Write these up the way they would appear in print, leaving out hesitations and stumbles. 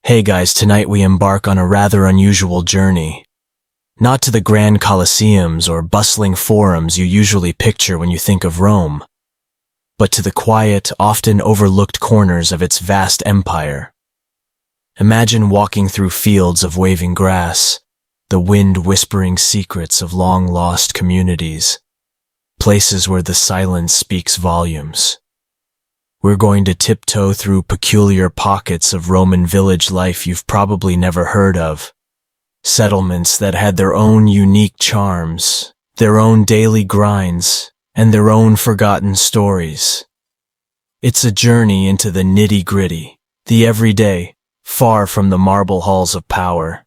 Hey guys, tonight we embark on a rather unusual journey. Not to the grand colosseums or bustling forums you usually picture when you think of Rome, but to the quiet, often overlooked corners of its vast empire. Imagine walking through fields of waving grass, the wind whispering secrets of long-lost communities, places where the silence speaks volumes. We're going to tiptoe through peculiar pockets of Roman village life you've probably never heard of. Settlements that had their own unique charms, their own daily grinds, and their own forgotten stories. It's a journey into the nitty-gritty, the everyday, far from the marble halls of power.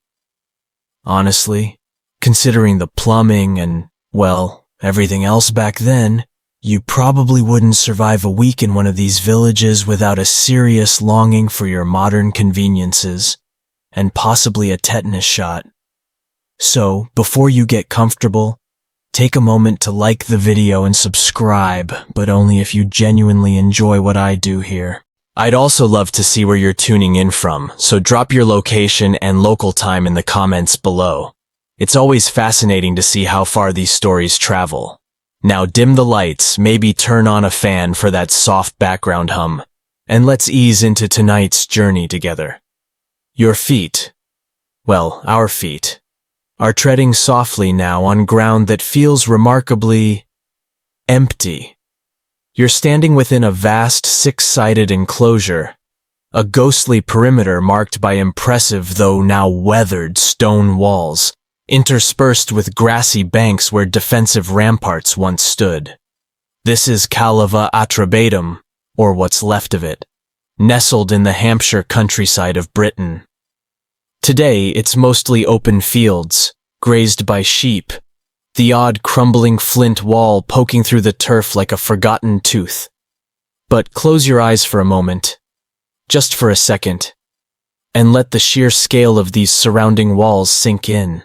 Honestly, considering the plumbing and, well, everything else back then, you probably wouldn't survive a week in one of these villages without a serious longing for your modern conveniences, and possibly a tetanus shot. So, before you get comfortable, take a moment to like the video and subscribe, but only if you genuinely enjoy what I do here. I'd also love to see where you're tuning in from, so drop your location and local time in the comments below. It's always fascinating to see how far these stories travel. Now dim the lights, maybe turn on a fan for that soft background hum, and let's ease into tonight's journey together. Your feet, well, our feet, are treading softly now on ground that feels remarkably empty. You're standing within a vast six-sided enclosure, a ghostly perimeter marked by impressive though now weathered stone walls, interspersed with grassy banks where defensive ramparts once stood. This is Callava Atrebatum, or what's left of it, nestled in the Hampshire countryside of Britain. Today, it's mostly open fields, grazed by sheep, the odd crumbling flint wall poking through the turf like a forgotten tooth. But close your eyes for a moment, just for a second, and let the sheer scale of these surrounding walls sink in.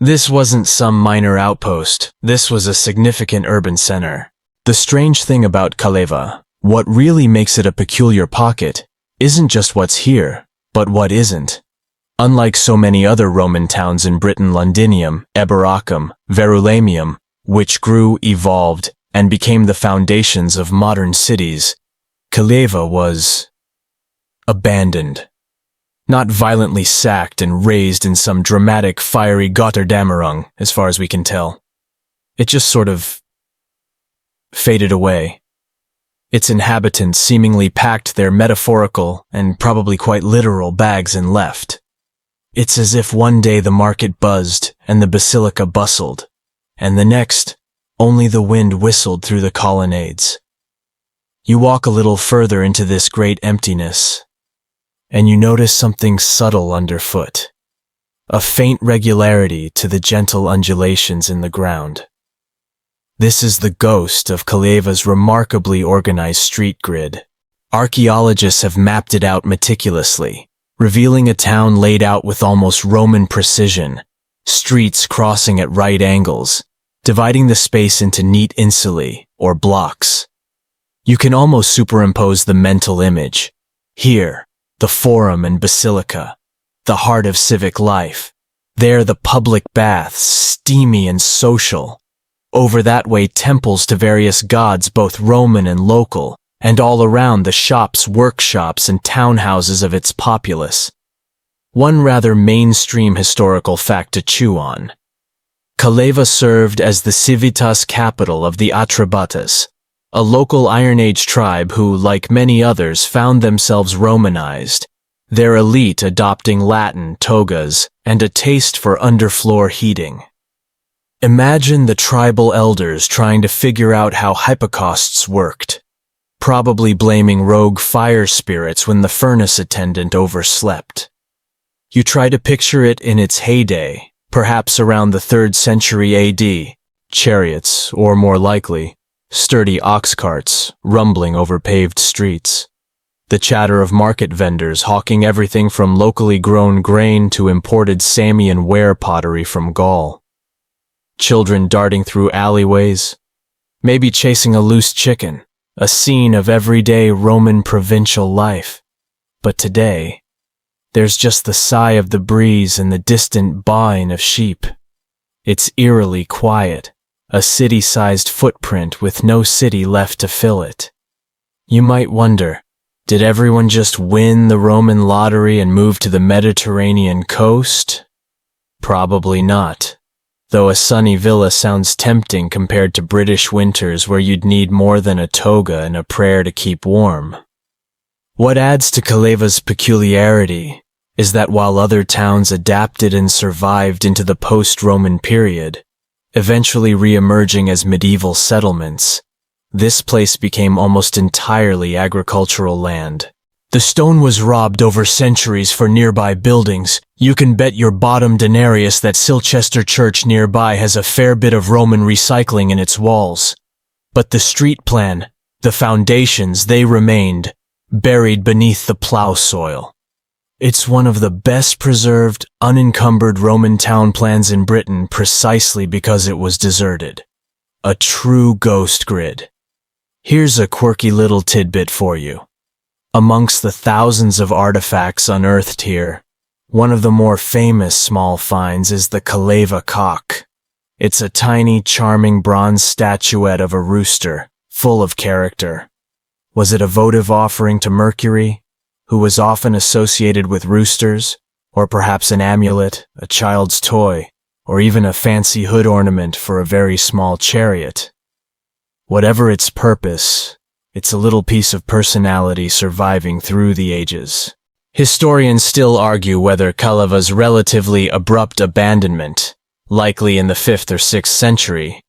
This wasn't some minor outpost, this was a significant urban center. The strange thing about Callava, what really makes it a peculiar pocket, isn't just what's here, but what isn't. Unlike so many other Roman towns in Britain, Londinium, Eboracum, Verulamium, which grew, evolved, and became the foundations of modern cities, Callava was abandoned. Not violently sacked and razed in some dramatic, fiery Götterdämmerung, as far as we can tell. It just sort of faded away. Its inhabitants seemingly packed their metaphorical and probably quite literal bags and left. It's as if one day the market buzzed and the basilica bustled, and the next, only the wind whistled through the colonnades. You walk a little further into this great emptiness, and you notice something subtle underfoot, a faint regularity to the gentle undulations in the ground. This is the ghost of Callava's remarkably organized street grid. Archaeologists have mapped it out meticulously, revealing a town laid out with almost Roman precision, streets crossing at right angles, dividing the space into neat insulae, or blocks. You can almost superimpose the mental image. Here, the forum and basilica, the heart of civic life. There the public baths, steamy and social. Over that way temples to various gods, both Roman and local, and all around the shops, workshops, and townhouses of its populace. One rather mainstream historical fact to chew on. Callava served as the civitas capital of the Atrebates, a local Iron Age tribe who, like many others, found themselves Romanized, their elite adopting Latin togas and a taste for underfloor heating. Imagine the tribal elders trying to figure out how hypocausts worked, probably blaming rogue fire spirits when the furnace attendant overslept. You try to picture it in its heyday, perhaps around the 3rd century AD, chariots, or more likely, sturdy ox carts rumbling over paved streets. The chatter of market vendors hawking everything from locally grown grain to imported Samian ware pottery from Gaul. Children darting through alleyways, maybe chasing a loose chicken, a scene of everyday Roman provincial life. But today, There's just the sigh of the breeze and the distant baaing of sheep. It's eerily quiet, a city-sized footprint with no city left to fill it. You might wonder, did everyone just win the Roman lottery and move to the Mediterranean coast? Probably not, though a sunny villa sounds tempting compared to British winters where you'd need more than a toga and a prayer to keep warm. What adds to Kaleva's peculiarity is that while other towns adapted and survived into the post-Roman period, eventually re-emerging as medieval settlements, this place became almost entirely agricultural land. The stone was robbed over centuries for nearby buildings. You can bet your bottom denarius that Silchester Church nearby has a fair bit of Roman recycling in its walls. But the street plan, the foundations, they remained, buried beneath the plow soil. It's one of the best preserved, unencumbered Roman town plans in Britain precisely because it was deserted. A true ghost grid. Here's a quirky little tidbit for you. Amongst the thousands of artifacts unearthed here, one of the more famous small finds is the Kaleva cock. It's a tiny, charming bronze statuette of a rooster, full of character. Was it a votive offering to Mercury, who was often associated with roosters, or perhaps an amulet, a child's toy, or even a fancy hood ornament for a very small chariot? Whatever its purpose, it's a little piece of personality surviving through the ages. Historians still argue whether Kaleva's relatively abrupt abandonment, likely in the 5th or 6th century,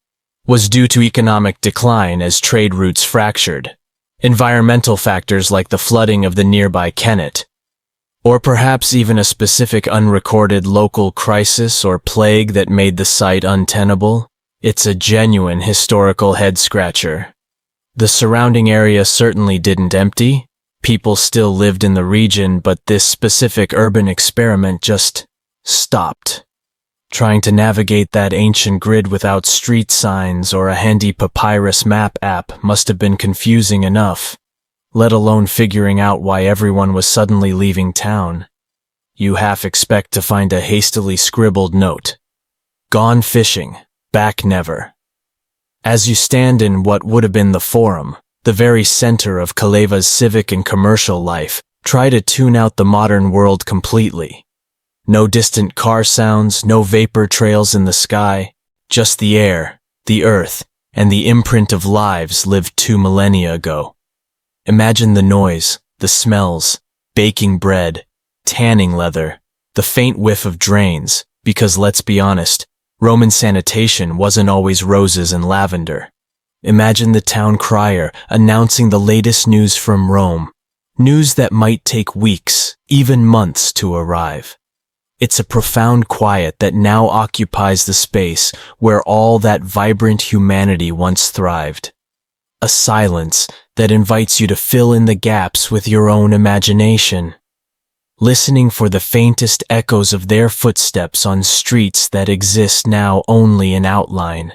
was due to economic decline as trade routes fractured, environmental factors like the flooding of the nearby Kennet, or perhaps even a specific unrecorded local crisis or plague that made the site untenable. It's a genuine historical head-scratcher. The surrounding area certainly didn't empty. People still lived in the region, but this specific urban experiment just stopped. Trying to navigate that ancient grid without street signs or a handy papyrus map app must have been confusing enough, let alone figuring out why everyone was suddenly leaving town. You half expect to find a hastily scribbled note. Gone fishing, back never. As you stand in what would have been the Forum, the very center of Kaleva's civic and commercial life, try to tune out the modern world completely. No distant car sounds, no vapor trails in the sky, just the air, the earth, and the imprint of lives lived 2 millennia ago. Imagine the noise, the smells, baking bread, tanning leather, the faint whiff of drains, because let's be honest, Roman sanitation wasn't always roses and lavender. Imagine the town crier announcing the latest news from Rome, news that might take weeks, even months to arrive. It's a profound quiet that now occupies the space where all that vibrant humanity once thrived. A silence that invites you to fill in the gaps with your own imagination, listening for the faintest echoes of their footsteps on streets that exist now only in outline.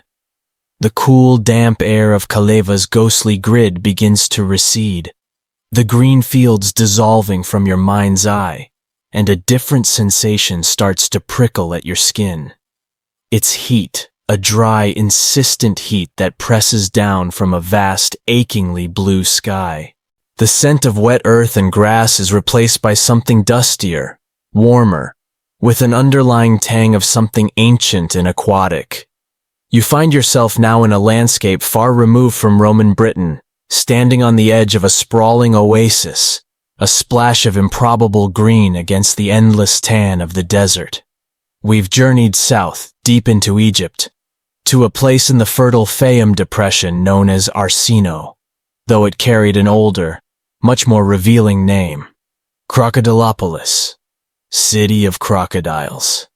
The cool, damp air of Kaleva's ghostly grid begins to recede, the green fields dissolving from your mind's eye, and a different sensation starts to prickle at your skin. It's heat, a dry, insistent heat that presses down from a vast, achingly blue sky. The scent of wet earth and grass is replaced by something dustier, warmer, with an underlying tang of something ancient and aquatic. You find yourself now in a landscape far removed from Roman Britain, standing on the edge of a sprawling oasis, a splash of improbable green against the endless tan of the desert. We've journeyed south, deep into Egypt, to a place in the fertile Fayum depression known as Arsino, though it carried an older, much more revealing name, Crocodilopolis, City of Crocodiles.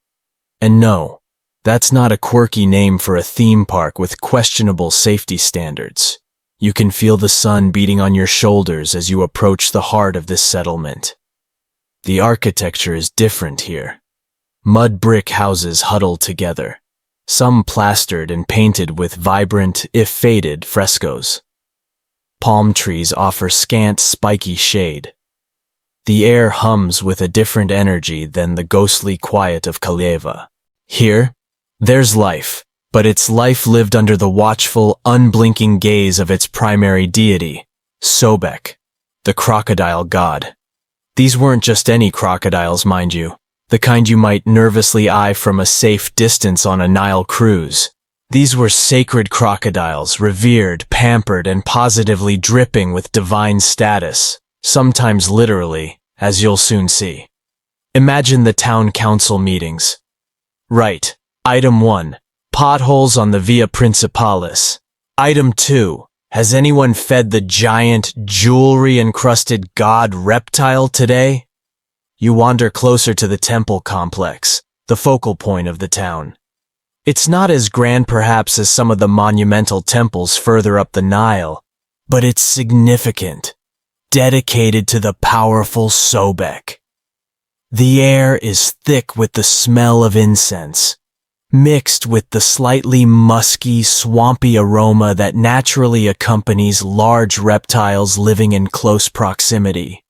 And no, that's not a quirky name for a theme park with questionable safety standards. You can feel the sun beating on your shoulders as you approach the heart of this settlement. The architecture is different here. Mud brick houses huddled together, some plastered and painted with vibrant, if faded, frescoes. Palm trees offer scant, spiky shade. The air hums with a different energy than the ghostly quiet of Kaleva. Here, there's life, but it's life lived under the watchful, unblinking gaze of its primary deity, Sobek, the crocodile god. These weren't just any crocodiles, mind you, the kind you might nervously eye from a safe distance on a Nile cruise. These were sacred crocodiles, revered, pampered, and positively dripping with divine status, sometimes literally, as you'll soon see. Imagine the town council meetings. Right. Item 1. Potholes on the Via Principalis. Item 2. Has anyone fed the giant, jewelry-encrusted god reptile today? You wander closer to the temple complex, the focal point of the town. It's not as grand perhaps as some of the monumental temples further up the Nile, but it's significant, dedicated to the powerful Sobek. The air is thick with the smell of incense, mixed with the slightly musky, swampy aroma that naturally accompanies large reptiles living in close proximity.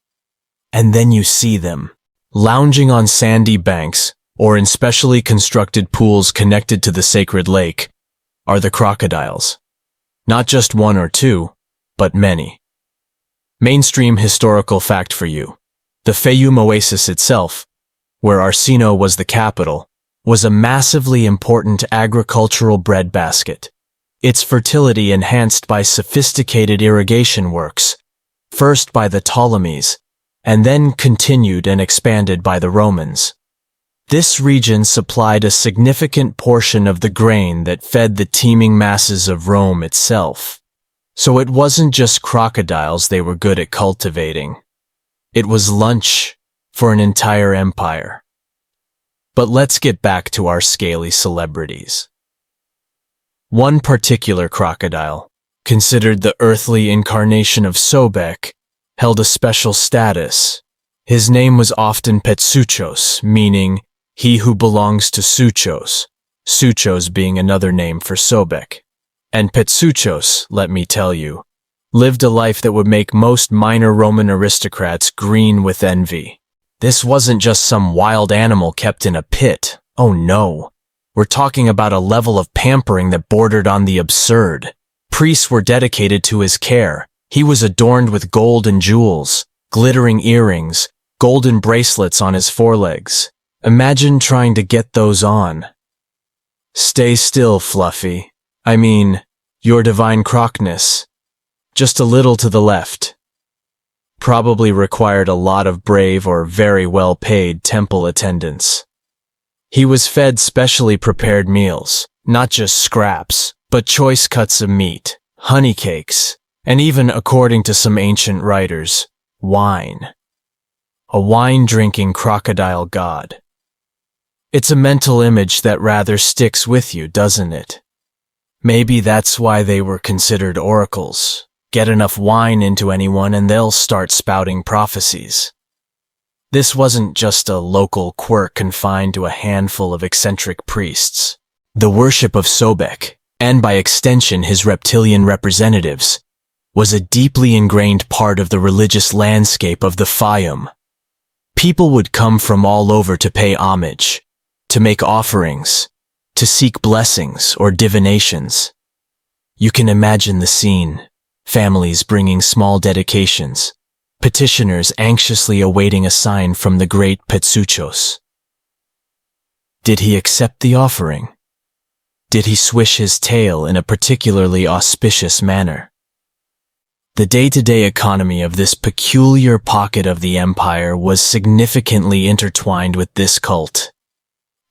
And then you see them, lounging on sandy banks, or in specially constructed pools connected to the sacred lake, are the crocodiles. Not just one or two, but many. Mainstream historical fact for you. The Fayum oasis itself, where Arsino was the capital, was a massively important agricultural breadbasket. Its fertility enhanced by sophisticated irrigation works, first by the Ptolemies, and then continued and expanded by the Romans. This region supplied a significant portion of the grain that fed the teeming masses of Rome itself. So it wasn't just crocodiles they were good at cultivating. It was lunch for an entire empire. But let's get back to our scaly celebrities. One particular crocodile, considered the earthly incarnation of Sobek, held a special status. His name was often Petsuchos, meaning he who belongs to Suchos, Suchos being another name for Sobek. And Petsuchos, let me tell you, lived a life that would make most minor Roman aristocrats green with envy. This wasn't just some wild animal kept in a pit. Oh no. We're talking about a level of pampering that bordered on the absurd. Priests were dedicated to his care. He was adorned with gold and jewels, glittering earrings, golden bracelets on his forelegs. Imagine trying to get those on. Stay still, Fluffy. I mean, your divine crocness. Just a little to the left. Probably required a lot of brave or very well-paid temple attendants. He was fed specially prepared meals, not just scraps, but choice cuts of meat, honey cakes, and even, according to some ancient writers, wine. A wine-drinking crocodile god. It's a mental image that rather sticks with you, doesn't it? Maybe that's why they were considered oracles. Get enough wine into anyone and they'll start spouting prophecies. This wasn't just a local quirk confined to a handful of eccentric priests. The worship of Sobek, and by extension his reptilian representatives, was a deeply ingrained part of the religious landscape of the Fayum. People would come from all over to pay homage, to make offerings, to seek blessings or divinations. You can imagine the scene. Families bringing small dedications, petitioners anxiously awaiting a sign from the great Petsuchos. Did he accept the offering? Did he swish his tail in a particularly auspicious manner? The day-to-day economy of this peculiar pocket of the empire was significantly intertwined with this cult.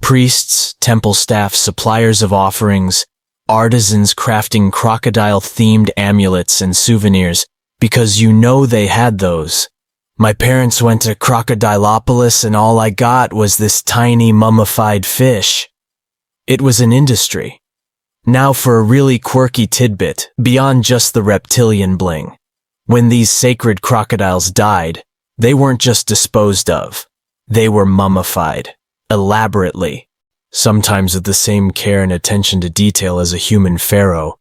Priests, temple staff, suppliers of offerings, artisans crafting crocodile-themed amulets and souvenirs, because you know they had those. My parents went to Crocodilopolis and all I got was this tiny mummified fish. It was an industry. Now for a really quirky tidbit, beyond just the reptilian bling. When these sacred crocodiles died, they weren't just disposed of. They were mummified, elaborately. Sometimes with the same care and attention to detail as a human pharaoh,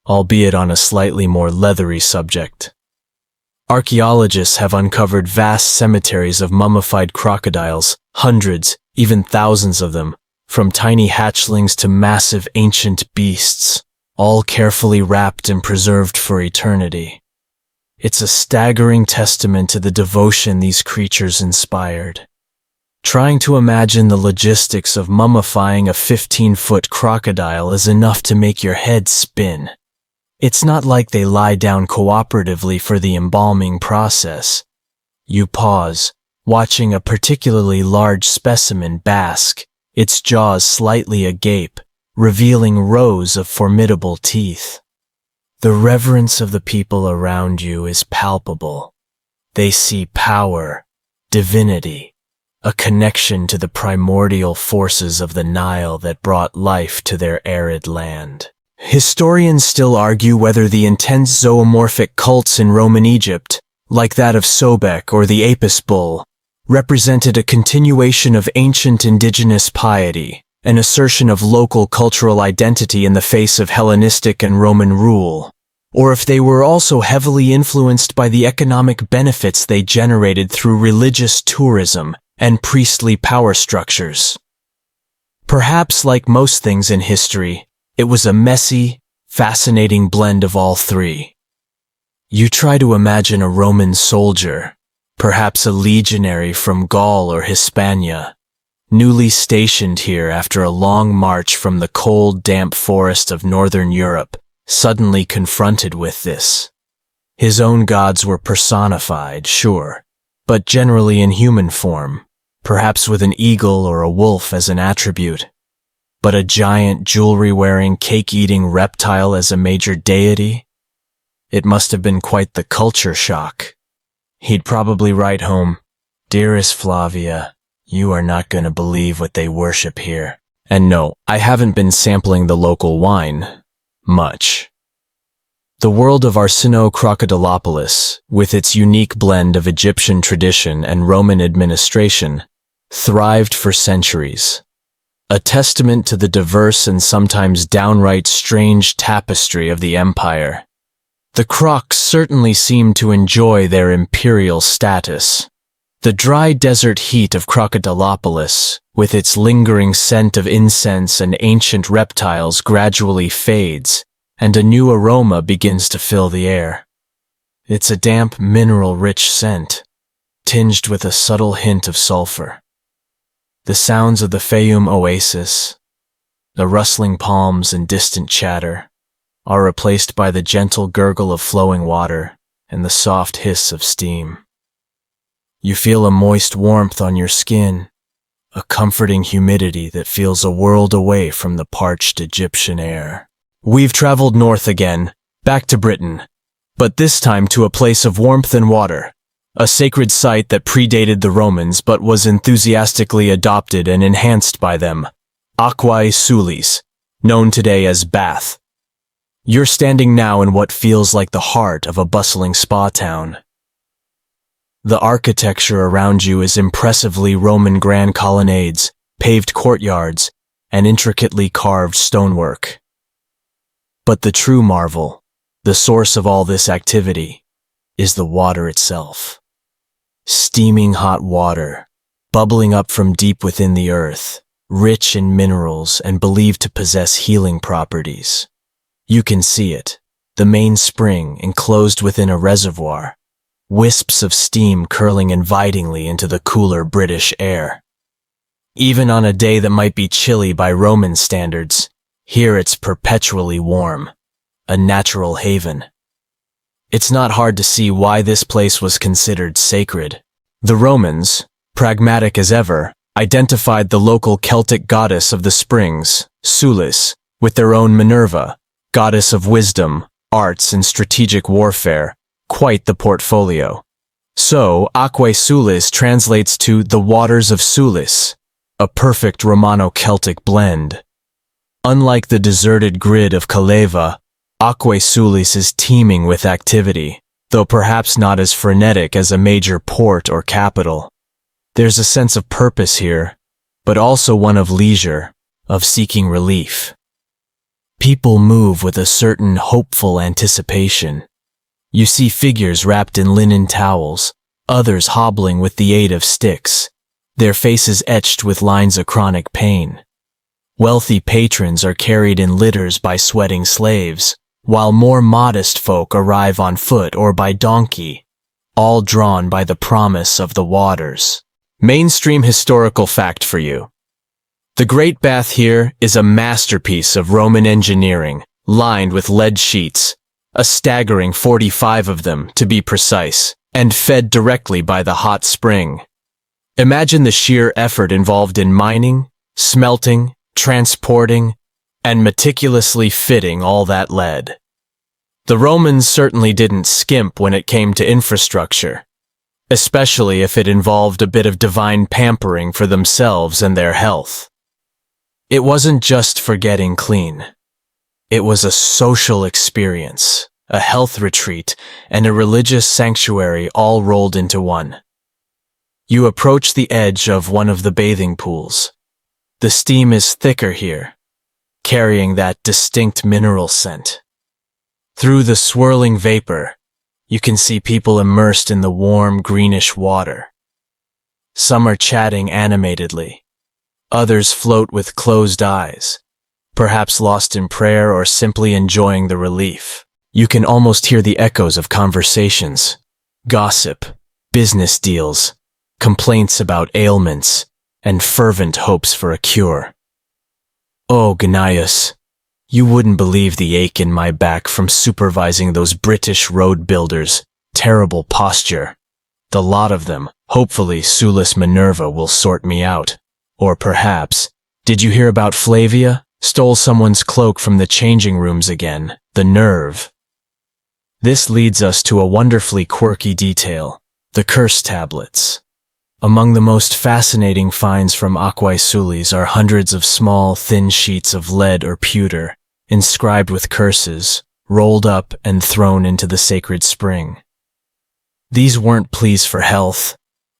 albeit on a slightly more leathery subject. Archaeologists have uncovered vast cemeteries of mummified crocodiles, hundreds, even thousands of them, from tiny hatchlings to massive ancient beasts, all carefully wrapped and preserved for eternity. It's a staggering testament to the devotion these creatures inspired. Trying to imagine the logistics of mummifying a 15-foot crocodile is enough to make your head spin. It's not like they lie down cooperatively for the embalming process. You pause, watching a particularly large specimen bask, its jaws slightly agape, revealing rows of formidable teeth. The reverence of the people around you is palpable. They see power, divinity, a connection to the primordial forces of the Nile that brought life to their arid land. Historians still argue whether the intense zoomorphic cults in Roman Egypt, like that of Sobek or the Apis bull, represented a continuation of ancient indigenous piety, an assertion of local cultural identity in the face of Hellenistic and Roman rule, or if they were also heavily influenced by the economic benefits they generated through religious tourism and priestly power structures. Perhaps like most things in history, it was a messy, fascinating blend of all three. You try to imagine a Roman soldier, perhaps a legionary from Gaul or Hispania, newly stationed here after a long march from the cold, damp forest of northern Europe, suddenly confronted with this. His own gods were personified, sure, but generally in human form, perhaps with an eagle or a wolf as an attribute. But a giant jewelry-wearing, cake-eating reptile as a major deity? It must have been quite the culture shock. He'd probably write home, "Dearest Flavia, you are not going to believe what they worship here." And no, I haven't been sampling the local wine. Much. The world of Arsinoe-Crocodilopolis, with its unique blend of Egyptian tradition and Roman administration, thrived for centuries. A testament to the diverse and sometimes downright strange tapestry of the empire. The Crocs certainly seemed to enjoy their imperial status. The dry desert heat of Crocodilopolis, with its lingering scent of incense and ancient reptiles, gradually fades, and a new aroma begins to fill the air. It's a damp, mineral-rich scent, tinged with a subtle hint of sulfur. The sounds of the Fayum oasis, the rustling palms and distant chatter, are replaced by the gentle gurgle of flowing water and the soft hiss of steam. You feel a moist warmth on your skin, a comforting humidity that feels a world away from the parched Egyptian air. We've traveled north again, back to Britain, but this time to a place of warmth and water. A sacred site that predated the Romans but was enthusiastically adopted and enhanced by them, Aquae Sulis, known today as Bath. You're standing now in what feels like the heart of a bustling spa town. The architecture around you is impressively Roman grand colonnades, paved courtyards, and intricately carved stonework. But the true marvel, the source of all this activity, is the water itself. Steaming hot water, bubbling up from deep within the earth, rich in minerals and believed to possess healing properties. You can see it, the main spring enclosed within a reservoir, wisps of steam curling invitingly into the cooler British air. Even on a day that might be chilly by Roman standards, here it's perpetually warm, a natural haven. It's not hard to see why this place was considered sacred. The Romans, pragmatic as ever, identified the local Celtic goddess of the springs, Sulis, with their own Minerva, goddess of wisdom, arts, and strategic warfare, quite the portfolio. So, Aquae Sulis translates to the waters of Sulis, a perfect Romano-Celtic blend. Unlike the deserted grid of Caleva, Aquae Sulis is teeming with activity, though perhaps not as frenetic as a major port or capital. There's a sense of purpose here, but also one of leisure, of seeking relief. People move with a certain hopeful anticipation, You see figures wrapped in linen towels, others hobbling with the aid of sticks, their faces etched with lines of chronic pain. Wealthy patrons are carried in litters by sweating slaves, while more modest folk arrive on foot or by donkey, all drawn by the promise of the waters. Mainstream historical fact for you. The Great Bath here is a masterpiece of Roman engineering, lined with lead sheets, a staggering 45 of them to be precise, and fed directly by the hot spring. Imagine the sheer effort involved in mining, smelting, transporting, and meticulously fitting all that lead. The Romans certainly didn't skimp when it came to infrastructure, especially if it involved a bit of divine pampering for themselves and their health. It wasn't just for getting clean. It was a social experience, a health retreat, and a religious sanctuary all rolled into one. You approach the edge of one of the bathing pools. The steam is thicker here, carrying that distinct mineral scent. Through the swirling vapor, you can see people immersed in the warm, greenish water. Some are chatting animatedly. Others float with closed eyes, perhaps lost in prayer or simply enjoying the relief. You can almost hear the echoes of conversations, gossip, business deals, complaints about ailments, and fervent hopes for a cure. Oh, Gnaeus, you wouldn't believe the ache in my back from supervising those British road builders. Terrible posture. The lot of them. Hopefully Sulis Minerva will sort me out. Or perhaps, did you hear about Flavia? Stole someone's cloak from the changing rooms again. The nerve. This leads us to a wonderfully quirky detail. The curse tablets. Among the most fascinating finds from Aquae Sulis are hundreds of small, thin sheets of lead or pewter, inscribed with curses, rolled up and thrown into the sacred spring. These weren't pleas for health.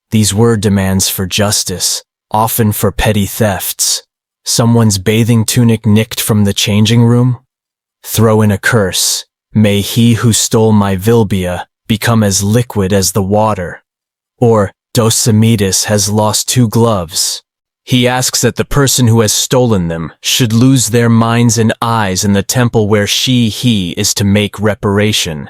These were demands for justice, often for petty thefts. Someone's bathing tunic nicked from the changing room? Throw in a curse. May he who stole my Vilbia become as liquid as the water. Or, Dosimedes has lost 2 gloves. He asks that the person who has stolen them should lose their minds and eyes in the temple where he is to make reparation.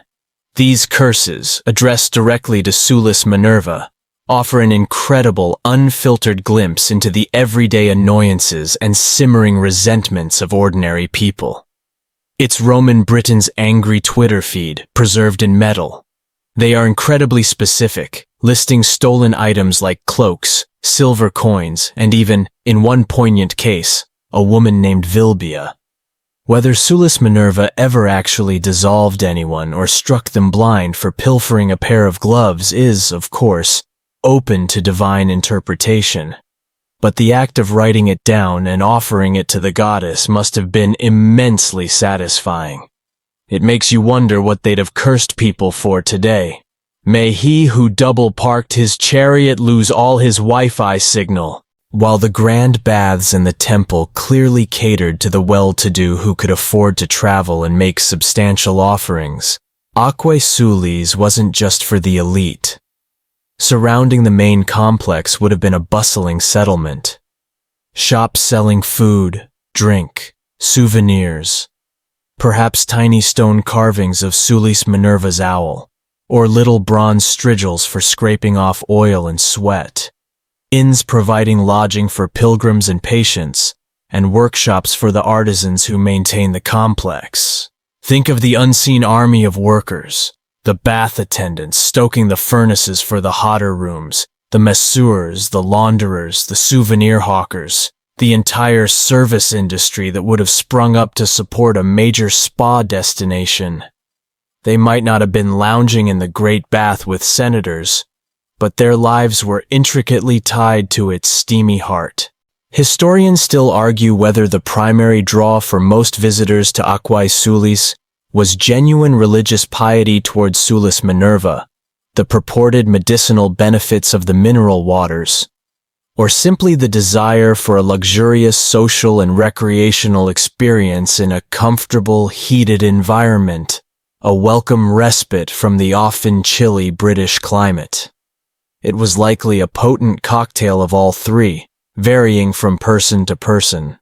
These curses, addressed directly to Sulis Minerva, offer an incredible, unfiltered glimpse into the everyday annoyances and simmering resentments of ordinary people. It's Roman Britain's angry Twitter feed, preserved in metal. They are incredibly specific, listing stolen items like cloaks, silver coins, and even, in one poignant case, a woman named Vilbia. Whether Sulis Minerva ever actually dissolved anyone or struck them blind for pilfering a pair of gloves is, of course, open to divine interpretation. But the act of writing it down and offering it to the goddess must have been immensely satisfying. It makes you wonder what they'd have cursed people for today. May he who double-parked his chariot lose all his Wi-Fi signal. While the grand baths in the temple clearly catered to the well-to-do who could afford to travel and make substantial offerings, Aquae Sulis wasn't just for the elite. Surrounding the main complex would have been a bustling settlement. Shops selling food, drink, souvenirs, perhaps tiny stone carvings of Sulis Minerva's owl, or little bronze strigils for scraping off oil and sweat. Inns providing lodging for pilgrims and patients, and workshops for the artisans who maintain the complex. Think of the unseen army of workers. The bath attendants stoking the furnaces for the hotter rooms, the masseurs, the launderers, the souvenir hawkers, the entire service industry that would have sprung up to support a major spa destination. They might not have been lounging in the Great Bath with senators, but their lives were intricately tied to its steamy heart. Historians still argue whether the primary draw for most visitors to Aquae Sulis was genuine religious piety towards Sulis Minerva, the purported medicinal benefits of the mineral waters, or simply the desire for a luxurious social and recreational experience in a comfortable, heated environment. a welcome respite from the often chilly British climate. It was likely a potent cocktail of all three, varying from person to person.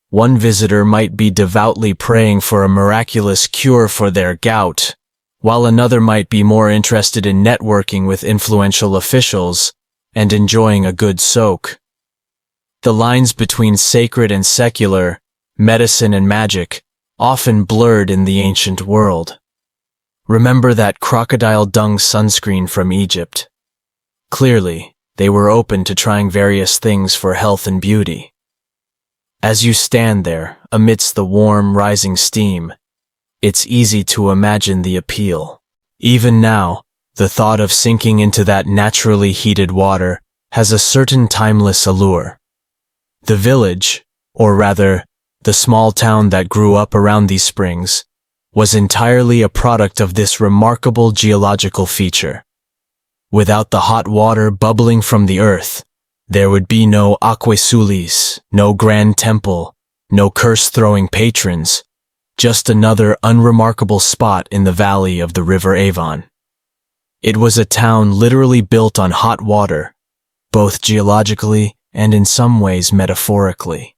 One visitor might be devoutly praying for a miraculous cure for their gout, while another might be more interested in networking with influential officials and enjoying a good soak. The lines between sacred and secular, medicine and magic, often blurred in the ancient world. Remember that crocodile dung sunscreen from Egypt? Clearly, they were open to trying various things for health and beauty. As you stand there, amidst the warm, rising steam, it's easy to imagine the appeal. Even now, the thought of sinking into that naturally heated water has a certain timeless allure. The village, or rather, the small town that grew up around these springs, was entirely a product of this remarkable geological feature. Without the hot water bubbling from the earth, there would be no aquesulis, no grand temple, no curse-throwing patrons, just another unremarkable spot in the valley of the River Avon. It was a town literally built on hot water, both geologically and in some ways metaphorically.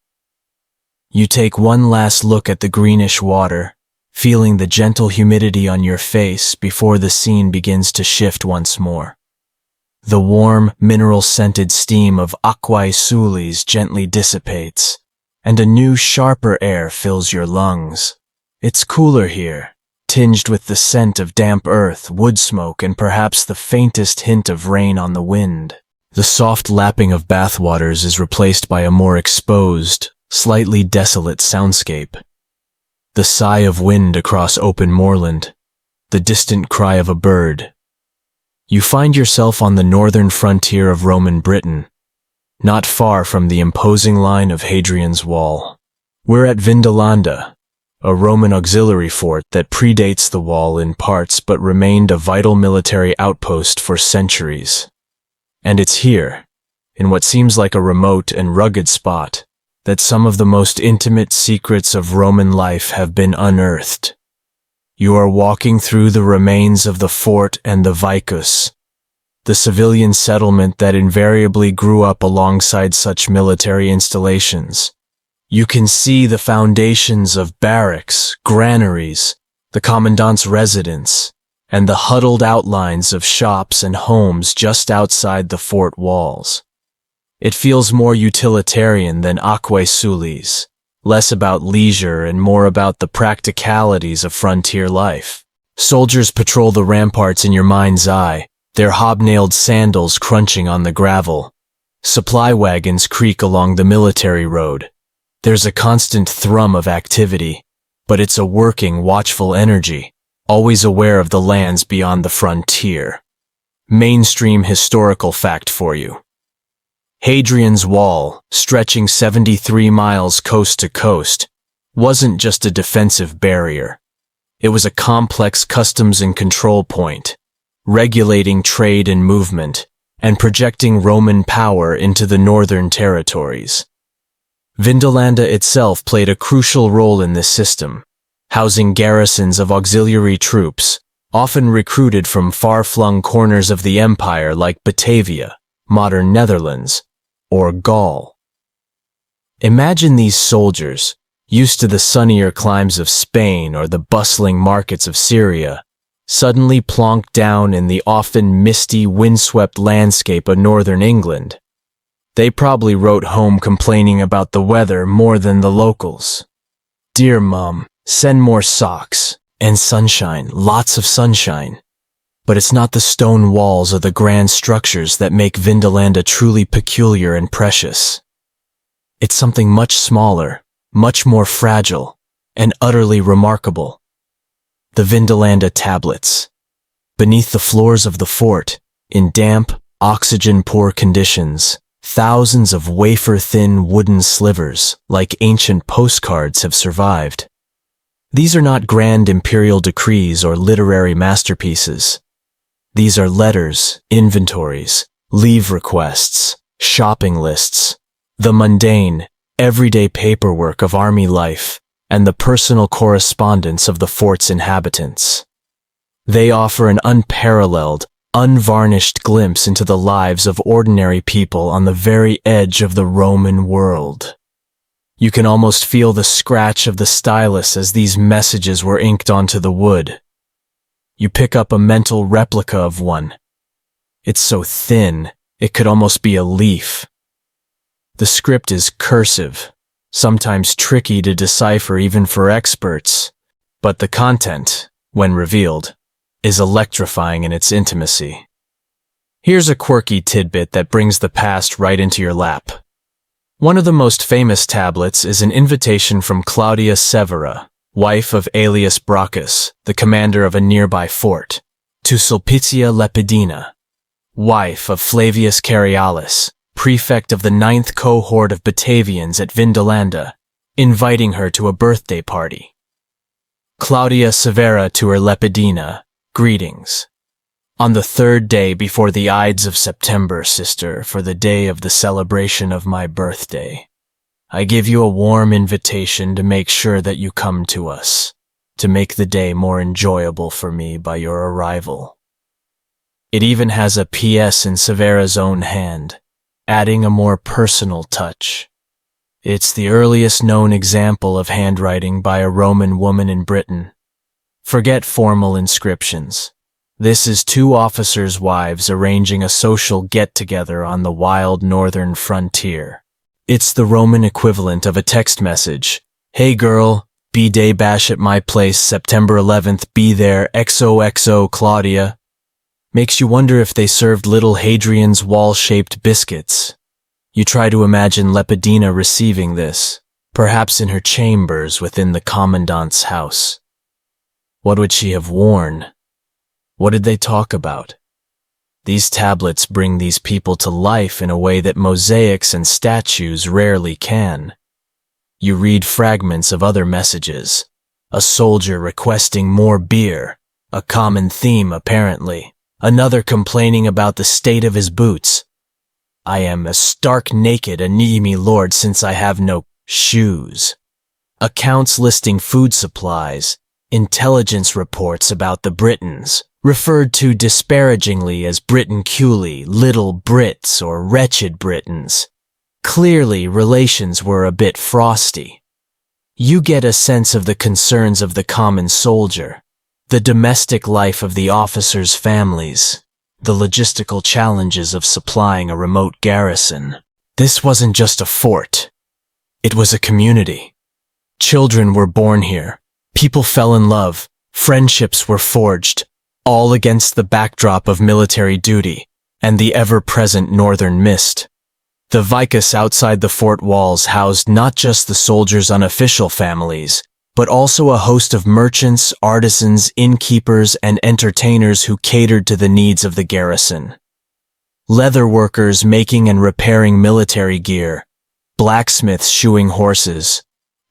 You take one last look at the greenish water, feeling the gentle humidity on your face before the scene begins to shift once more. The warm, mineral-scented steam of aquae sulis gently dissipates, and a new, sharper air fills your lungs. It's cooler here, tinged with the scent of damp earth, wood smoke, and perhaps the faintest hint of rain on the wind. The soft lapping of bathwaters is replaced by a more exposed, slightly desolate soundscape. The sigh of wind across open moorland, the distant cry of a bird. You find yourself on the northern frontier of Roman Britain, not far from the imposing line of Hadrian's Wall. We're at Vindolanda, a Roman auxiliary fort that predates the wall in parts but remained a vital military outpost for centuries. And it's here, in what seems like a remote and rugged spot, that some of the most intimate secrets of Roman life have been unearthed. You are walking through the remains of the fort and the vicus, the civilian settlement that invariably grew up alongside such military installations. You can see the foundations of barracks, granaries, the commandant's residence, and the huddled outlines of shops and homes just outside the fort walls. It feels more utilitarian than aquae sulis, less about leisure and more about the practicalities of frontier life. Soldiers patrol the ramparts in your mind's eye, their hobnailed sandals crunching on the gravel. Supply wagons creak along the military road. There's a constant thrum of activity, but it's a working, watchful energy, always aware of the lands beyond the frontier. Mainstream historical fact for you. Hadrian's Wall, stretching 73 miles coast to coast, wasn't just a defensive barrier. It was a complex customs and control point, regulating trade and movement, and projecting Roman power into the northern territories. Vindolanda itself played a crucial role in this system, housing garrisons of auxiliary troops, often recruited from far-flung corners of the empire like Batavia, modern Netherlands, or Gaul. Imagine these soldiers, used to the sunnier climes of Spain or the bustling markets of Syria, suddenly plonked down in the often misty, windswept landscape of northern England. They probably wrote home complaining about the weather more than the locals. Dear Mum, send more socks. And sunshine, lots of sunshine. But it's not the stone walls or the grand structures that make Vindolanda truly peculiar and precious. It's something much smaller, much more fragile, and utterly remarkable. The Vindolanda tablets. Beneath the floors of the fort, in damp, oxygen-poor conditions, thousands of wafer-thin wooden slivers, like ancient postcards, have survived. These are not grand imperial decrees or literary masterpieces. These are letters, inventories, leave requests, shopping lists, the mundane, everyday paperwork of army life, and the personal correspondence of the fort's inhabitants. They offer an unparalleled, unvarnished glimpse into the lives of ordinary people on the very edge of the Roman world. You can almost feel the scratch of the stylus as these messages were inked onto the wood. You pick up a mental replica of one. It's so thin, it could almost be a leaf. The script is cursive, sometimes tricky to decipher even for experts, but the content, when revealed, is electrifying in its intimacy. Here's a quirky tidbit that brings the past right into your lap. One of the most famous tablets is an invitation from Claudia Severa, wife of Aelius Brachus, the commander of a nearby fort, to Sulpicia Lepidina, wife of Flavius Carialis, prefect of the 9th cohort of Batavians at Vindolanda, inviting her to a birthday party. Claudia Severa to her Lepidina, greetings. On the 3rd day before the Ides of September, sister, for the day of the celebration of my birthday, I give you a warm invitation to make sure that you come to us, to make the day more enjoyable for me by your arrival. It even has a PS in Severa's own hand, adding a more personal touch. It's the earliest known example of handwriting by a Roman woman in Britain. Forget formal inscriptions. This is 2 officers' wives arranging a social get-together on the wild northern frontier. It's the Roman equivalent of a text message. Hey girl, B-Day bash at my place September 11th, be there, XOXO Claudia. Makes you wonder if they served little Hadrian's wall-shaped biscuits. You try to imagine Lepidina receiving this, perhaps in her chambers within the commandant's house. What would she have worn? What did they talk about? These tablets bring these people to life in a way that mosaics and statues rarely can. You read fragments of other messages. A soldier requesting more beer, a common theme apparently. Another complaining about the state of his boots. I am as stark naked, me lord, since I have no shoes. Accounts listing food supplies, intelligence reports about the Britons, referred to disparagingly as Britanculi, little Brits, or wretched Britons. Clearly, relations were a bit frosty. You get a sense of the concerns of the common soldier, the domestic life of the officers' families, the logistical challenges of supplying a remote garrison. This wasn't just a fort. It was a community. Children were born here. People fell in love. Friendships were forged, all against the backdrop of military duty and the ever-present northern mist. The vicus outside the fort walls housed not just the soldiers' unofficial families, but also a host of merchants, artisans, innkeepers, and entertainers who catered to the needs of the garrison. Leather workers making and repairing military gear, blacksmiths shoeing horses,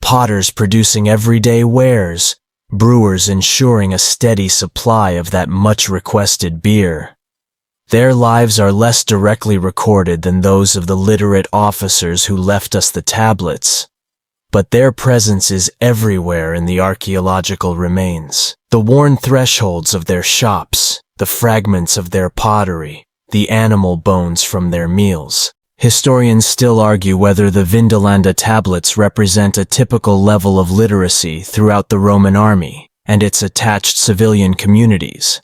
potters producing everyday wares, brewers ensuring a steady supply of that much-requested beer. Their lives are less directly recorded than those of the literate officers who left us the tablets, but their presence is everywhere in the archaeological remains. The worn thresholds of their shops, the fragments of their pottery, the animal bones from their meals. Historians still argue whether the Vindolanda tablets represent a typical level of literacy throughout the Roman army and its attached civilian communities,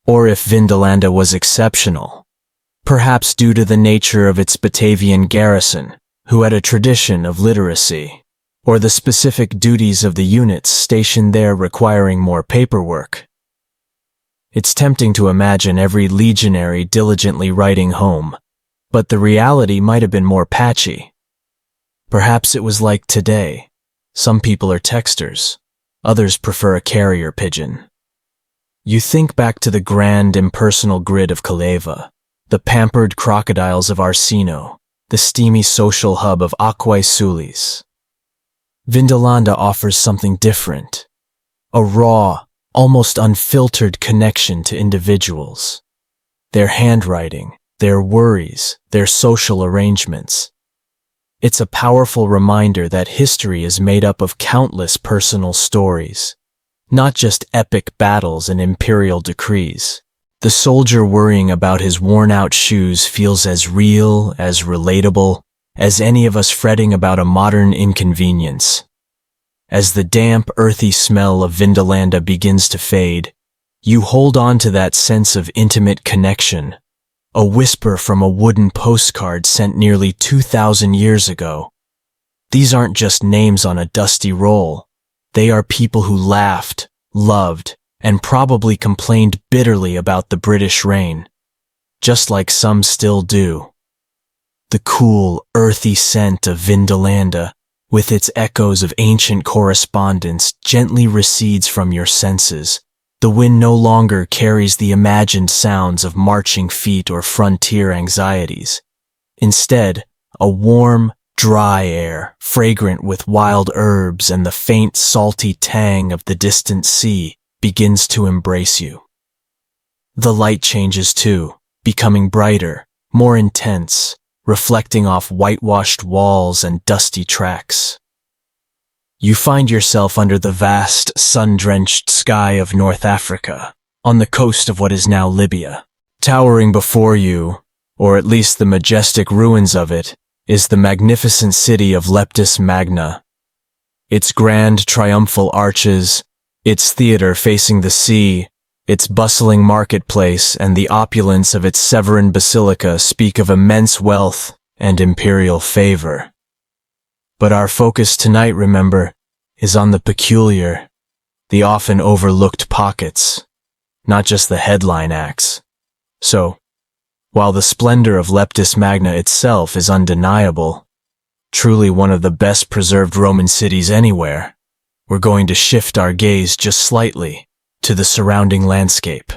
or if Vindolanda was exceptional, perhaps due to the nature of its Batavian garrison, who had a tradition of literacy, or the specific duties of the units stationed there requiring more paperwork. It's tempting to imagine every legionary diligently writing home, but the reality might have been more patchy. Perhaps it was like today. Some people are texters, others prefer a carrier pigeon. You think back to the grand impersonal grid of Caleva, the pampered crocodiles of Arsino, the steamy social hub of Aquae Sulis. Vindolanda offers something different, a raw, almost unfiltered connection to individuals. Their handwriting, their worries, their social arrangements. It's a powerful reminder that history is made up of countless personal stories, not just epic battles and imperial decrees. The soldier worrying about his worn-out shoes feels as real, as relatable, as any of us fretting about a modern inconvenience. As the damp, earthy smell of Vindolanda begins to fade, you hold on to that sense of intimate connection, a whisper from a wooden postcard sent nearly 2,000 years ago. These aren't just names on a dusty roll. They are people who laughed, loved, and probably complained bitterly about the British reign, just like some still do. The cool, earthy scent of Vindolanda, with its echoes of ancient correspondence, gently recedes from your senses. The wind no longer carries the imagined sounds of marching feet or frontier anxieties. Instead, a warm, dry air, fragrant with wild herbs and the faint, salty tang of the distant sea, begins to embrace you. The light changes too, becoming brighter, more intense, reflecting off whitewashed walls and dusty tracks. You find yourself under the vast, sun-drenched sky of North Africa, on the coast of what is now Libya. Towering before you, or at least the majestic ruins of it, is the magnificent city of Leptis Magna. Its grand, triumphal arches, its theater facing the sea, its bustling marketplace, and the opulence of its Severan Basilica speak of immense wealth and imperial favor. But our focus tonight, remember, is on the peculiar, the often overlooked pockets, not just the headline acts. So, while the splendor of Leptis Magna itself is undeniable, truly one of the best preserved Roman cities anywhere, we're going to shift our gaze just slightly to the surrounding landscape.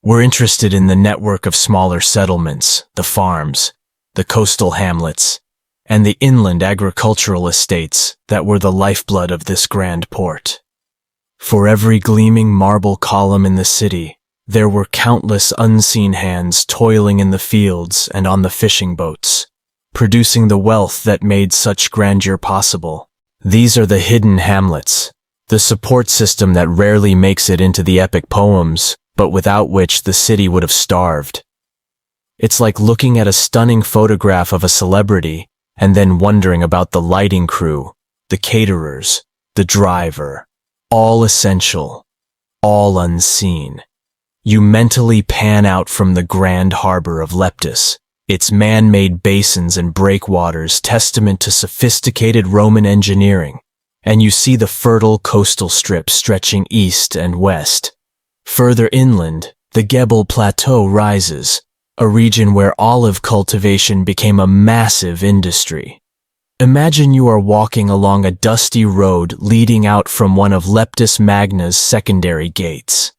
We're interested in the network of smaller settlements, the farms, the coastal hamlets, and the inland agricultural estates that were the lifeblood of this grand port. For every gleaming marble column in the city, there were countless unseen hands toiling in the fields and on the fishing boats, producing the wealth that made such grandeur possible. These are the hidden hamlets, the support system that rarely makes it into the epic poems, but without which the city would have starved. It's like looking at a stunning photograph of a celebrity and then wondering about the lighting crew, the caterers, the driver, all essential, all unseen. You mentally pan out from the grand harbor of Leptis, its man-made basins and breakwaters testament to sophisticated Roman engineering, and you see the fertile coastal strip stretching east and west. Further inland, the Gebel Plateau rises, a region where olive cultivation became a massive industry. Imagine you are walking along a dusty road leading out from one of Leptis Magna's secondary gates.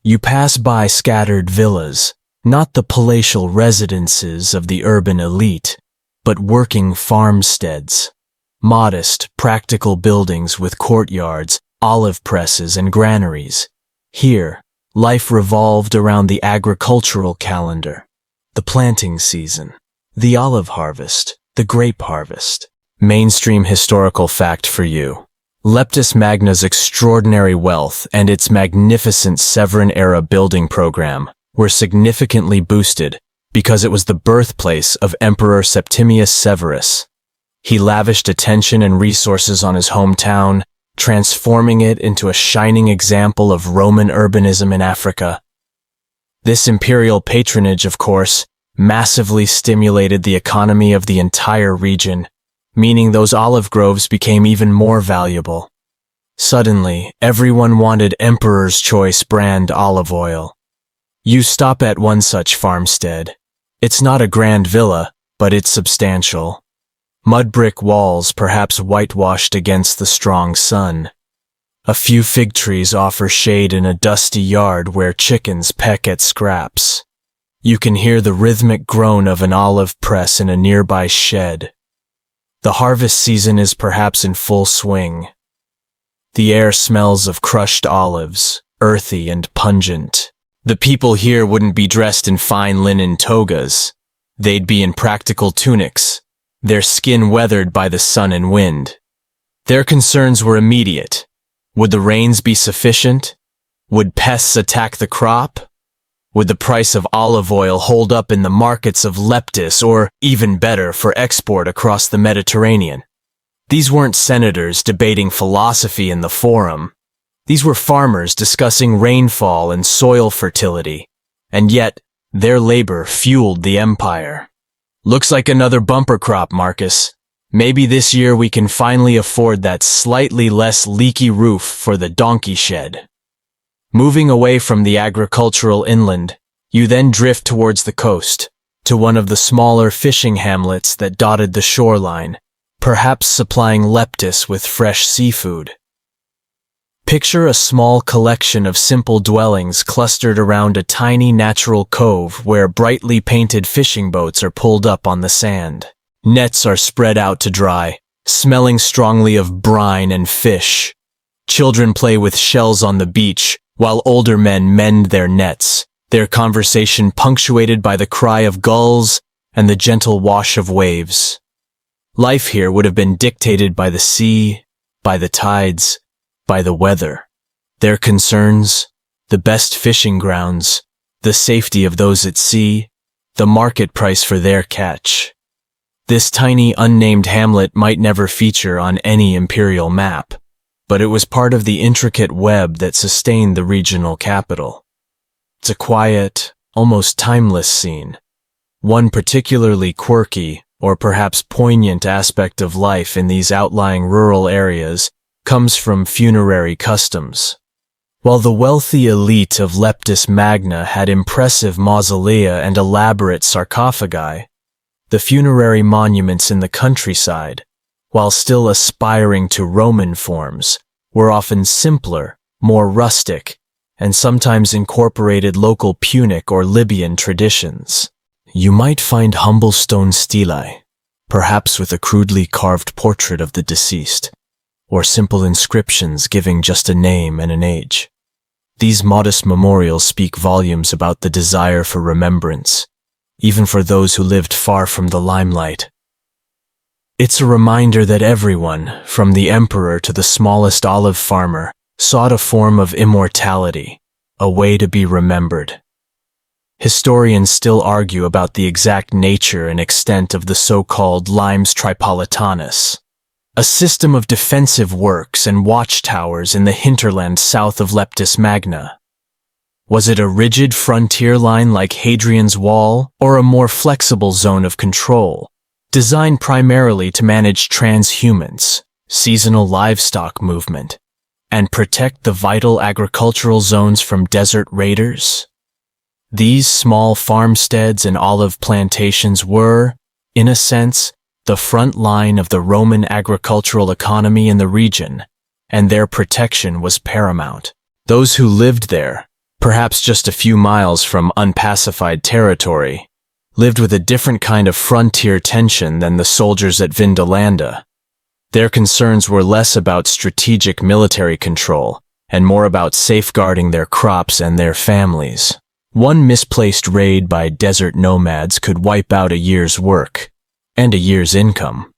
You pass by scattered villas, not the palatial residences of the urban elite, but working farmsteads. Modest, practical buildings with courtyards, olive presses, and granaries. Here, life revolved around the agricultural calendar, the planting season, the olive harvest, the grape harvest. Mainstream historical fact for you. Leptis Magna's extraordinary wealth and its magnificent Severan-era building program were significantly boosted because it was the birthplace of Emperor Septimius Severus. He lavished attention and resources on his hometown, transforming it into a shining example of Roman urbanism in Africa. This imperial patronage, of course, massively stimulated the economy of the entire region, meaning those olive groves became even more valuable. Suddenly, everyone wanted Emperor's Choice brand olive oil. You stop at one such farmstead. It's not a grand villa, but it's substantial. Mud brick walls perhaps whitewashed against the strong sun. A few fig trees offer shade in a dusty yard where chickens peck at scraps. You can hear the rhythmic groan of an olive press in a nearby shed. The harvest season is perhaps in full swing. The air smells of crushed olives, earthy and pungent. The people here wouldn't be dressed in fine linen togas. They'd be in practical tunics, their skin weathered by the sun and wind. Their concerns were immediate. Would the rains be sufficient? Would pests attack the crop? Would the price of olive oil hold up in the markets of Leptis, or, even better, for export across the Mediterranean? These weren't senators debating philosophy in the forum. These were farmers discussing rainfall and soil fertility, and yet their labor fueled the empire. Looks like another bumper crop, Marcus. Maybe this year we can finally afford that slightly less leaky roof for the donkey shed. Moving away from the agricultural inland, you then drift towards the coast, to one of the smaller fishing hamlets that dotted the shoreline, perhaps supplying Leptis with fresh seafood. Picture a small collection of simple dwellings clustered around a tiny natural cove where brightly painted fishing boats are pulled up on the sand. Nets are spread out to dry, smelling strongly of brine and fish. Children play with shells on the beach, while older men mend their nets, their conversation punctuated by the cry of gulls and the gentle wash of waves. Life here would have been dictated by the sea, by the tides, by the weather. Their concerns, the best fishing grounds, the safety of those at sea, the market price for their catch. This tiny unnamed hamlet might never feature on any imperial map, but it was part of the intricate web that sustained the regional capital. It's a quiet, almost timeless scene, one particularly quirky or perhaps poignant aspect of life in these outlying rural areas comes from funerary customs. While the wealthy elite of Leptis Magna had impressive mausolea and elaborate sarcophagi, the funerary monuments in the countryside, while still aspiring to Roman forms, were often simpler, more rustic, and sometimes incorporated local Punic or Libyan traditions. You might find humble stone stelae, perhaps with a crudely carved portrait of the deceased, or simple inscriptions giving just a name and an age. These modest memorials speak volumes about the desire for remembrance, even for those who lived far from the limelight. It's a reminder that everyone, from the emperor to the smallest olive farmer, sought a form of immortality, a way to be remembered. Historians still argue about the exact nature and extent of the so-called limes tripolitanus, a system of defensive works and watchtowers in the hinterland south of Leptis Magna. Was it a rigid frontier line like Hadrian's Wall, or a more flexible zone of control, designed primarily to manage transhumance, seasonal livestock movement, and protect the vital agricultural zones from desert raiders? These small farmsteads and olive plantations were, in a sense, the front line of the Roman agricultural economy in the region, and their protection was paramount. Those who lived there, perhaps just a few miles from unpacified territory, lived with a different kind of frontier tension than the soldiers at Vindolanda. Their concerns were less about strategic military control and more about safeguarding their crops and their families. One misplaced raid by desert nomads could wipe out a year's work and a year's income.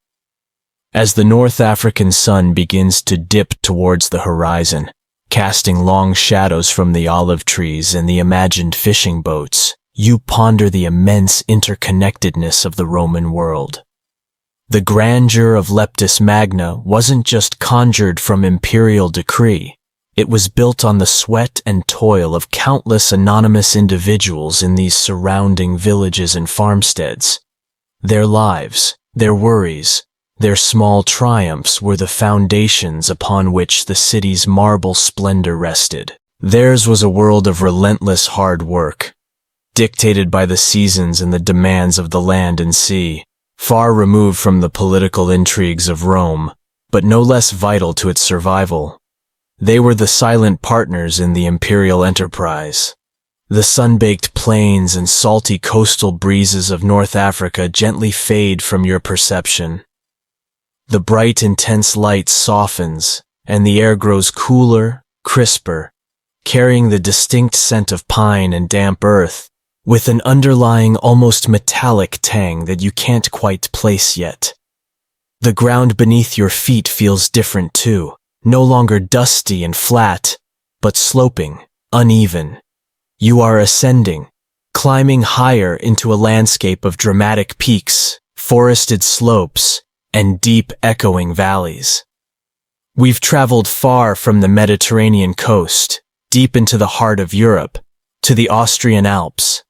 As the North African sun begins to dip towards the horizon, casting long shadows from the olive trees and the imagined fishing boats, you ponder the immense interconnectedness of the Roman world. The grandeur of Leptis Magna wasn't just conjured from imperial decree. It was built on the sweat and toil of countless anonymous individuals in these surrounding villages and farmsteads. Their lives, their worries, their small triumphs were the foundations upon which the city's marble splendor rested. Theirs was a world of relentless hard work, dictated by the seasons and the demands of the land and sea, far removed from the political intrigues of Rome, but no less vital to its survival. They were the silent partners in the imperial enterprise. The sun-baked plains and salty coastal breezes of North Africa gently fade from your perception. The bright, intense light softens, and the air grows cooler, crisper, carrying the distinct scent of pine and damp earth, with an underlying almost metallic tang that you can't quite place yet. The ground beneath your feet feels different too, no longer dusty and flat, but sloping, uneven. You are ascending, climbing higher into a landscape of dramatic peaks, forested slopes, and deep echoing valleys. We've traveled far from the Mediterranean coast, deep into the heart of Europe, to the Austrian Alps.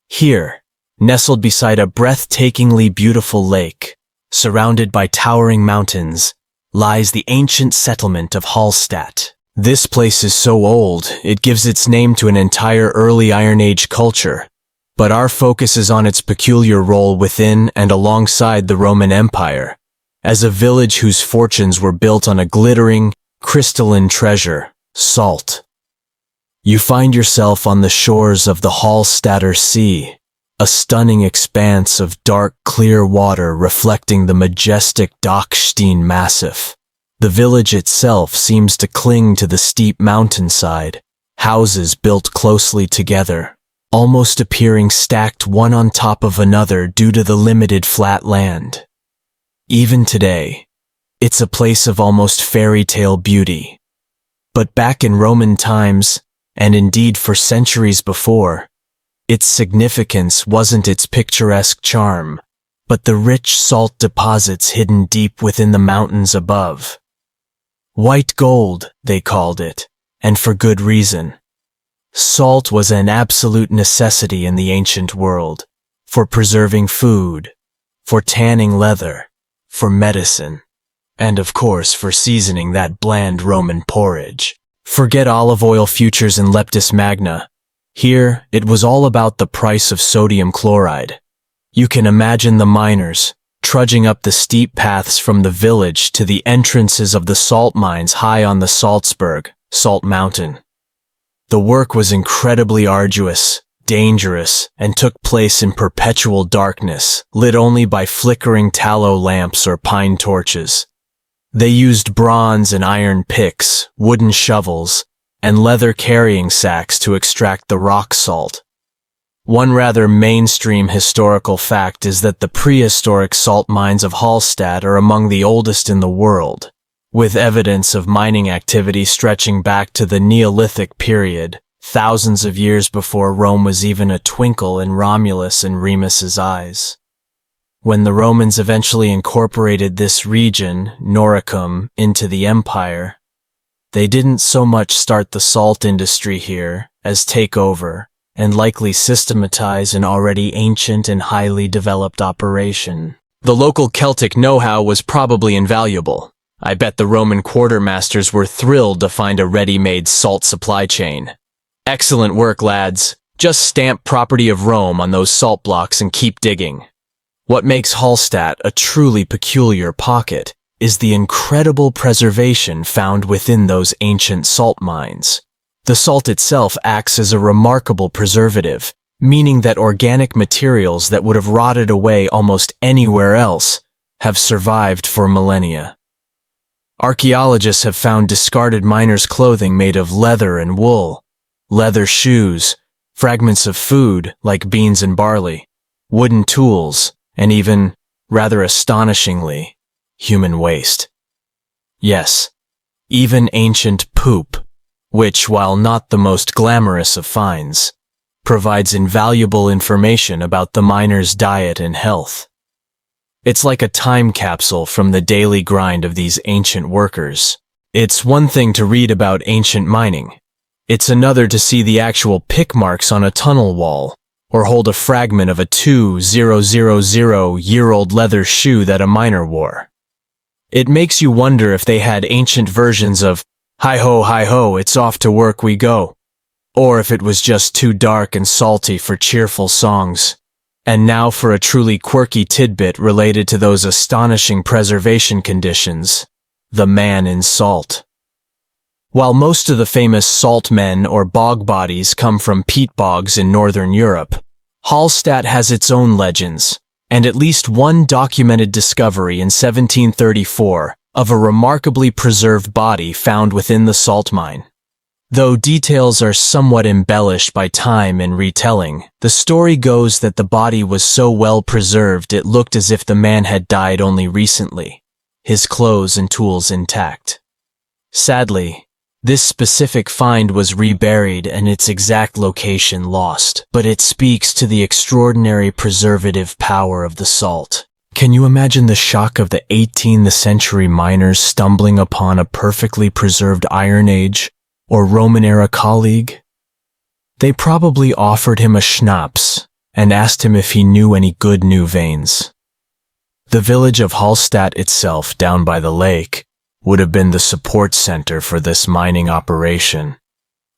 Here, nestled beside a breathtakingly beautiful lake, surrounded by towering mountains, lies the ancient settlement of Hallstatt. This place is so old, it gives its name to an entire early Iron Age culture, but our focus is on its peculiar role within and alongside the Roman Empire, as a village whose fortunes were built on a glittering, crystalline treasure, salt. You find yourself on the shores of the Hallstatter Sea, a stunning expanse of dark, clear water reflecting the majestic Dachstein Massif. The village itself seems to cling to the steep mountainside, houses built closely together, almost appearing stacked one on top of another due to the limited flat land. Even today, it's a place of almost fairy tale beauty. But back in Roman times, and indeed for centuries before, its significance wasn't its picturesque charm, but the rich salt deposits hidden deep within the mountains above. White gold, they called it, and for good reason. Salt was an absolute necessity in the ancient world, for preserving food, for tanning leather, for medicine, and of course for seasoning that bland Roman porridge. Forget olive oil futures and leptis magna. Here, it was all about the price of sodium chloride. You can imagine the miners, trudging up the steep paths from the village to the entrances of the salt mines high on the Salzburg, Salt Mountain. The work was incredibly arduous, dangerous, and took place in perpetual darkness, lit only by flickering tallow lamps or pine torches. They used bronze and iron picks, wooden shovels, and leather carrying sacks to extract the rock salt. One rather mainstream historical fact is that the prehistoric salt mines of Hallstatt are among the oldest in the world, with evidence of mining activity stretching back to the Neolithic period, thousands of years before Rome was even a twinkle in Romulus and Remus's eyes. When the Romans eventually incorporated this region, Noricum, into the empire, they didn't so much start the salt industry here as take over and likely systematize an already ancient and highly developed operation. The local Celtic know-how was probably invaluable. I bet the Roman quartermasters were thrilled to find a ready-made salt supply chain. Excellent work, lads. Just stamp property of Rome on those salt blocks and keep digging. What makes Hallstatt a truly peculiar pocket is the incredible preservation found within those ancient salt mines. The salt itself acts as a remarkable preservative, meaning that organic materials that would have rotted away almost anywhere else have survived for millennia. Archaeologists have found discarded miners' clothing made of leather and wool, leather shoes, fragments of food like beans and barley, wooden tools, and even, rather astonishingly, human waste. Yes, even ancient poop, which, while not the most glamorous of finds, provides invaluable information about the miner's diet and health. It's like a time capsule from the daily grind of these ancient workers. It's one thing to read about ancient mining. It's another to see the actual pick marks on a tunnel wall, or hold a fragment of a 2,000-year-old leather shoe that a miner wore. It makes you wonder if they had ancient versions of hi-ho, it's off to work we go, or if it was just too dark and salty for cheerful songs. And now for a truly quirky tidbit related to those astonishing preservation conditions, the man in salt. While most of the famous salt men or bog bodies come from peat bogs in northern Europe, Hallstatt has its own legends, and at least one documented discovery in 1734 of a remarkably preserved body found within the salt mine. Though details are somewhat embellished by time and retelling, the story goes that the body was so well preserved it looked as if the man had died only recently, his clothes and tools intact. Sadly, this specific find was reburied and its exact location lost, but it speaks to the extraordinary preservative power of the salt. Can you imagine the shock of the 18th century miners stumbling upon a perfectly preserved Iron Age or Roman-era colleague? They probably offered him a schnapps and asked him if he knew any good new veins. The village of Hallstatt itself, down by the lake, would have been the support center for this mining operation.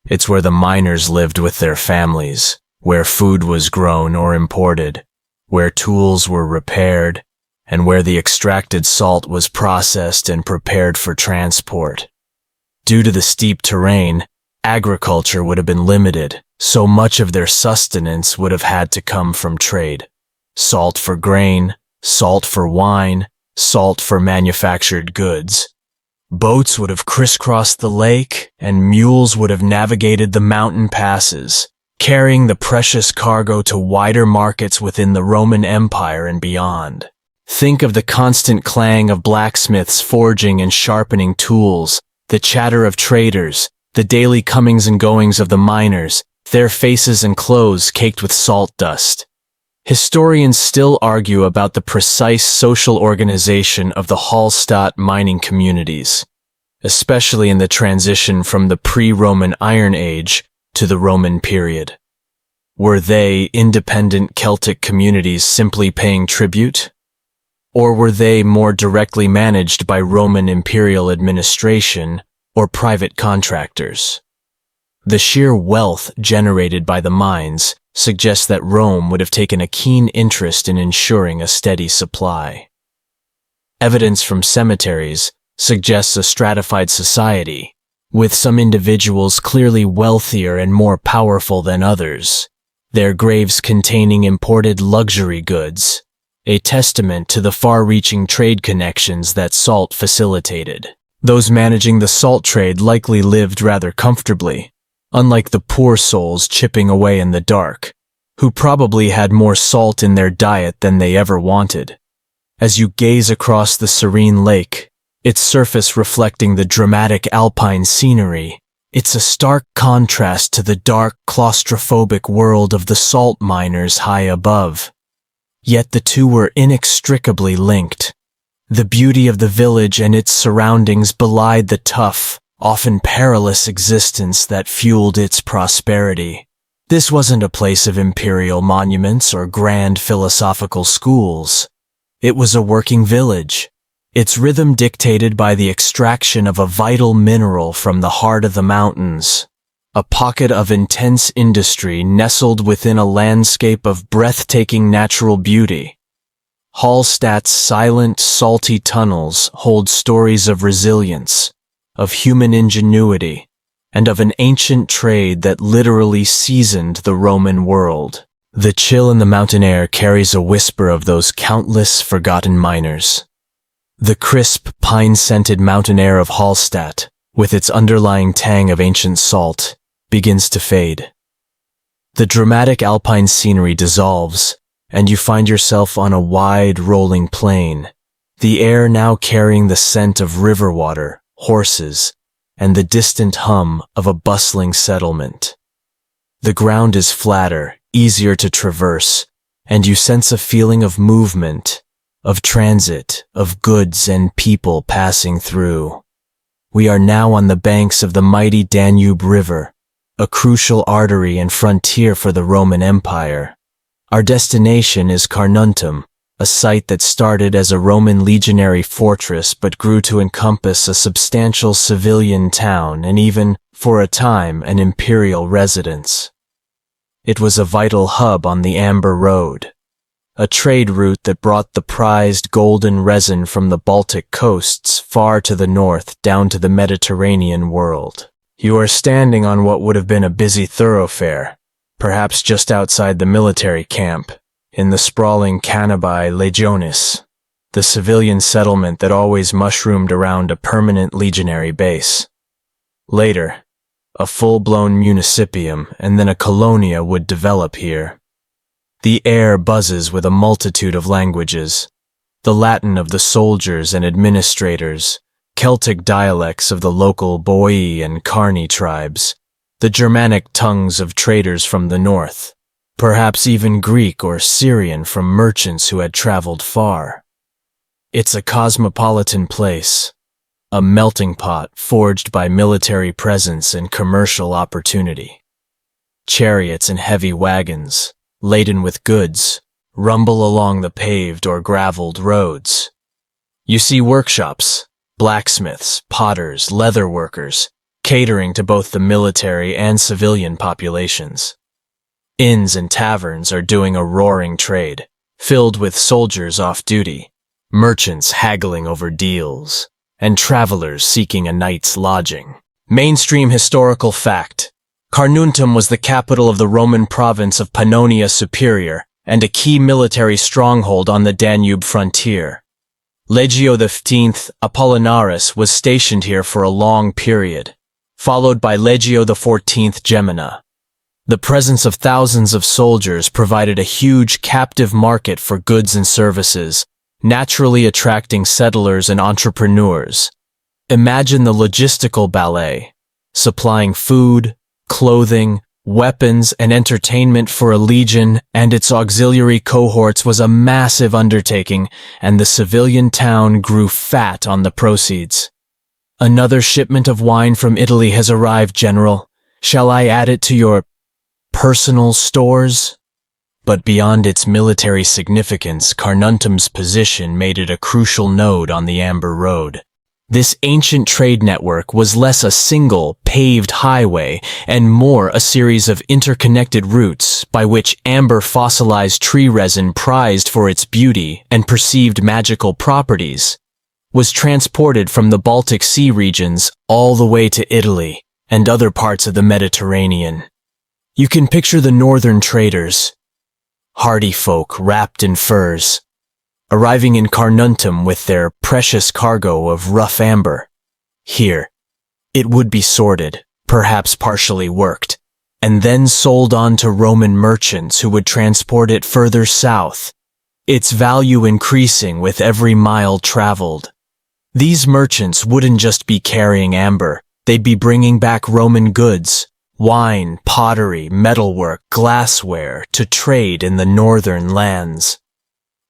It's where the miners lived with their families, where food was grown or imported, where tools were repaired, and where the extracted salt was processed and prepared for transport. Due to the steep terrain, agriculture would have been limited, so much of their sustenance would have had to come from trade. Salt for grain, salt for wine, salt for manufactured goods. Boats would have crisscrossed the lake, and mules would have navigated the mountain passes, carrying the precious cargo to wider markets within the Roman Empire and beyond. Think of the constant clang of blacksmiths forging and sharpening tools, the chatter of traders, the daily comings and goings of the miners, their faces and clothes caked with salt dust. Historians still argue about the precise social organization of the Hallstatt mining communities, especially in the transition from the pre-Roman Iron Age to the Roman period. Were they independent Celtic communities simply paying tribute? Or were they more directly managed by Roman imperial administration or private contractors? The sheer wealth generated by the mines suggests that Rome would have taken a keen interest in ensuring a steady supply. Evidence from cemeteries suggests a stratified society, with some individuals clearly wealthier and more powerful than others, their graves containing imported luxury goods, a testament to the far-reaching trade connections that salt facilitated. Those managing the salt trade likely lived rather comfortably, unlike the poor souls chipping away in the dark, who probably had more salt in their diet than they ever wanted. As you gaze across the serene lake, its surface reflecting the dramatic alpine scenery, it's a stark contrast to the dark, claustrophobic world of the salt miners high above. Yet the two were inextricably linked. The beauty of the village and its surroundings belied the tough, often perilous existence that fueled its prosperity. This wasn't a place of imperial monuments or grand philosophical schools. It was a working village, its rhythm dictated by the extraction of a vital mineral from the heart of the mountains, a pocket of intense industry nestled within a landscape of breathtaking natural beauty. Hallstatt's silent, salty tunnels hold stories of resilience, of human ingenuity, and of an ancient trade that literally seasoned the Roman world. The chill in the mountain air carries a whisper of those countless forgotten miners. The crisp, pine-scented mountain air of Hallstatt, with its underlying tang of ancient salt, begins to fade. The dramatic alpine scenery dissolves, and you find yourself on a wide, rolling plain, the air now carrying the scent of river water, horses, and the distant hum of a bustling settlement. The ground is flatter, easier to traverse, and you sense a feeling of movement, of transit, of goods and people passing through. We are now on the banks of the mighty Danube River, a crucial artery and frontier for the Roman Empire. Our destination is Carnuntum, a site that started as a Roman legionary fortress but grew to encompass a substantial civilian town and even, for a time, an imperial residence. It was a vital hub on the Amber Road, a trade route that brought the prized golden resin from the Baltic coasts far to the north down to the Mediterranean world. You are standing on what would have been a busy thoroughfare, perhaps just outside the military camp, in the sprawling Canabae Legionis, the civilian settlement that always mushroomed around a permanent legionary base. Later, a full-blown municipium and then a colonia would develop here. The air buzzes with a multitude of languages, the Latin of the soldiers and administrators, Celtic dialects of the local Boii and Carni tribes, the Germanic tongues of traders from the north, perhaps even Greek or Syrian from merchants who had traveled far. It's a cosmopolitan place, a melting pot forged by military presence and commercial opportunity. Chariots and heavy wagons, laden with goods, rumble along the paved or graveled roads. You see workshops, blacksmiths, potters, leather workers, catering to both the military and civilian populations. Inns and taverns are doing a roaring trade, filled with soldiers off duty, merchants haggling over deals, and travelers seeking a night's lodging. Mainstream historical fact: Carnuntum was the capital of the Roman province of Pannonia Superior and a key military stronghold on the Danube frontier. Legio XV Apollinaris was stationed here for a long period, followed by Legio XIV Gemina. The presence of thousands of soldiers provided a huge captive market for goods and services, naturally attracting settlers and entrepreneurs. Imagine the logistical ballet, supplying food, clothing, weapons, and entertainment for a legion and its auxiliary cohorts was a massive undertaking, and the civilian town grew fat on the proceeds. Another shipment of wine from Italy has arrived, General. Shall I add it to your personal stores? But beyond its military significance, Carnuntum's position made it a crucial node on the Amber Road. This ancient trade network was less a single, paved highway and more a series of interconnected routes by which amber fossilized tree resin, prized for its beauty and perceived magical properties, was transported from the Baltic Sea regions all the way to Italy and other parts of the Mediterranean. You can picture the northern traders, hardy folk wrapped in furs, arriving in Carnuntum with their precious cargo of rough amber. Here, it would be sorted, perhaps partially worked, and then sold on to Roman merchants who would transport it further south, its value increasing with every mile traveled. These merchants wouldn't just be carrying amber, they'd be bringing back Roman goods, wine, pottery, metalwork, glassware, to trade in the northern lands.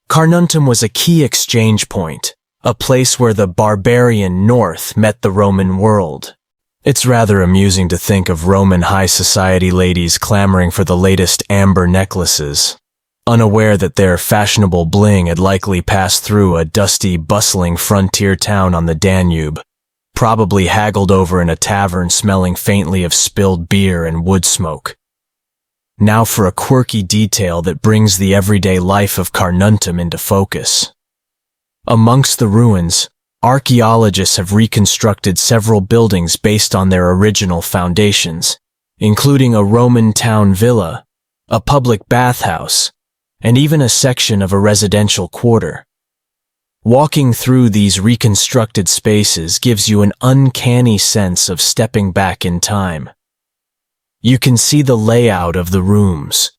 Carnuntum was a key exchange point, a place where the barbarian north met the Roman world. It's rather amusing to think of Roman high society ladies clamoring for the latest amber necklaces, unaware that their fashionable bling had likely passed through a dusty, bustling frontier town on the Danube, probably haggled over in a tavern smelling faintly of spilled beer and wood smoke. Now for a quirky detail that brings the everyday life of Carnuntum into focus. Amongst the ruins, archaeologists have reconstructed several buildings based on their original foundations, including a Roman town villa, a public bathhouse, and even a section of a residential quarter. Walking through these reconstructed spaces gives you an uncanny sense of stepping back in time. You can see the layout of the rooms,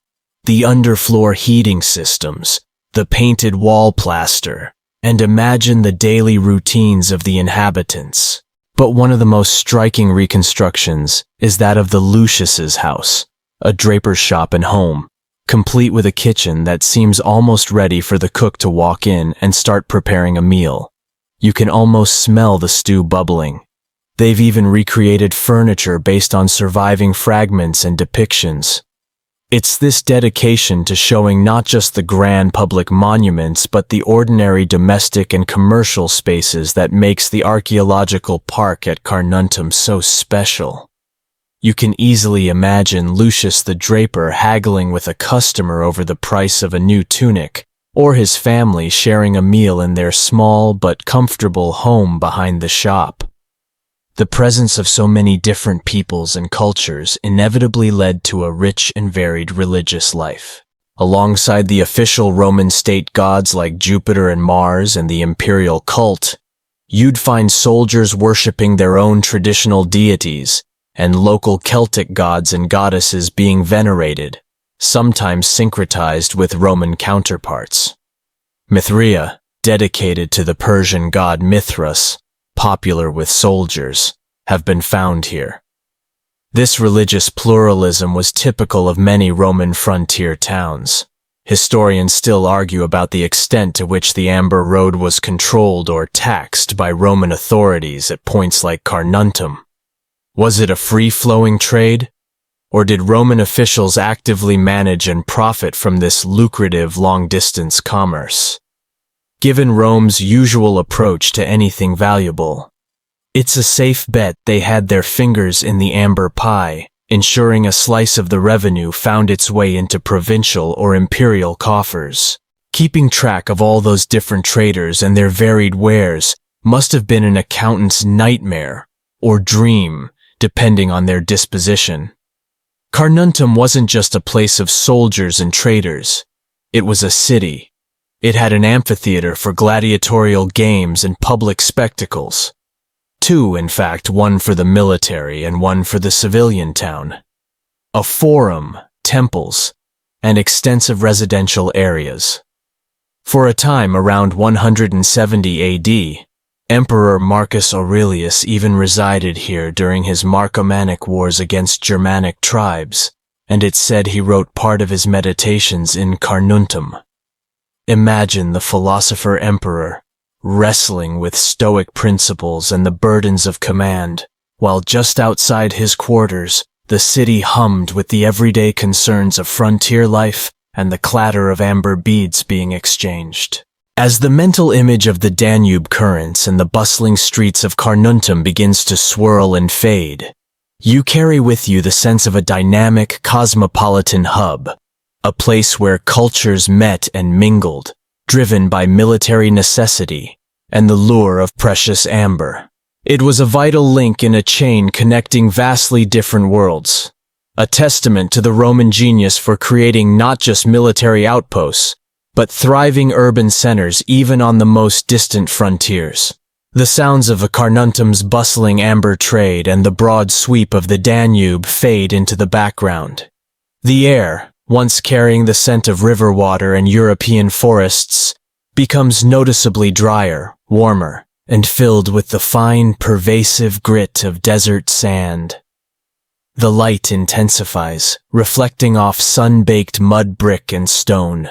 the underfloor heating systems, the painted wall plaster, and imagine the daily routines of the inhabitants. But one of the most striking reconstructions is that of the Lucius's house, a draper's shop and home, complete with a kitchen that seems almost ready for the cook to walk in and start preparing a meal. You can almost smell the stew bubbling. They've even recreated furniture based on surviving fragments and depictions. It's this dedication to showing not just the grand public monuments but the ordinary domestic and commercial spaces that makes the archaeological park at Carnuntum so special. You can easily imagine Lucius the draper haggling with a customer over the price of a new tunic, or his family sharing a meal in their small but comfortable home behind the shop. The presence of so many different peoples and cultures inevitably led to a rich and varied religious life. Alongside the official Roman state gods like Jupiter and Mars and the imperial cult, you'd find soldiers worshipping their own traditional deities and local Celtic gods and goddesses being venerated, sometimes syncretized with Roman counterparts. Mithraea, dedicated to the Persian god Mithras, popular with soldiers, have been found here. This religious pluralism was typical of many Roman frontier towns. Historians still argue about the extent to which the Amber Road was controlled or taxed by Roman authorities at points like Carnuntum. Was it a free-flowing trade? Or did Roman officials actively manage and profit from this lucrative long-distance commerce? Given Rome's usual approach to anything valuable, it's a safe bet they had their fingers in the amber pie, ensuring a slice of the revenue found its way into provincial or imperial coffers. Keeping track of all those different traders and their varied wares must have been an accountant's nightmare or dream, depending on their disposition. Carnuntum wasn't just a place of soldiers and traders. It was a city. It had an amphitheater for gladiatorial games and public spectacles. Two, in fact, one for the military and one for the civilian town. A forum, temples, and extensive residential areas. For a time around 170 AD, Emperor Marcus Aurelius even resided here during his Marcomannic wars against Germanic tribes, and it's said he wrote part of his meditations in Carnuntum. Imagine the philosopher-emperor wrestling with Stoic principles and the burdens of command, while just outside his quarters, the city hummed with the everyday concerns of frontier life and the clatter of amber beads being exchanged. As the mental image of the Danube currents and the bustling streets of Carnuntum begins to swirl and fade, you carry with you the sense of a dynamic, cosmopolitan hub, a place where cultures met and mingled, driven by military necessity and the lure of precious amber. It was a vital link in a chain connecting vastly different worlds, a testament to the Roman genius for creating not just military outposts, but thriving urban centers even on the most distant frontiers. The sounds of Carnuntum's bustling amber trade and the broad sweep of the Danube fade into the background. The air, once carrying the scent of river water and European forests, becomes noticeably drier, warmer, and filled with the fine, pervasive grit of desert sand. The light intensifies, reflecting off sun-baked mud brick and stone.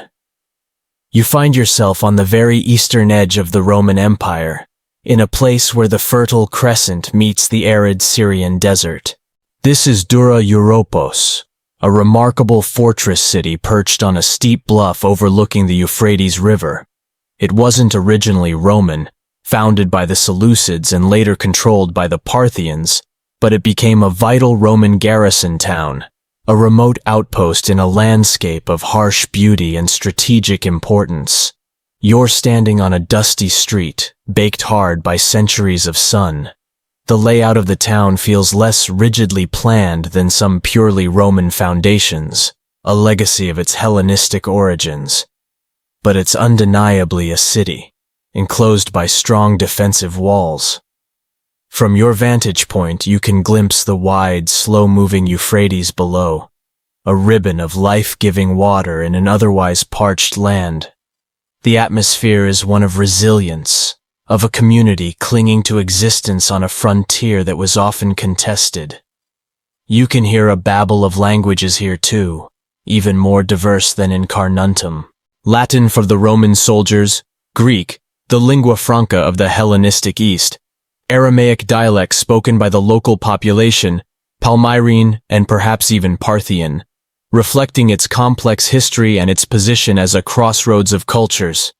You find yourself on the very eastern edge of the Roman Empire, in a place where the fertile crescent meets the arid Syrian desert. This is Dura Europos, a remarkable fortress city perched on a steep bluff overlooking the Euphrates River. It wasn't originally Roman, founded by the Seleucids and later controlled by the Parthians, but it became a vital Roman garrison town, a remote outpost in a landscape of harsh beauty and strategic importance. You're standing on a dusty street, baked hard by centuries of sun. The layout of the town feels less rigidly planned than some purely Roman foundations, a legacy of its Hellenistic origins. But it's undeniably a city, enclosed by strong defensive walls. From your vantage point, you can glimpse the wide, slow-moving Euphrates below, a ribbon of life-giving water in an otherwise parched land. The atmosphere is one of resilience, of a community clinging to existence on a frontier that was often contested. You can hear a babble of languages here too, even more diverse than in Carnuntum. Latin for the Roman soldiers, Greek, the lingua franca of the Hellenistic East, Aramaic dialects spoken by the local population, Palmyrene, and perhaps even Parthian, reflecting its complex history and its position as a crossroads of cultures.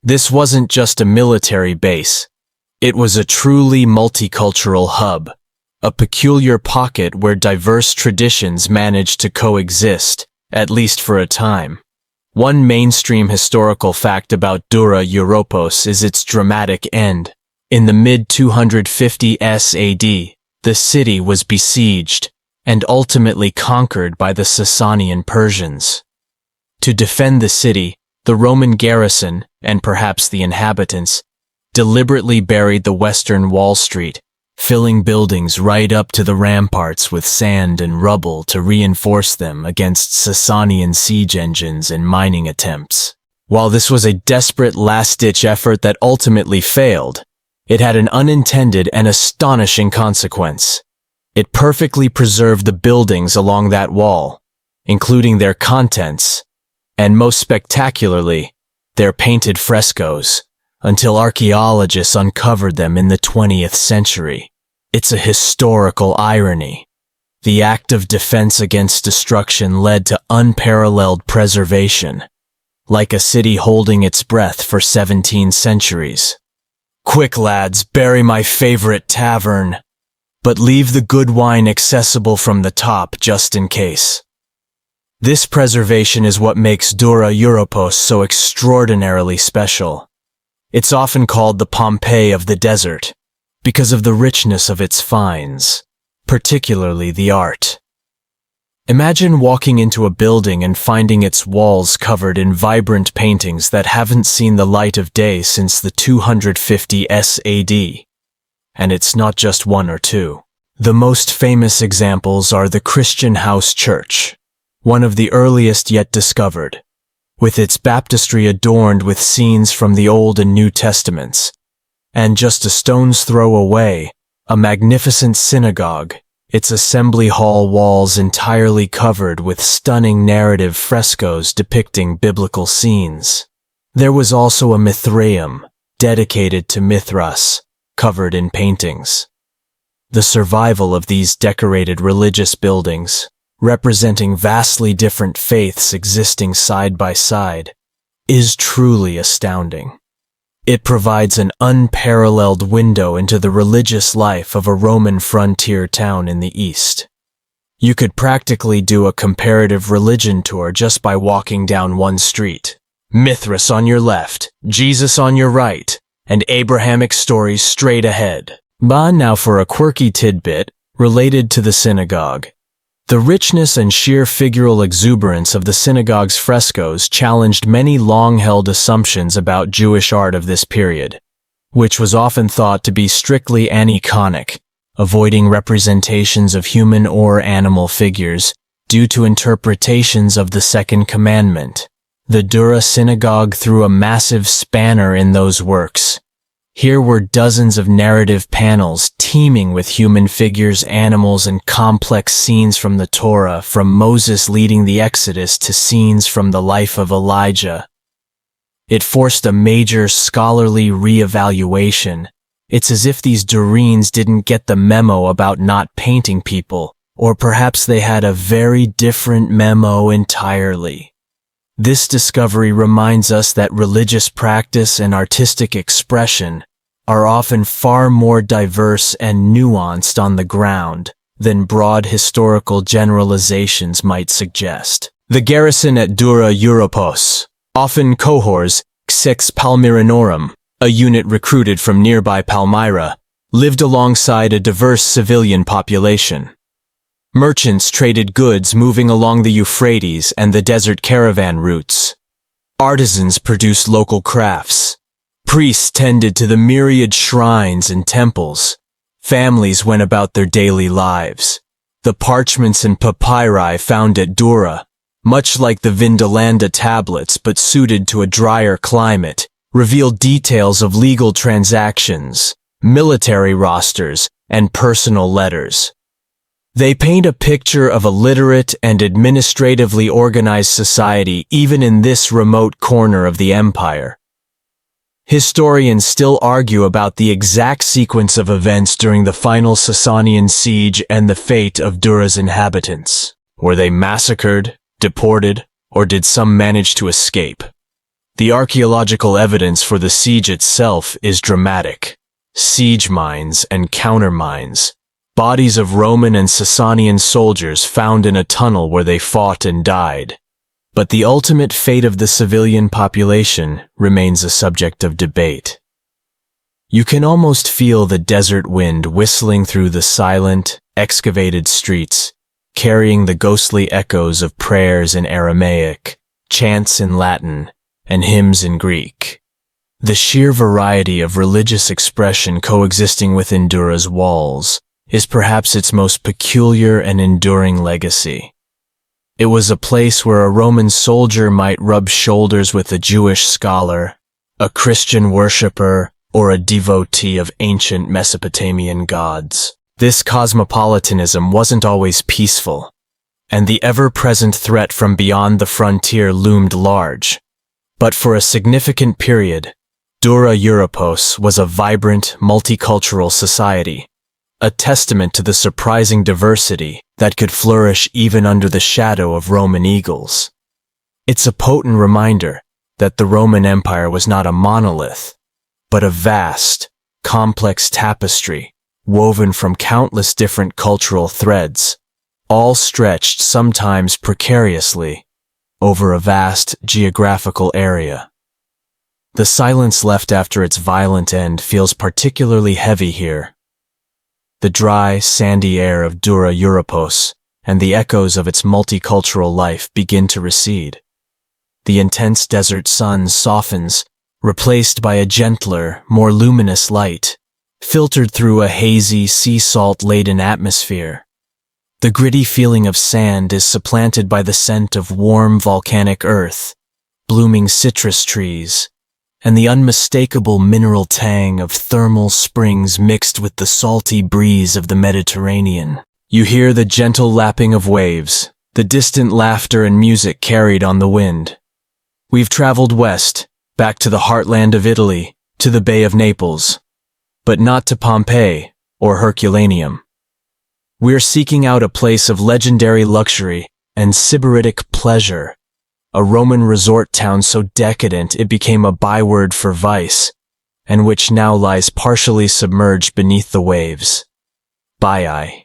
This wasn't just a military base. It was a truly multicultural hub, a peculiar pocket where diverse traditions managed to coexist, at least for a time. One mainstream historical fact about Dura Europos is its dramatic end. In the mid-250s AD, the city was besieged and ultimately conquered by the Sasanian Persians. To defend the city, the Roman garrison, and perhaps the inhabitants, deliberately buried the western wall street, filling buildings right up to the ramparts with sand and rubble to reinforce them against Sasanian siege engines and mining attempts. While this was a desperate last-ditch effort that ultimately failed, It had an unintended and astonishing consequence. It perfectly preserved the buildings along that wall, including their contents, and most spectacularly, their painted frescoes, until archaeologists uncovered them in the 20th century. It's a historical irony. The act of defense against destruction led to unparalleled preservation, like a city holding its breath for 17 centuries. Quick, lads, bury my favorite tavern, but leave the good wine accessible from the top just in case. This preservation is what makes Dura Europos so extraordinarily special. It's often called the Pompeii of the desert, because of the richness of its finds, particularly the art. Imagine walking into a building and finding its walls covered in vibrant paintings that haven't seen the light of day since the 250 AD. And it's not just one or two. The most famous examples are the Christian House Church, one of the earliest yet discovered, with its baptistry adorned with scenes from the Old and New Testaments, and just a stone's throw away, a magnificent synagogue, its assembly hall walls entirely covered with stunning narrative frescoes depicting biblical scenes. There was also a Mithraeum, dedicated to Mithras, covered in paintings. The survival of these decorated religious buildings, representing vastly different faiths existing side by side, is truly astounding. It provides an unparalleled window into the religious life of a Roman frontier town in the East. You could practically do a comparative religion tour just by walking down one street. Mithras on your left, Jesus on your right, and Abrahamic stories straight ahead. But now for a quirky tidbit related to the synagogue. The richness and sheer figural exuberance of the synagogue's frescoes challenged many long-held assumptions about Jewish art of this period, which was often thought to be strictly aniconic, avoiding representations of human or animal figures due to interpretations of the Second Commandment. The Dura synagogue threw a massive spanner in those works. Here were dozens of narrative panels teeming with human figures, animals, and complex scenes from the Torah, from Moses leading the Exodus to scenes from the life of Elijah. It forced a major scholarly re-evaluation. It's as if these Dureens didn't get the memo about not painting people, or perhaps they had a very different memo entirely. This discovery reminds us that religious practice and artistic expression are often far more diverse and nuanced on the ground than broad historical generalizations might suggest. The garrison at Dura Europos, often cohors Xex Palmyrinorum, a unit recruited from nearby Palmyra, lived alongside a diverse civilian population. Merchants traded goods moving along the Euphrates and the desert caravan routes. Artisans produced local crafts. Priests tended to the myriad shrines and temples. Families went about their daily lives. The parchments and papyri found at Dura, much like the Vindolanda tablets but suited to a drier climate, reveal details of legal transactions, military rosters, and personal letters. They paint a picture of a literate and administratively organized society even in this remote corner of the empire. Historians still argue about the exact sequence of events during the final Sasanian siege and the fate of Dura's inhabitants. Were they massacred, deported, or did some manage to escape? The archaeological evidence for the siege itself is dramatic. Siege mines and countermines. Bodies of Roman and Sasanian soldiers found in a tunnel where they fought and died. But the ultimate fate of the civilian population remains a subject of debate. You can almost feel the desert wind whistling through the silent, excavated streets, carrying the ghostly echoes of prayers in Aramaic, chants in Latin, and hymns in Greek. The sheer variety of religious expression coexisting within Dura's walls is perhaps its most peculiar and enduring legacy. It was a place where a Roman soldier might rub shoulders with a Jewish scholar, a Christian worshiper, or a devotee of ancient Mesopotamian gods. This cosmopolitanism wasn't always peaceful, and the ever-present threat from beyond the frontier loomed large. But for a significant period, Dura Europos was a vibrant, multicultural society, a testament to the surprising diversity that could flourish even under the shadow of Roman eagles. It's a potent reminder that the Roman Empire was not a monolith, but a vast, complex tapestry woven from countless different cultural threads, all stretched sometimes precariously over a vast geographical area. The silence left after its violent end feels particularly heavy here. The dry, sandy air of Dura Europos and the echoes of its multicultural life begin to recede. The intense desert sun softens, replaced by a gentler, more luminous light, filtered through a hazy, sea salt-laden atmosphere. The gritty feeling of sand is supplanted by the scent of warm volcanic earth, blooming citrus trees, and the unmistakable mineral tang of thermal springs mixed with the salty breeze of the Mediterranean. You hear the gentle lapping of waves, the distant laughter and music carried on the wind. We've traveled west, back to the heartland of Italy, to the Bay of Naples, but not to Pompeii or Herculaneum. We're seeking out a place of legendary luxury and sybaritic pleasure, a Roman resort town so decadent it became a byword for vice, and which now lies partially submerged beneath the waves. Baiae.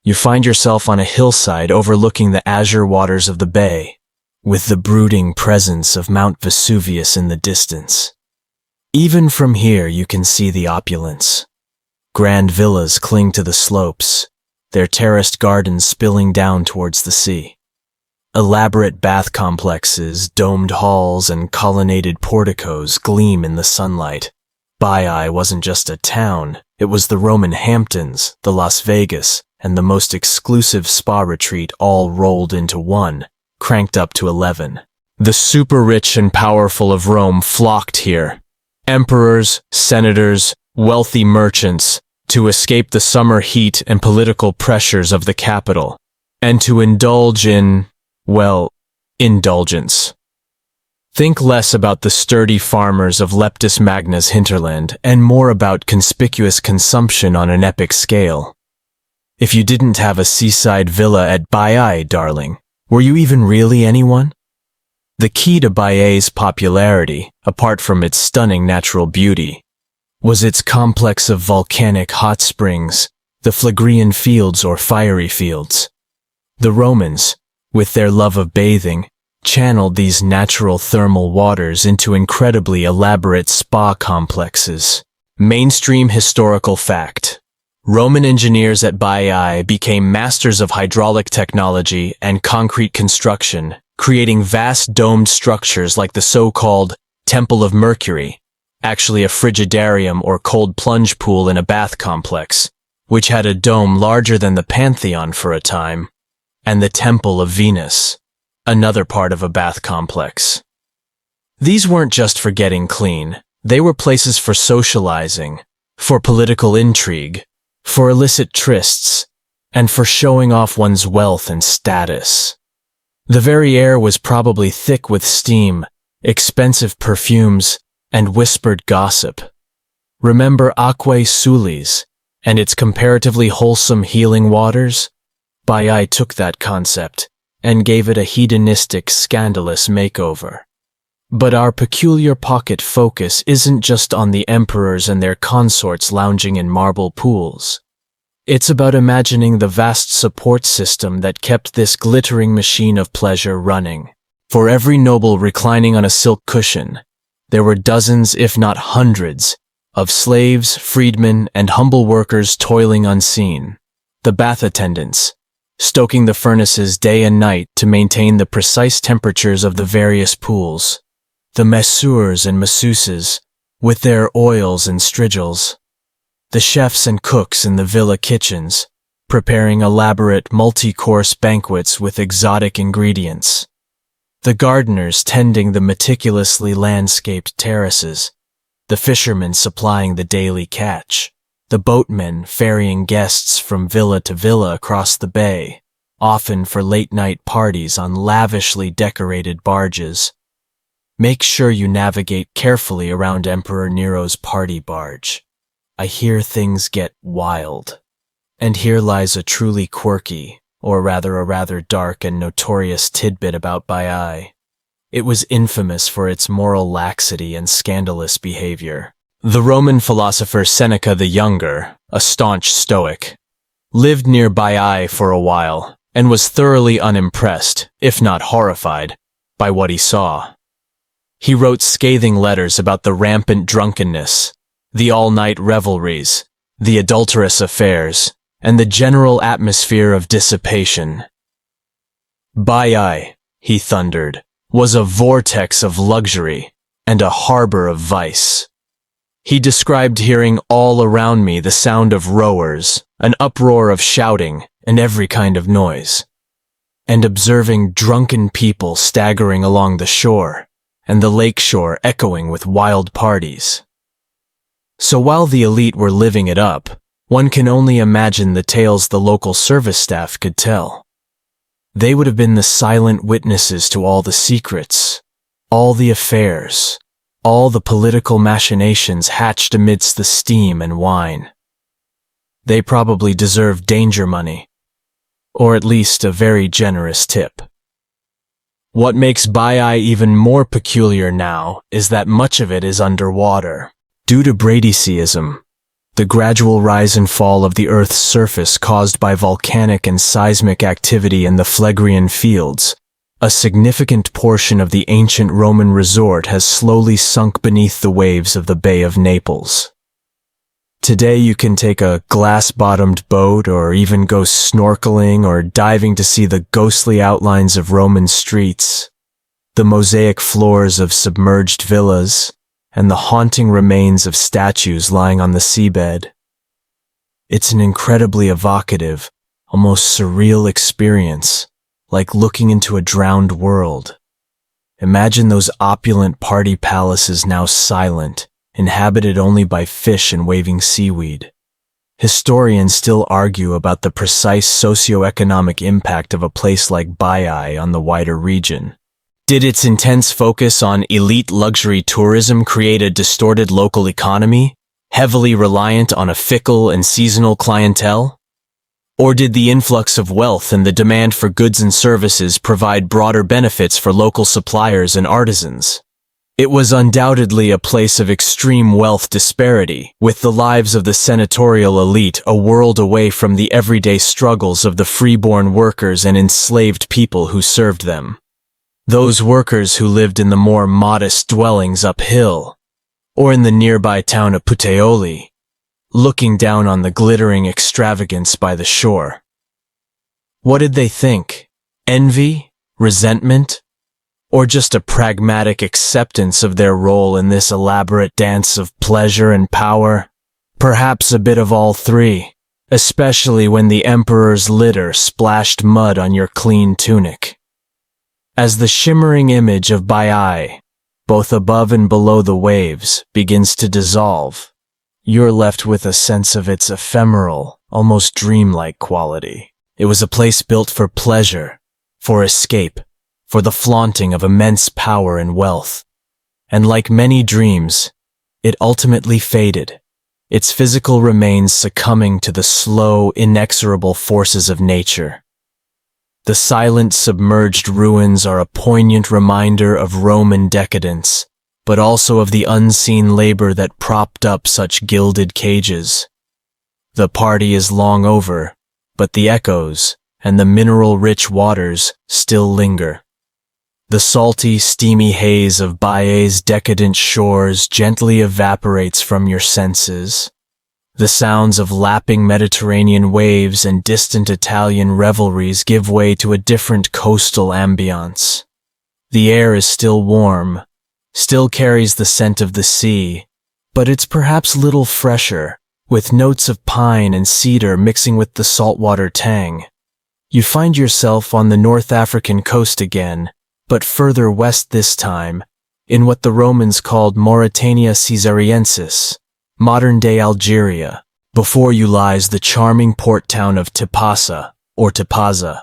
You find yourself on a hillside overlooking the azure waters of the bay, with the brooding presence of Mount Vesuvius in the distance. Even from here you can see the opulence. Grand villas cling to the slopes, their terraced gardens spilling down towards the sea. Elaborate bath complexes, domed halls, and colonnaded porticos gleam in the sunlight. Baiae wasn't just a town, it was the Roman Hamptons, the Las Vegas, and the most exclusive spa retreat all rolled into one, cranked up to 11. The super rich and powerful of Rome flocked here. Emperors, senators, wealthy merchants, to escape the summer heat and political pressures of the capital, and to indulge in, well, indulgence. Think less about the sturdy farmers of Leptis Magna's hinterland and more about conspicuous consumption on an epic scale. If you didn't have a seaside villa at Baiae, darling, were you even really anyone? The key to Baiae's popularity, apart from its stunning natural beauty, was its complex of volcanic hot springs, the Phlegrean fields or fiery fields. The Romans, with their love of bathing, channeled these natural thermal waters into incredibly elaborate spa complexes. Mainstream historical fact. Roman engineers at Baiae became masters of hydraulic technology and concrete construction, creating vast domed structures like the so-called Temple of Mercury, actually a frigidarium or cold plunge pool in a bath complex, which had a dome larger than the Pantheon for a time, and the Temple of Venus, another part of a bath complex. These weren't just for getting clean, they were places for socializing, for political intrigue, for illicit trysts, and for showing off one's wealth and status. The very air was probably thick with steam, expensive perfumes, and whispered gossip. Remember Aquae Sulis and its comparatively wholesome healing waters? Baiae took that concept and gave it a hedonistic, scandalous makeover. But our peculiar pocket focus isn't just on the emperors and their consorts lounging in marble pools. It's about imagining the vast support system that kept this glittering machine of pleasure running. For every noble reclining on a silk cushion, there were dozens, if not hundreds, of slaves, freedmen, and humble workers toiling unseen. The bath attendants, stoking the furnaces day and night to maintain the precise temperatures of the various pools. The masseurs and masseuses, with their oils and strigils. The chefs and cooks in the villa kitchens, preparing elaborate multi-course banquets with exotic ingredients. The gardeners tending the meticulously landscaped terraces, the fishermen supplying the daily catch, the boatmen ferrying guests from villa to villa across the bay, often for late-night parties on lavishly decorated barges. Make sure you navigate carefully around Emperor Nero's party barge. I hear things get wild. And here lies a truly quirky, or rather a rather dark and notorious tidbit about Baiae. It was infamous for its moral laxity and scandalous behavior. The Roman philosopher Seneca the Younger, a staunch Stoic, lived near Baiae for a while and was thoroughly unimpressed, if not horrified, by what he saw. He wrote scathing letters about the rampant drunkenness, the all-night revelries, the adulterous affairs, and the general atmosphere of dissipation. Baiae, he thundered, was a vortex of luxury and a harbor of vice. He described hearing all around me the sound of rowers, an uproar of shouting, and every kind of noise, and observing drunken people staggering along the shore, and the lake shore echoing with wild parties. So while the elite were living it up, one can only imagine the tales the local service staff could tell. They would have been the silent witnesses to all the secrets, all the affairs, all the political machinations hatched amidst the steam and wine. They probably deserved danger money, or at least a very generous tip. What makes Baiae even more peculiar now is that much of it is underwater. Due to bradyseism, the gradual rise and fall of the Earth's surface caused by volcanic and seismic activity in the Phlegrean fields, a significant portion of the ancient Roman resort has slowly sunk beneath the waves of the Bay of Naples. Today you can take a glass-bottomed boat or even go snorkeling or diving to see the ghostly outlines of Roman streets, the mosaic floors of submerged villas, and the haunting remains of statues lying on the seabed. It's an incredibly evocative, almost surreal experience, like looking into a drowned world. Imagine those opulent party palaces now silent, inhabited only by fish and waving seaweed. Historians still argue about the precise socio-economic impact of a place like Baiae on the wider region. Did its intense focus on elite luxury tourism create a distorted local economy, heavily reliant on a fickle and seasonal clientele? Or did the influx of wealth and the demand for goods and services provide broader benefits for local suppliers and artisans? It was undoubtedly a place of extreme wealth disparity, with the lives of the senatorial elite a world away from the everyday struggles of the freeborn workers and enslaved people who served them. Those workers who lived in the more modest dwellings uphill, or in the nearby town of Puteoli, looking down on the glittering extravagance by the shore. What did they think? Envy? Resentment? Or just a pragmatic acceptance of their role in this elaborate dance of pleasure and power? Perhaps a bit of all three, especially when the emperor's litter splashed mud on your clean tunic. As the shimmering image of Baiae, both above and below the waves, begins to dissolve, you're left with a sense of its ephemeral, almost dreamlike quality. It was a place built for pleasure, for escape, for the flaunting of immense power and wealth. And like many dreams, it ultimately faded, its physical remains succumbing to the slow, inexorable forces of nature. The silent, submerged ruins are a poignant reminder of Roman decadence, but also of the unseen labor that propped up such gilded cages. The party is long over, but the echoes and the mineral-rich waters still linger. The salty, steamy haze of Baiae's decadent shores gently evaporates from your senses. The sounds of lapping Mediterranean waves and distant Italian revelries give way to a different coastal ambiance. The air is still warm, still carries the scent of the sea, but it's perhaps little fresher, with notes of pine and cedar mixing with the saltwater tang. You find yourself on the North African coast again, but further west this time, in what the Romans called Mauritania Caesariensis, modern-day Algeria. Before you lies the charming port town of Tipasa, or Tipaza,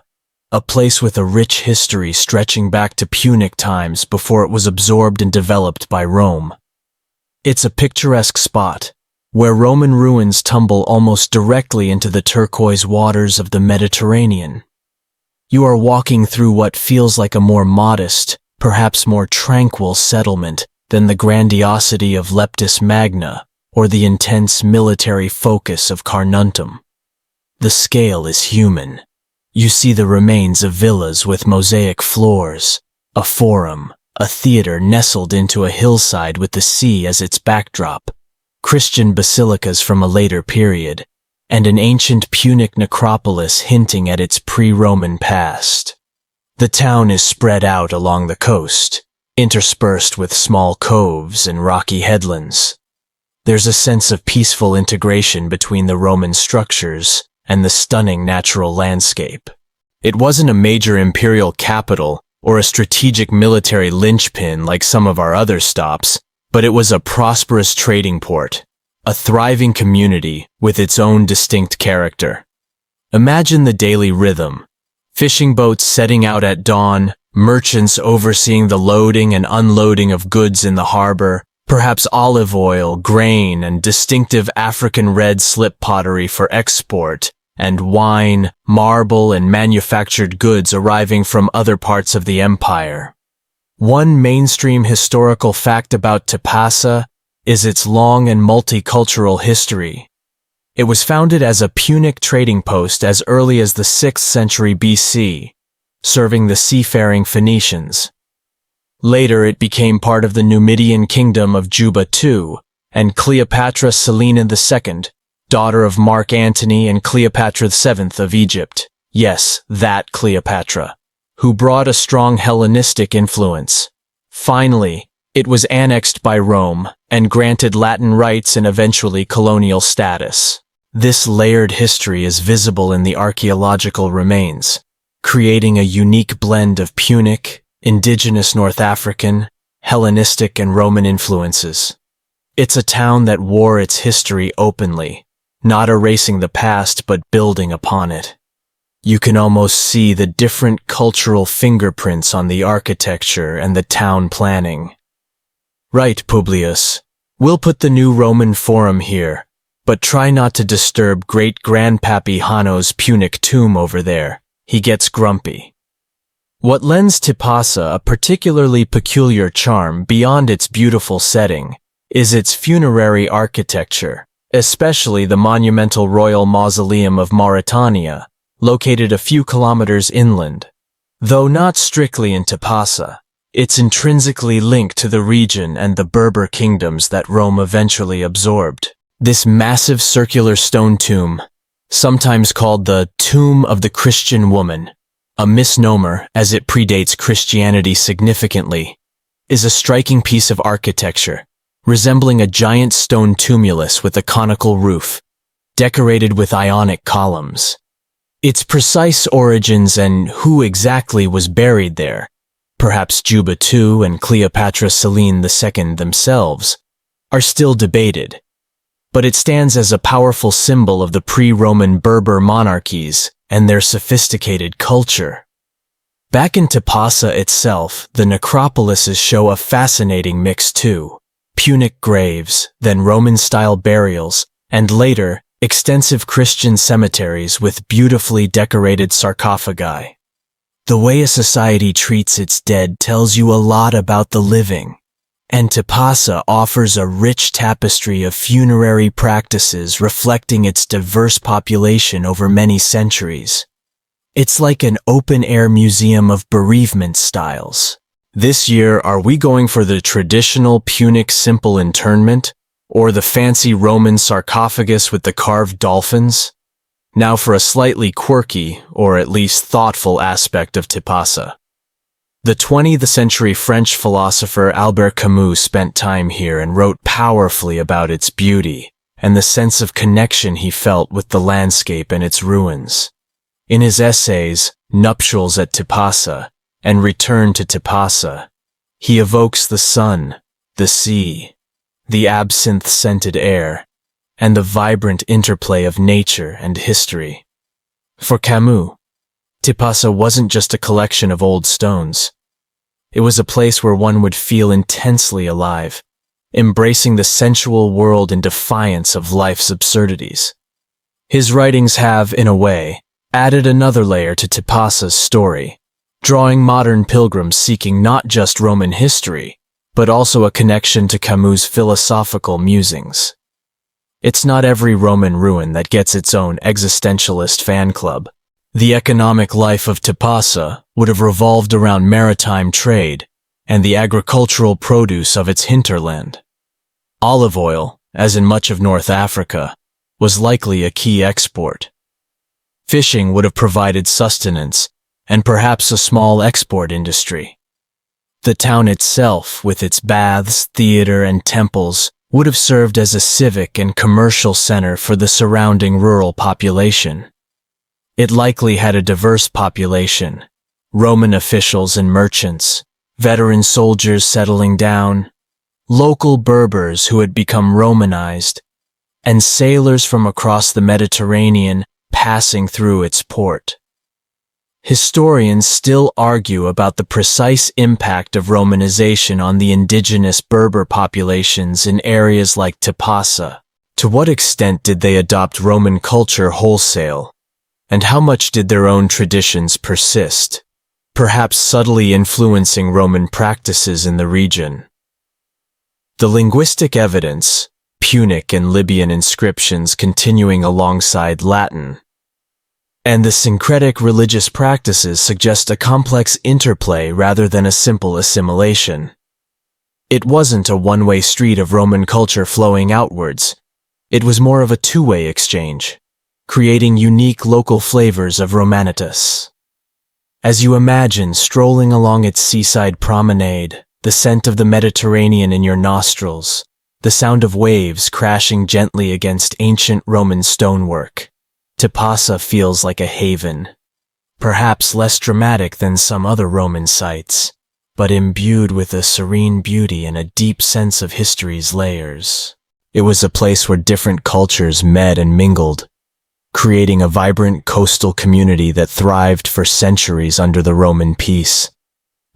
a place with a rich history stretching back to Punic times before it was absorbed and developed by Rome. It's a picturesque spot, where Roman ruins tumble almost directly into the turquoise waters of the Mediterranean. You are walking through what feels like a more modest, perhaps more tranquil settlement than the grandiosity of Leptis Magna or the intense military focus of Carnuntum. The scale is human. You see the remains of villas with mosaic floors, a forum, a theater nestled into a hillside with the sea as its backdrop, Christian basilicas from a later period, and an ancient Punic necropolis hinting at its pre-Roman past. The town is spread out along the coast, interspersed with small coves and rocky headlands. There's a sense of peaceful integration between the Roman structures and the stunning natural landscape. It wasn't a major imperial capital or a strategic military linchpin like some of our other stops, but it was a prosperous trading port, a thriving community with its own distinct character. Imagine the daily rhythm: fishing boats setting out at dawn, merchants overseeing the loading and unloading of goods in the harbor, perhaps olive oil, grain, and distinctive African red slip pottery for export, and wine, marble, and manufactured goods arriving from other parts of the empire. One mainstream historical fact about Tipasa is its long and multicultural history. It was founded as a Punic trading post as early as the 6th century BC, serving the seafaring Phoenicians. Later it became part of the Numidian kingdom of Juba II, and Cleopatra Selene II, daughter of Mark Antony and Cleopatra VII of Egypt, yes, that Cleopatra, who brought a strong Hellenistic influence. Finally, it was annexed by Rome and granted Latin rights and eventually colonial status. This layered history is visible in the archaeological remains, creating a unique blend of Punic, indigenous North African, Hellenistic, and Roman influences. It's a town that wore its history openly, not erasing the past but building upon it. You can almost see the different cultural fingerprints on the architecture and the town planning. Right, Publius. We'll put the new Roman Forum here, but try not to disturb great-grandpappy Hanno's Punic tomb over there. He gets grumpy. What lends Tipasa a particularly peculiar charm beyond its beautiful setting is its funerary architecture, especially the monumental royal mausoleum of Mauritania, located a few kilometers inland. Though not strictly in Tipasa, it's intrinsically linked to the region and the Berber kingdoms that Rome eventually absorbed. This massive circular stone tomb, sometimes called the Tomb of the Christian Woman, a misnomer as it predates Christianity significantly, is a striking piece of architecture, resembling a giant stone tumulus with a conical roof, decorated with Ionic columns. Its precise origins and who exactly was buried there, perhaps Juba II and Cleopatra Selene II themselves, are still debated, but it stands as a powerful symbol of the pre-Roman Berber monarchies and their sophisticated culture. Back in Tipasa itself, the necropolises show a fascinating mix too. Punic graves, then Roman-style burials, and later, extensive Christian cemeteries with beautifully decorated sarcophagi. The way a society treats its dead tells you a lot about the living, and Tipasa offers a rich tapestry of funerary practices reflecting its diverse population over many centuries. It's like an open-air museum of bereavement styles. This year, are we going for the traditional Punic simple interment, or the fancy Roman sarcophagus with the carved dolphins? Now for a slightly quirky, or at least thoughtful aspect of Tipasa. The 20th century French philosopher Albert Camus spent time here and wrote powerfully about its beauty and the sense of connection he felt with the landscape and its ruins. In his essays, Nuptials at Tipasa and Return to Tipasa, He evokes the sun, the sea, the absinthe-scented air, and the vibrant interplay of nature and history. For Camus, Tipasa wasn't just a collection of old stones. It was a place where one would feel intensely alive, embracing the sensual world in defiance of life's absurdities. His writings have, in a way, added another layer to Tipasa's story, drawing modern pilgrims seeking not just Roman history, but also a connection to Camus' philosophical musings. It's not every Roman ruin that gets its own existentialist fan club. The economic life of Tipasa would have revolved around maritime trade and the agricultural produce of its hinterland. Olive oil, as in much of North Africa, was likely a key export. Fishing would have provided sustenance and perhaps a small export industry. The town itself, with its baths, theater, and temples, would have served as a civic and commercial center for the surrounding rural population. It likely had a diverse population, Roman officials and merchants, veteran soldiers settling down, local Berbers who had become Romanized, and sailors from across the Mediterranean passing through its port. Historians still argue about the precise impact of Romanization on the indigenous Berber populations in areas like Tipasa. To what extent did they adopt Roman culture wholesale? And how much did their own traditions persist, perhaps subtly influencing Roman practices in the region? The linguistic evidence, Punic and Libyan inscriptions continuing alongside Latin, and the syncretic religious practices suggest a complex interplay rather than a simple assimilation. It wasn't a one-way street of Roman culture flowing outwards. It was more of a two-way exchange, creating unique local flavors of Romanitas. As you imagine strolling along its seaside promenade, the scent of the Mediterranean in your nostrils, the sound of waves crashing gently against ancient Roman stonework, Tipasa feels like a haven, perhaps less dramatic than some other Roman sites, but imbued with a serene beauty and a deep sense of history's layers. It was a place where different cultures met and mingled, creating a vibrant coastal community that thrived for centuries under the Roman peace,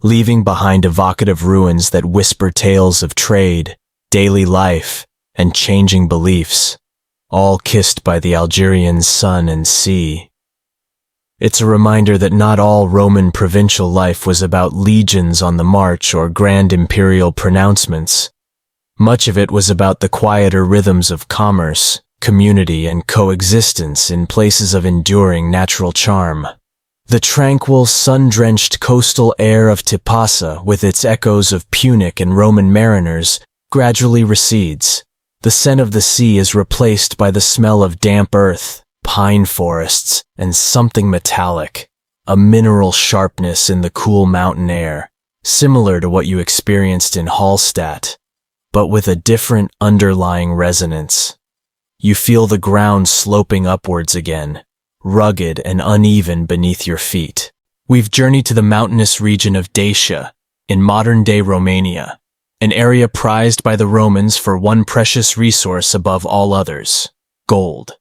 leaving behind evocative ruins that whisper tales of trade, daily life, and changing beliefs, all kissed by the Algerian sun and sea. It's a reminder that not all Roman provincial life was about legions on the march or grand imperial pronouncements. Much of it was about the quieter rhythms of commerce, community, and coexistence in places of enduring natural charm. The tranquil, sun-drenched coastal air of Tipasa, with its echoes of Punic and Roman mariners, gradually recedes. The scent of the sea is replaced by the smell of damp earth, pine forests, and something metallic, a mineral sharpness in the cool mountain air, similar to what you experienced in Hallstatt, but with a different underlying resonance. You feel the ground sloping upwards again, rugged and uneven beneath your feet. We've journeyed to the mountainous region of Dacia, in modern-day Romania, an area prized by the Romans for one precious resource above all others, gold.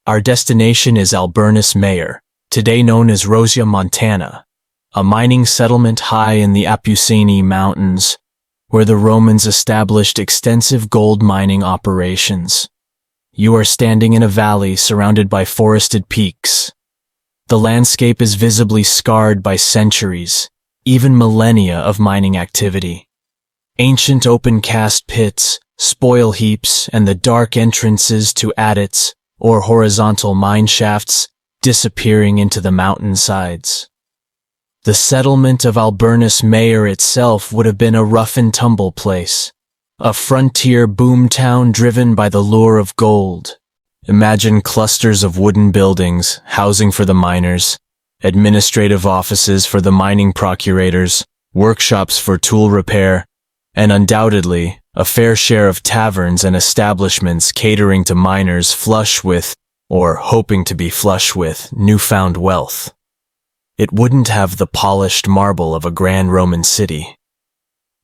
Our destination is Alburnus Mayer, today known as Rosia, Montana, a mining settlement high in the Apuseni Mountains, where the Romans established extensive gold mining operations. You are standing in a valley surrounded by forested peaks. The landscape is visibly scarred by centuries, even millennia of mining activity. Ancient open-cast pits, spoil heaps, and the dark entrances to adits, or horizontal mine shafts, disappearing into the mountainsides. The settlement of Alburnus Mayer itself would have been a rough-and-tumble place, a frontier boomtown driven by the lure of gold. Imagine clusters of wooden buildings, housing for the miners, administrative offices for the mining procurators, workshops for tool repair, and undoubtedly, a fair share of taverns and establishments catering to miners flush with, or hoping to be flush with, newfound wealth. It wouldn't have the polished marble of a grand Roman city.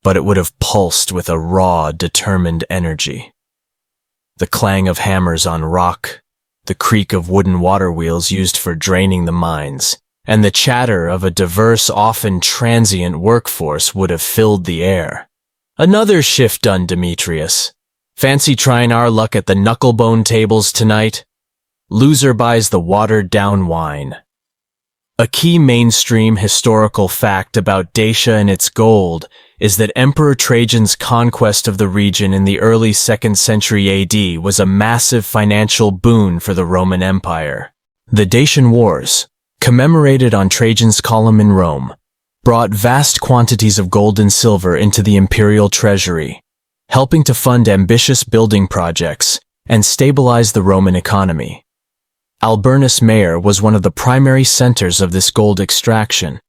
but it would have pulsed with a raw, determined energy. The clang of hammers on rock, the creak of wooden water wheels used for draining the mines, and the chatter of a diverse, often transient workforce would have filled the air. Another shift done, Demetrius. Fancy trying our luck at the knucklebone tables tonight? Loser buys the watered-down wine. A key mainstream historical fact about Dacia and its gold is that Emperor Trajan's conquest of the region in the early 2nd century AD was a massive financial boon for the Roman Empire. The Dacian Wars, commemorated on Trajan's column in Rome, brought vast quantities of gold and silver into the imperial treasury, helping to fund ambitious building projects and stabilize the Roman economy. Alburnus Mayer was one of the primary centers of this gold extraction.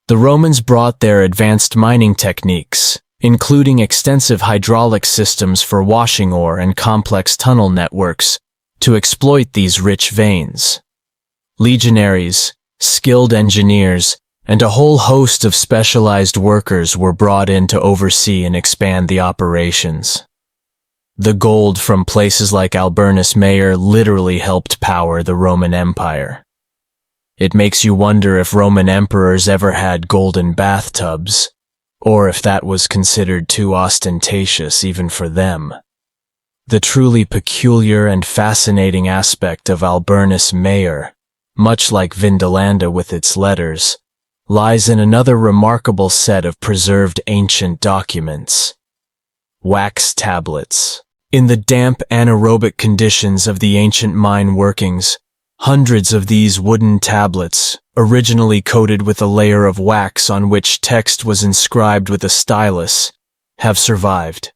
The Romans brought their advanced mining techniques, including extensive hydraulic systems for washing ore and complex tunnel networks, to exploit these rich veins. Legionaries, skilled engineers, and a whole host of specialized workers were brought in to oversee and expand the operations. The gold from places like Alburnus Mayer literally helped power the Roman Empire. It makes you wonder if Roman emperors ever had golden bathtubs, or if that was considered too ostentatious even for them. The truly peculiar and fascinating aspect of Alburnus Mayer, much like Vindolanda with its letters, lies in another remarkable set of preserved ancient documents: wax tablets. In the damp anaerobic conditions of the ancient mine workings, hundreds of these wooden tablets, originally coated with a layer of wax on which text was inscribed with a stylus, have survived.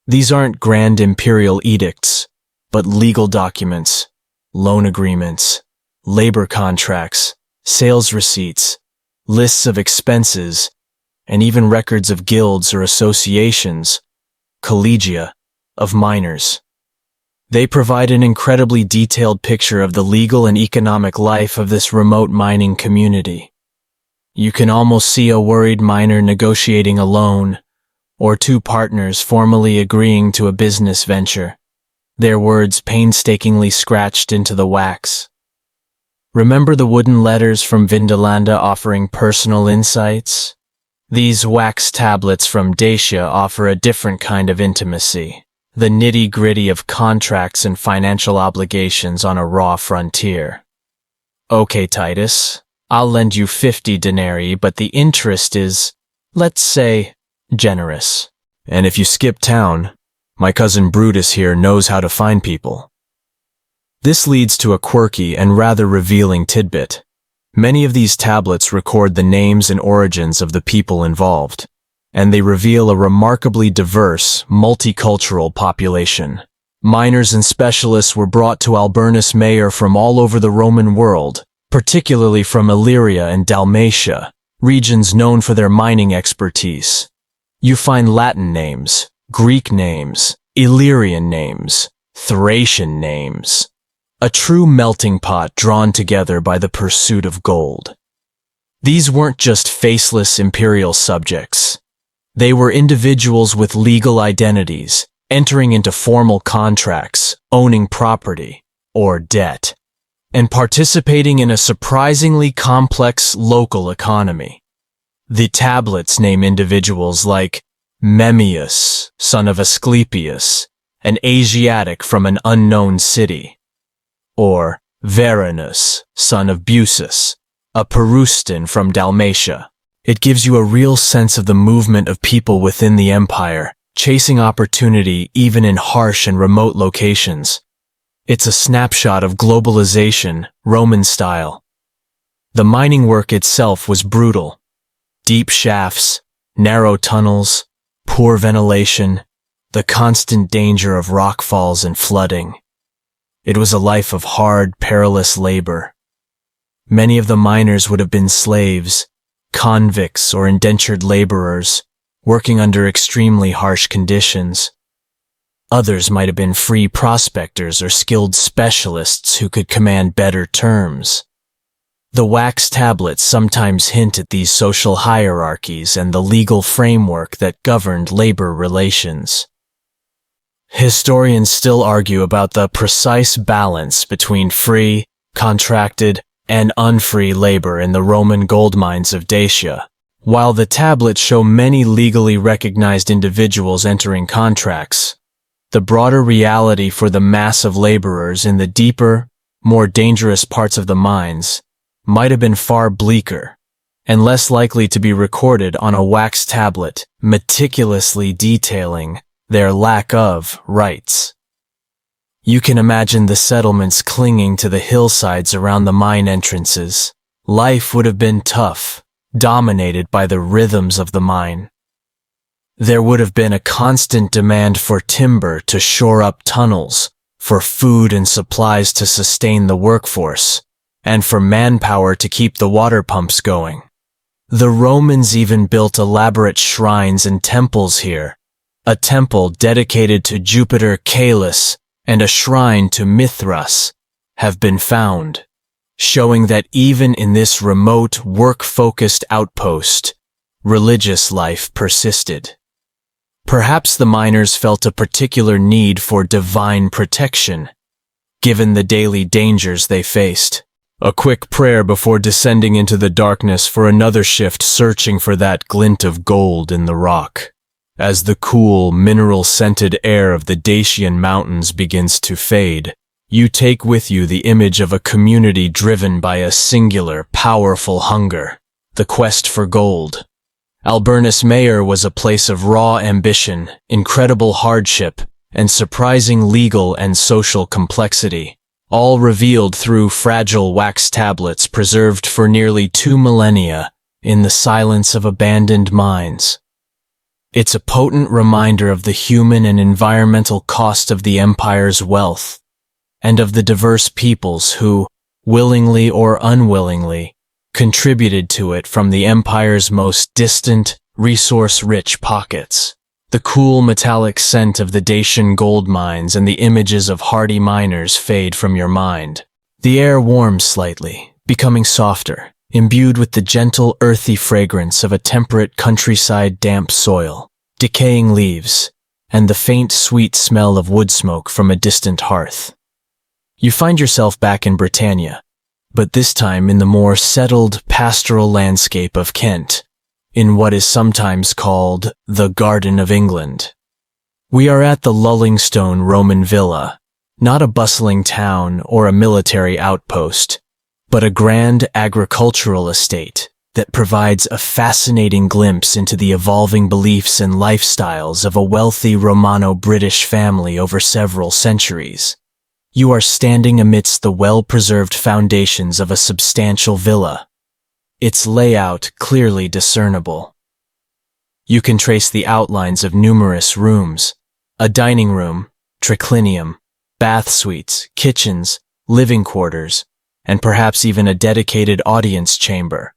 These aren't grand imperial edicts, but legal documents, loan agreements, labor contracts, sales receipts, lists of expenses, and even records of guilds or associations, collegia, of miners. They provide an incredibly detailed picture of the legal and economic life of this remote mining community. You can almost see a worried miner negotiating a loan, or two partners formally agreeing to a business venture, their words painstakingly scratched into the wax. Remember the wooden letters from Vindolanda offering personal insights? These wax tablets from Dacia offer a different kind of intimacy. The nitty-gritty of contracts and financial obligations on a raw frontier. Okay, Titus, I'll lend you 50 denarii, but the interest is, let's say, generous. And if you skip town, my cousin Brutus here knows how to find people. This leads to a quirky and rather revealing tidbit. Many of these tablets record the names and origins of the people involved, and they reveal a remarkably diverse, multicultural population. Miners and specialists were brought to Alburnus Mayer from all over the Roman world, particularly from Illyria and Dalmatia, regions known for their mining expertise. You find Latin names, Greek names, Illyrian names, Thracian names. A true melting pot drawn together by the pursuit of gold. These weren't just faceless imperial subjects. They were individuals with legal identities, entering into formal contracts, owning property, or debt, and participating in a surprisingly complex local economy. The tablets name individuals like Memmius, son of Asclepius, an Asiatic from an unknown city, or Varanus, son of Busus, a Perustan from Dalmatia. It gives you a real sense of the movement of people within the empire, chasing opportunity even in harsh and remote locations. It's a snapshot of globalization, Roman style. The mining work itself was brutal. Deep shafts, narrow tunnels, poor ventilation, the constant danger of rockfalls and flooding. It was a life of hard, perilous labor. Many of the miners would have been slaves, convicts or indentured laborers, working under extremely harsh conditions. Others might have been free prospectors or skilled specialists who could command better terms. The wax tablets sometimes hint at these social hierarchies and the legal framework that governed labor relations. Historians still argue about the precise balance between free, contracted, and unfree labor in the Roman gold mines of Dacia. While the tablets show many legally recognized individuals entering contracts, the broader reality for the mass of laborers in the deeper, more dangerous parts of the mines might have been far bleaker and less likely to be recorded on a wax tablet, meticulously detailing their lack of rights. You can imagine the settlements clinging to the hillsides around the mine entrances. Life would have been tough, dominated by the rhythms of the mine. There would have been a constant demand for timber to shore up tunnels, for food and supplies to sustain the workforce, and for manpower to keep the water pumps going. The Romans even built elaborate shrines and temples here, a temple dedicated to Jupiter Caelus and a shrine to Mithras have been found, showing that even in this remote, work-focused outpost, religious life persisted. Perhaps the miners felt a particular need for divine protection, given the daily dangers they faced. A quick prayer before descending into the darkness for another shift searching for that glint of gold in the rock. As the cool, mineral-scented air of the Dacian mountains begins to fade, you take with you the image of a community driven by a singular, powerful hunger, the quest for gold. Alburnus Mayer was a place of raw ambition, incredible hardship, and surprising legal and social complexity, all revealed through fragile wax tablets preserved for nearly 2 millennia in the silence of abandoned mines. It's a potent reminder of the human and environmental cost of the empire's wealth, and of the diverse peoples who, willingly or unwillingly, contributed to it from the empire's most distant, resource-rich pockets. The cool metallic scent of the Dacian gold mines and the images of hardy miners fade from your mind. The air warms slightly, becoming softer, imbued with the gentle, earthy fragrance of a temperate countryside damp soil, decaying leaves, and the faint, sweet smell of wood smoke from a distant hearth. You find yourself back in Britannia, but this time in the more settled, pastoral landscape of Kent, in what is sometimes called the Garden of England. We are at the Lullingstone Roman Villa, not a bustling town or a military outpost, but a grand agricultural estate that provides a fascinating glimpse into the evolving beliefs and lifestyles of a wealthy Romano-British family over several centuries. You are standing amidst the well-preserved foundations of a substantial villa, its layout clearly discernible. You can trace the outlines of numerous rooms, a dining room, triclinium, bath suites, kitchens, living quarters, and perhaps even a dedicated audience chamber.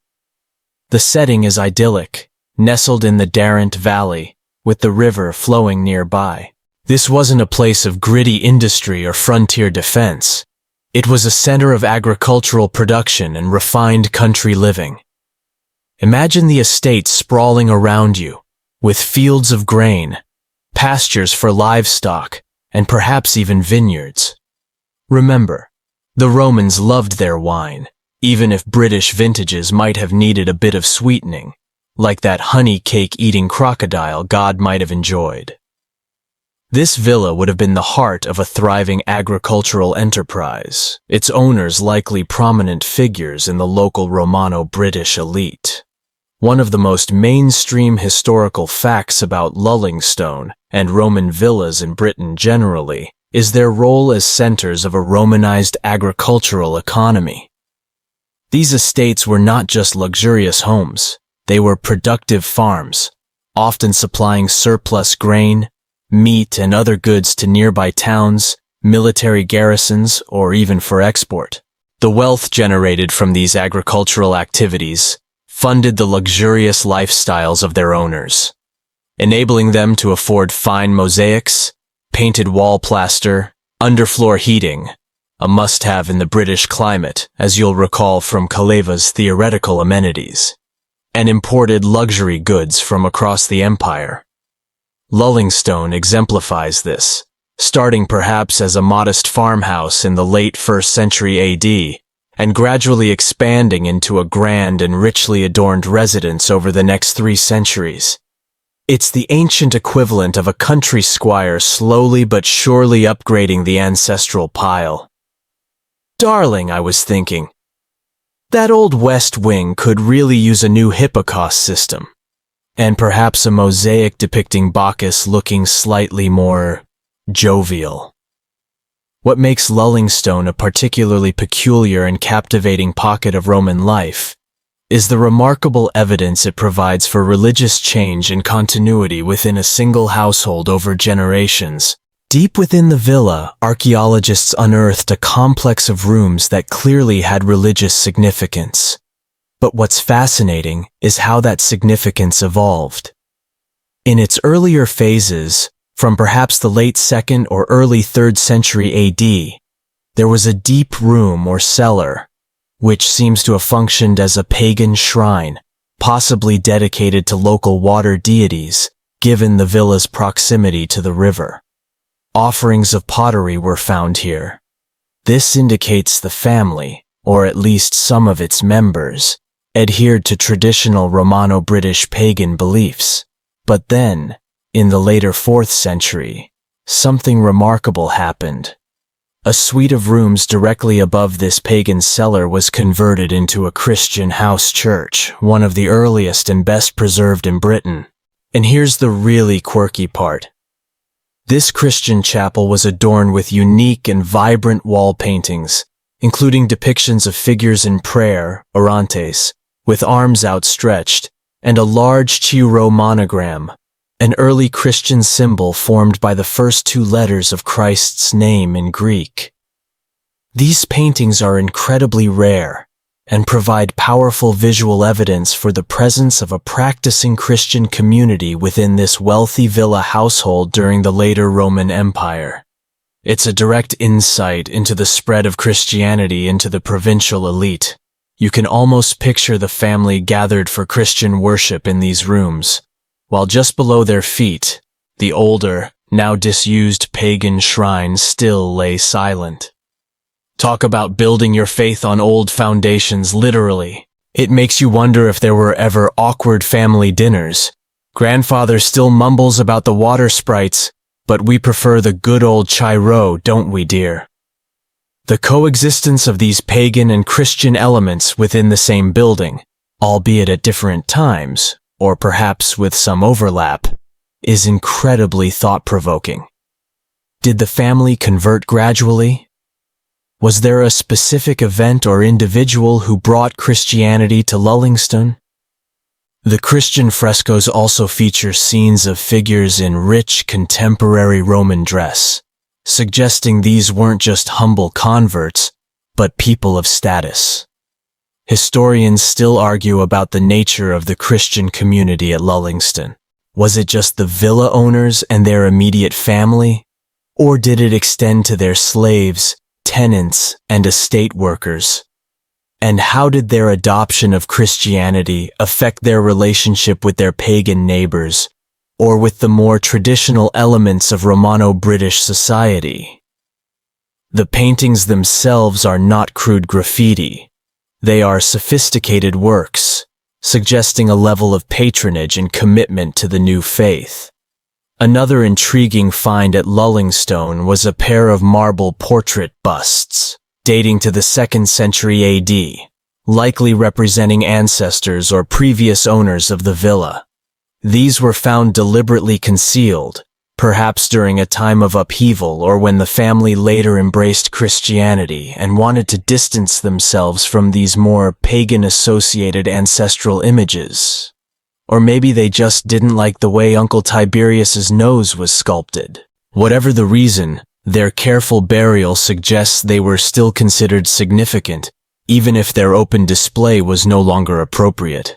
The setting is idyllic, nestled in the Darent Valley, with the river flowing nearby. This wasn't a place of gritty industry or frontier defense. It was a center of agricultural production and refined country living. Imagine the estate sprawling around you, with fields of grain, pastures for livestock, and perhaps even vineyards. Remember, the Romans loved their wine, even if British vintages might have needed a bit of sweetening, like that honey cake-eating crocodile God might have enjoyed. This villa would have been the heart of a thriving agricultural enterprise, its owners likely prominent figures in the local Romano-British elite. One of the most mainstream historical facts about Lullingstone and Roman villas in Britain generally is their role as centers of a Romanized agricultural economy. These estates were not just luxurious homes, they were productive farms, often supplying surplus grain, meat, and other goods to nearby towns, military garrisons, or even for export. The wealth generated from these agricultural activities funded the luxurious lifestyles of their owners, enabling them to afford fine mosaics, painted wall plaster, underfloor heating, a must-have in the British climate, as you'll recall from Kaleva's theoretical amenities, and imported luxury goods from across the empire. Lullingstone exemplifies this, starting perhaps as a modest farmhouse in the late 1st century AD, and gradually expanding into a grand and richly adorned residence over the next 3 centuries. It's the ancient equivalent of a country squire slowly but surely upgrading the ancestral pile. Darling, I was thinking, that old west wing could really use a new hypocaust system, and perhaps a mosaic depicting Bacchus looking slightly more jovial. What makes Lullingstone a particularly peculiar and captivating pocket of Roman life is the remarkable evidence it provides for religious change and continuity within a single household over generations. Deep within the villa, archaeologists unearthed a complex of rooms that clearly had religious significance. But what's fascinating is how that significance evolved. In its earlier phases, from perhaps the late 2nd or early 3rd century AD, there was a deep room or cellar, which seems to have functioned as a pagan shrine, possibly dedicated to local water deities, given the villa's proximity to the river. Offerings of pottery were found here. This indicates the family, or at least some of its members, adhered to traditional Romano-British pagan beliefs. But then, in the later 4th century, something remarkable happened. A suite of rooms directly above this pagan cellar was converted into a Christian house church, one of the earliest and best preserved in Britain. And here's the really quirky part. This Christian chapel was adorned with unique and vibrant wall paintings, including depictions of figures in prayer, orantes, with arms outstretched, and a large Chi-Rho monogram, an early Christian symbol formed by the first 2 letters of Christ's name in Greek. These paintings are incredibly rare and provide powerful visual evidence for the presence of a practicing Christian community within this wealthy villa household during the later Roman Empire. It's a direct insight into the spread of Christianity into the provincial elite. You can almost picture the family gathered for Christian worship in these rooms, while just below their feet, the older, now disused pagan shrine still lay silent. Talk about building your faith on old foundations, literally. It makes you wonder if there were ever awkward family dinners. Grandfather still mumbles about the water sprites, but we prefer the good old Chi-Rho, don't we, dear? The coexistence of these pagan and Christian elements within the same building, albeit at different times, or perhaps with some overlap, is incredibly thought-provoking. Did the family convert gradually? Was there a specific event or individual who brought Christianity to Lullingstone? The Christian frescoes also feature scenes of figures in rich contemporary Roman dress, suggesting these weren't just humble converts, but people of status. Historians still argue about the nature of the Christian community at Lullingstone. Was it just the villa owners and their immediate family? Or did it extend to their slaves, tenants, and estate workers? And how did their adoption of Christianity affect their relationship with their pagan neighbors, or with the more traditional elements of Romano-British society? The paintings themselves are not crude graffiti. They are sophisticated works, suggesting a level of patronage and commitment to the new faith. Another intriguing find at Lullingstone was a pair of marble portrait busts, dating to the 2nd century AD, likely representing ancestors or previous owners of the villa. These were found deliberately concealed, perhaps during a time of upheaval or when the family later embraced Christianity and wanted to distance themselves from these more pagan-associated ancestral images. Or maybe they just didn't like the way Uncle Tiberius's nose was sculpted. Whatever the reason, their careful burial suggests they were still considered significant, even if their open display was no longer appropriate.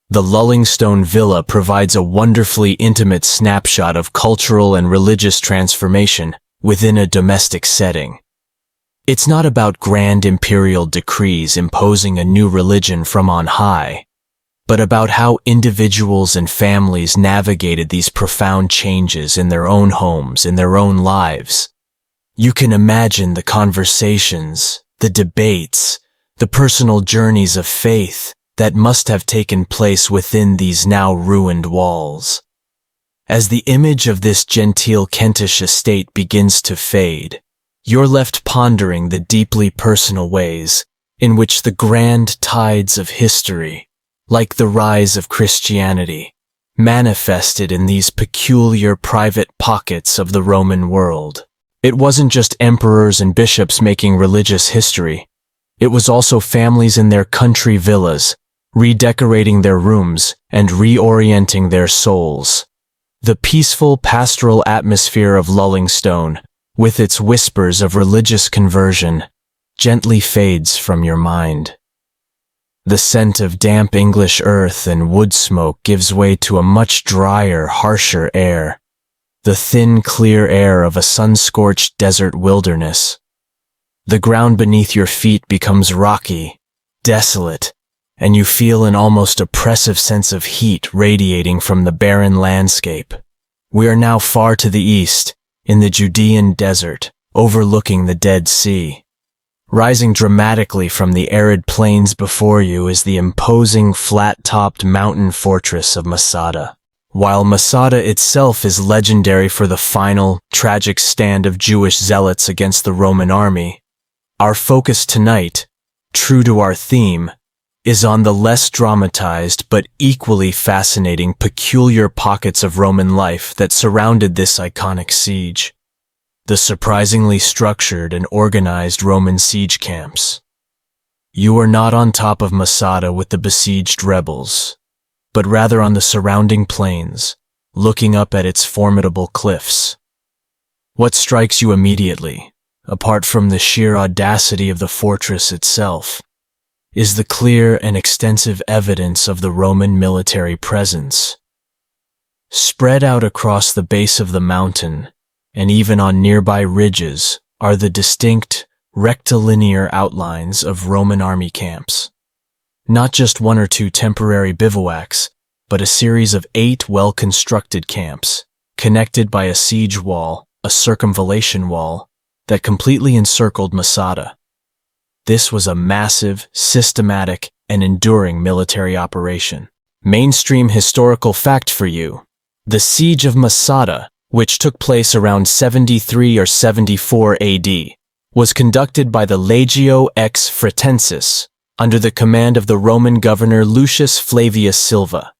The Lullingstone Villa provides a wonderfully intimate snapshot of cultural and religious transformation within a domestic setting. It's not about grand imperial decrees imposing a new religion from on high, but about how individuals and families navigated these profound changes in their own homes, in their own lives. You can imagine the conversations, the debates, the personal journeys of faith that must have taken place within these now ruined walls. As the image of this genteel Kentish estate begins to fade, you're left pondering the deeply personal ways in which the grand tides of history, like the rise of Christianity, manifested in these peculiar private pockets of the Roman world. It wasn't just emperors and bishops making religious history. It was also families in their country villas, redecorating their rooms and reorienting their souls. The peaceful pastoral atmosphere of Lulling Stone, with its whispers of religious conversion, gently fades from your mind. The scent of damp English earth and wood smoke gives way to a much drier, harsher air, the thin, clear air of a sun-scorched desert wilderness. The ground beneath your feet becomes rocky, desolate, and you feel an almost oppressive sense of heat radiating from the barren landscape. We are now far to the east, in the Judean desert, overlooking the Dead Sea. Rising dramatically from the arid plains before you is the imposing flat-topped mountain fortress of Masada. While Masada itself is legendary for the final, tragic stand of Jewish zealots against the Roman army, our focus tonight, true to our theme, is on the less dramatized but equally fascinating peculiar pockets of Roman life that surrounded this iconic siege. The surprisingly structured and organized Roman siege camps. You are not on top of Masada with the besieged rebels, but rather on the surrounding plains, looking up at its formidable cliffs. What strikes you immediately, apart from the sheer audacity of the fortress itself, is the clear and extensive evidence of the Roman military presence. Spread out across the base of the mountain, and even on nearby ridges, are the distinct, rectilinear outlines of Roman army camps. Not just one or two temporary bivouacs, but a series of 8 well-constructed camps, connected by a siege wall, a circumvallation wall, that completely encircled Masada. This was a massive, systematic, and enduring military operation. Mainstream historical fact for you. The Siege of Masada, which took place around 73 or 74 AD, was conducted by the Legio Ex Fretensis, under the command of the Roman governor Lucius Flavius Silva.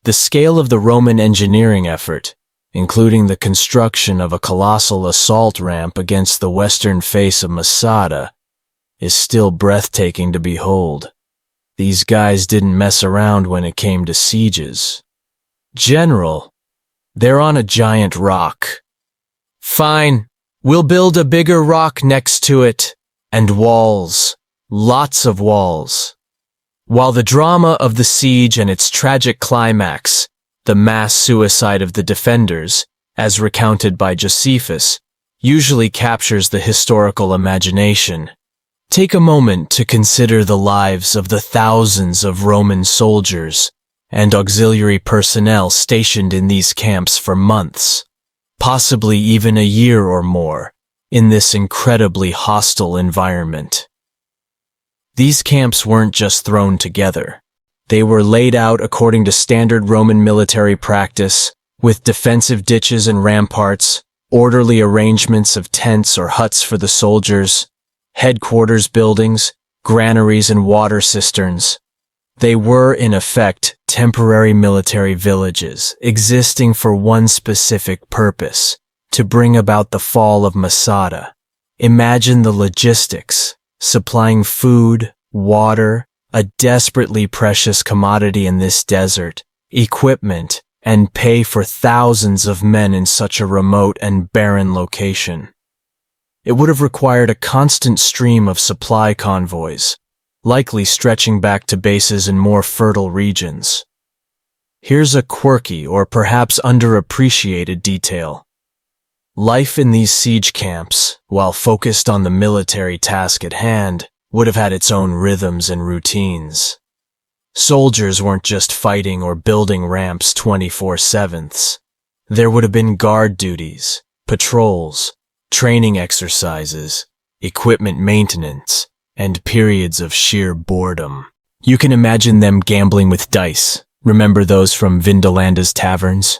The scale of the Roman engineering effort, including the construction of a colossal assault ramp against the western face of Masada, is still breathtaking to behold. These guys didn't mess around when it came to sieges. General, they're on a giant rock. Fine, we'll build a bigger rock next to it, and walls. Lots of walls. While the drama of the siege and its tragic climax, the mass suicide of the defenders, as recounted by Josephus, usually captures the historical imagination, take a moment to consider the lives of the thousands of Roman soldiers and auxiliary personnel stationed in these camps for months, possibly even a year or more, in this incredibly hostile environment. These camps weren't just thrown together. They were laid out according to standard Roman military practice, with defensive ditches and ramparts, orderly arrangements of tents or huts for the soldiers, headquarters buildings, granaries and water cisterns. They were, in effect, temporary military villages, existing for one specific purpose, to bring about the fall of Masada. Imagine the logistics, supplying food, water, a desperately precious commodity in this desert, equipment, and pay for thousands of men in such a remote and barren location. It would have required a constant stream of supply convoys, likely stretching back to bases in more fertile regions. Here's a quirky or perhaps underappreciated detail. Life in these siege camps, while focused on the military task at hand, would have had its own rhythms and routines. Soldiers weren't just fighting or building ramps 24/7. There would have been guard duties, patrols, training exercises, equipment maintenance, and periods of sheer boredom. You can imagine them gambling with dice. Remember those from Vindalanda's taverns?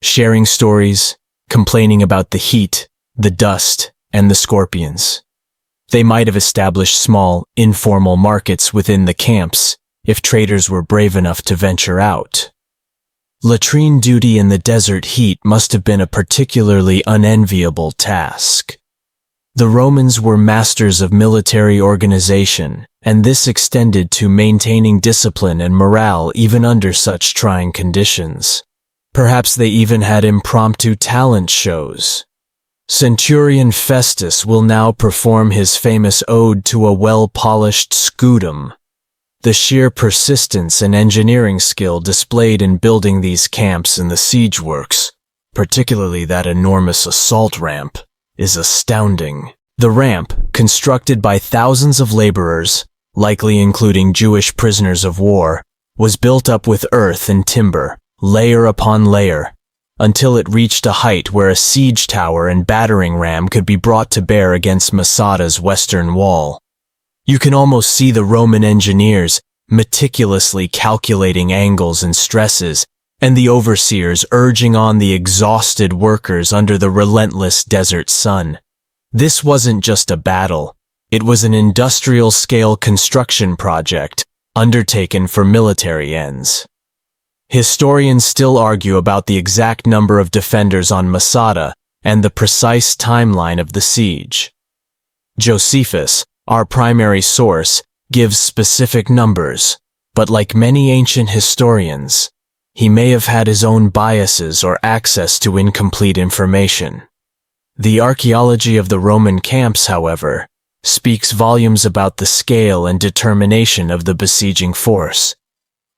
Sharing stories, complaining about the heat, the dust, and the scorpions. They might have established small, informal markets within the camps if traders were brave enough to venture out. Latrine duty in the desert heat must have been a particularly unenviable task. The Romans were masters of military organization, and this extended to maintaining discipline and morale even under such trying conditions. Perhaps they even had impromptu talent shows. Centurion Festus will now perform his famous ode to a well-polished scutum. The sheer persistence and engineering skill displayed in building these camps in the siege works, particularly that enormous assault ramp, is astounding. The ramp, constructed by thousands of laborers, likely including Jewish prisoners of war, was built up with earth and timber, layer upon layer, until it reached a height where a siege tower and battering ram could be brought to bear against Masada's western wall. You can almost see the Roman engineers meticulously calculating angles and stresses, and the overseers urging on the exhausted workers under the relentless desert sun. This wasn't just a battle. It was an industrial-scale construction project undertaken for military ends. Historians still argue about the exact number of defenders on Masada and the precise timeline of the siege. Josephus, our primary source, gives specific numbers, but like many ancient historians, he may have had his own biases or access to incomplete information. The archaeology of the Roman camps, however, speaks volumes about the scale and determination of the besieging force,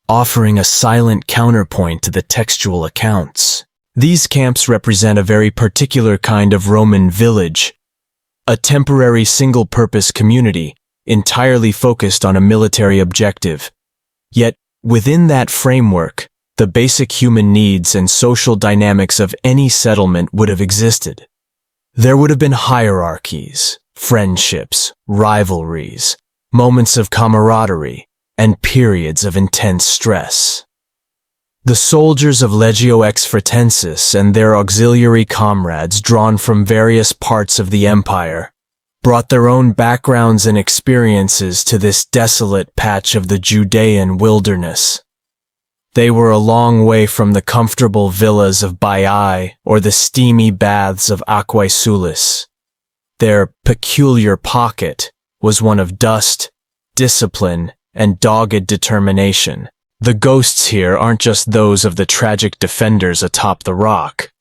offering a silent counterpoint to the textual accounts. These camps represent a very particular kind of Roman village, a temporary single-purpose community entirely focused on a military objective. Yet, within that framework, the basic human needs and social dynamics of any settlement would have existed. There would have been hierarchies, friendships, rivalries, moments of camaraderie, and periods of intense stress. The soldiers of Legio Exfratensis and their auxiliary comrades drawn from various parts of the empire brought their own backgrounds and experiences to this desolate patch of the Judean wilderness. They were a long way from the comfortable villas of Baiae or the steamy baths of Aquae Sulis. Their peculiar pocket was one of dust, discipline, and dogged determination. The ghosts here aren't just those of the tragic defenders atop the rock,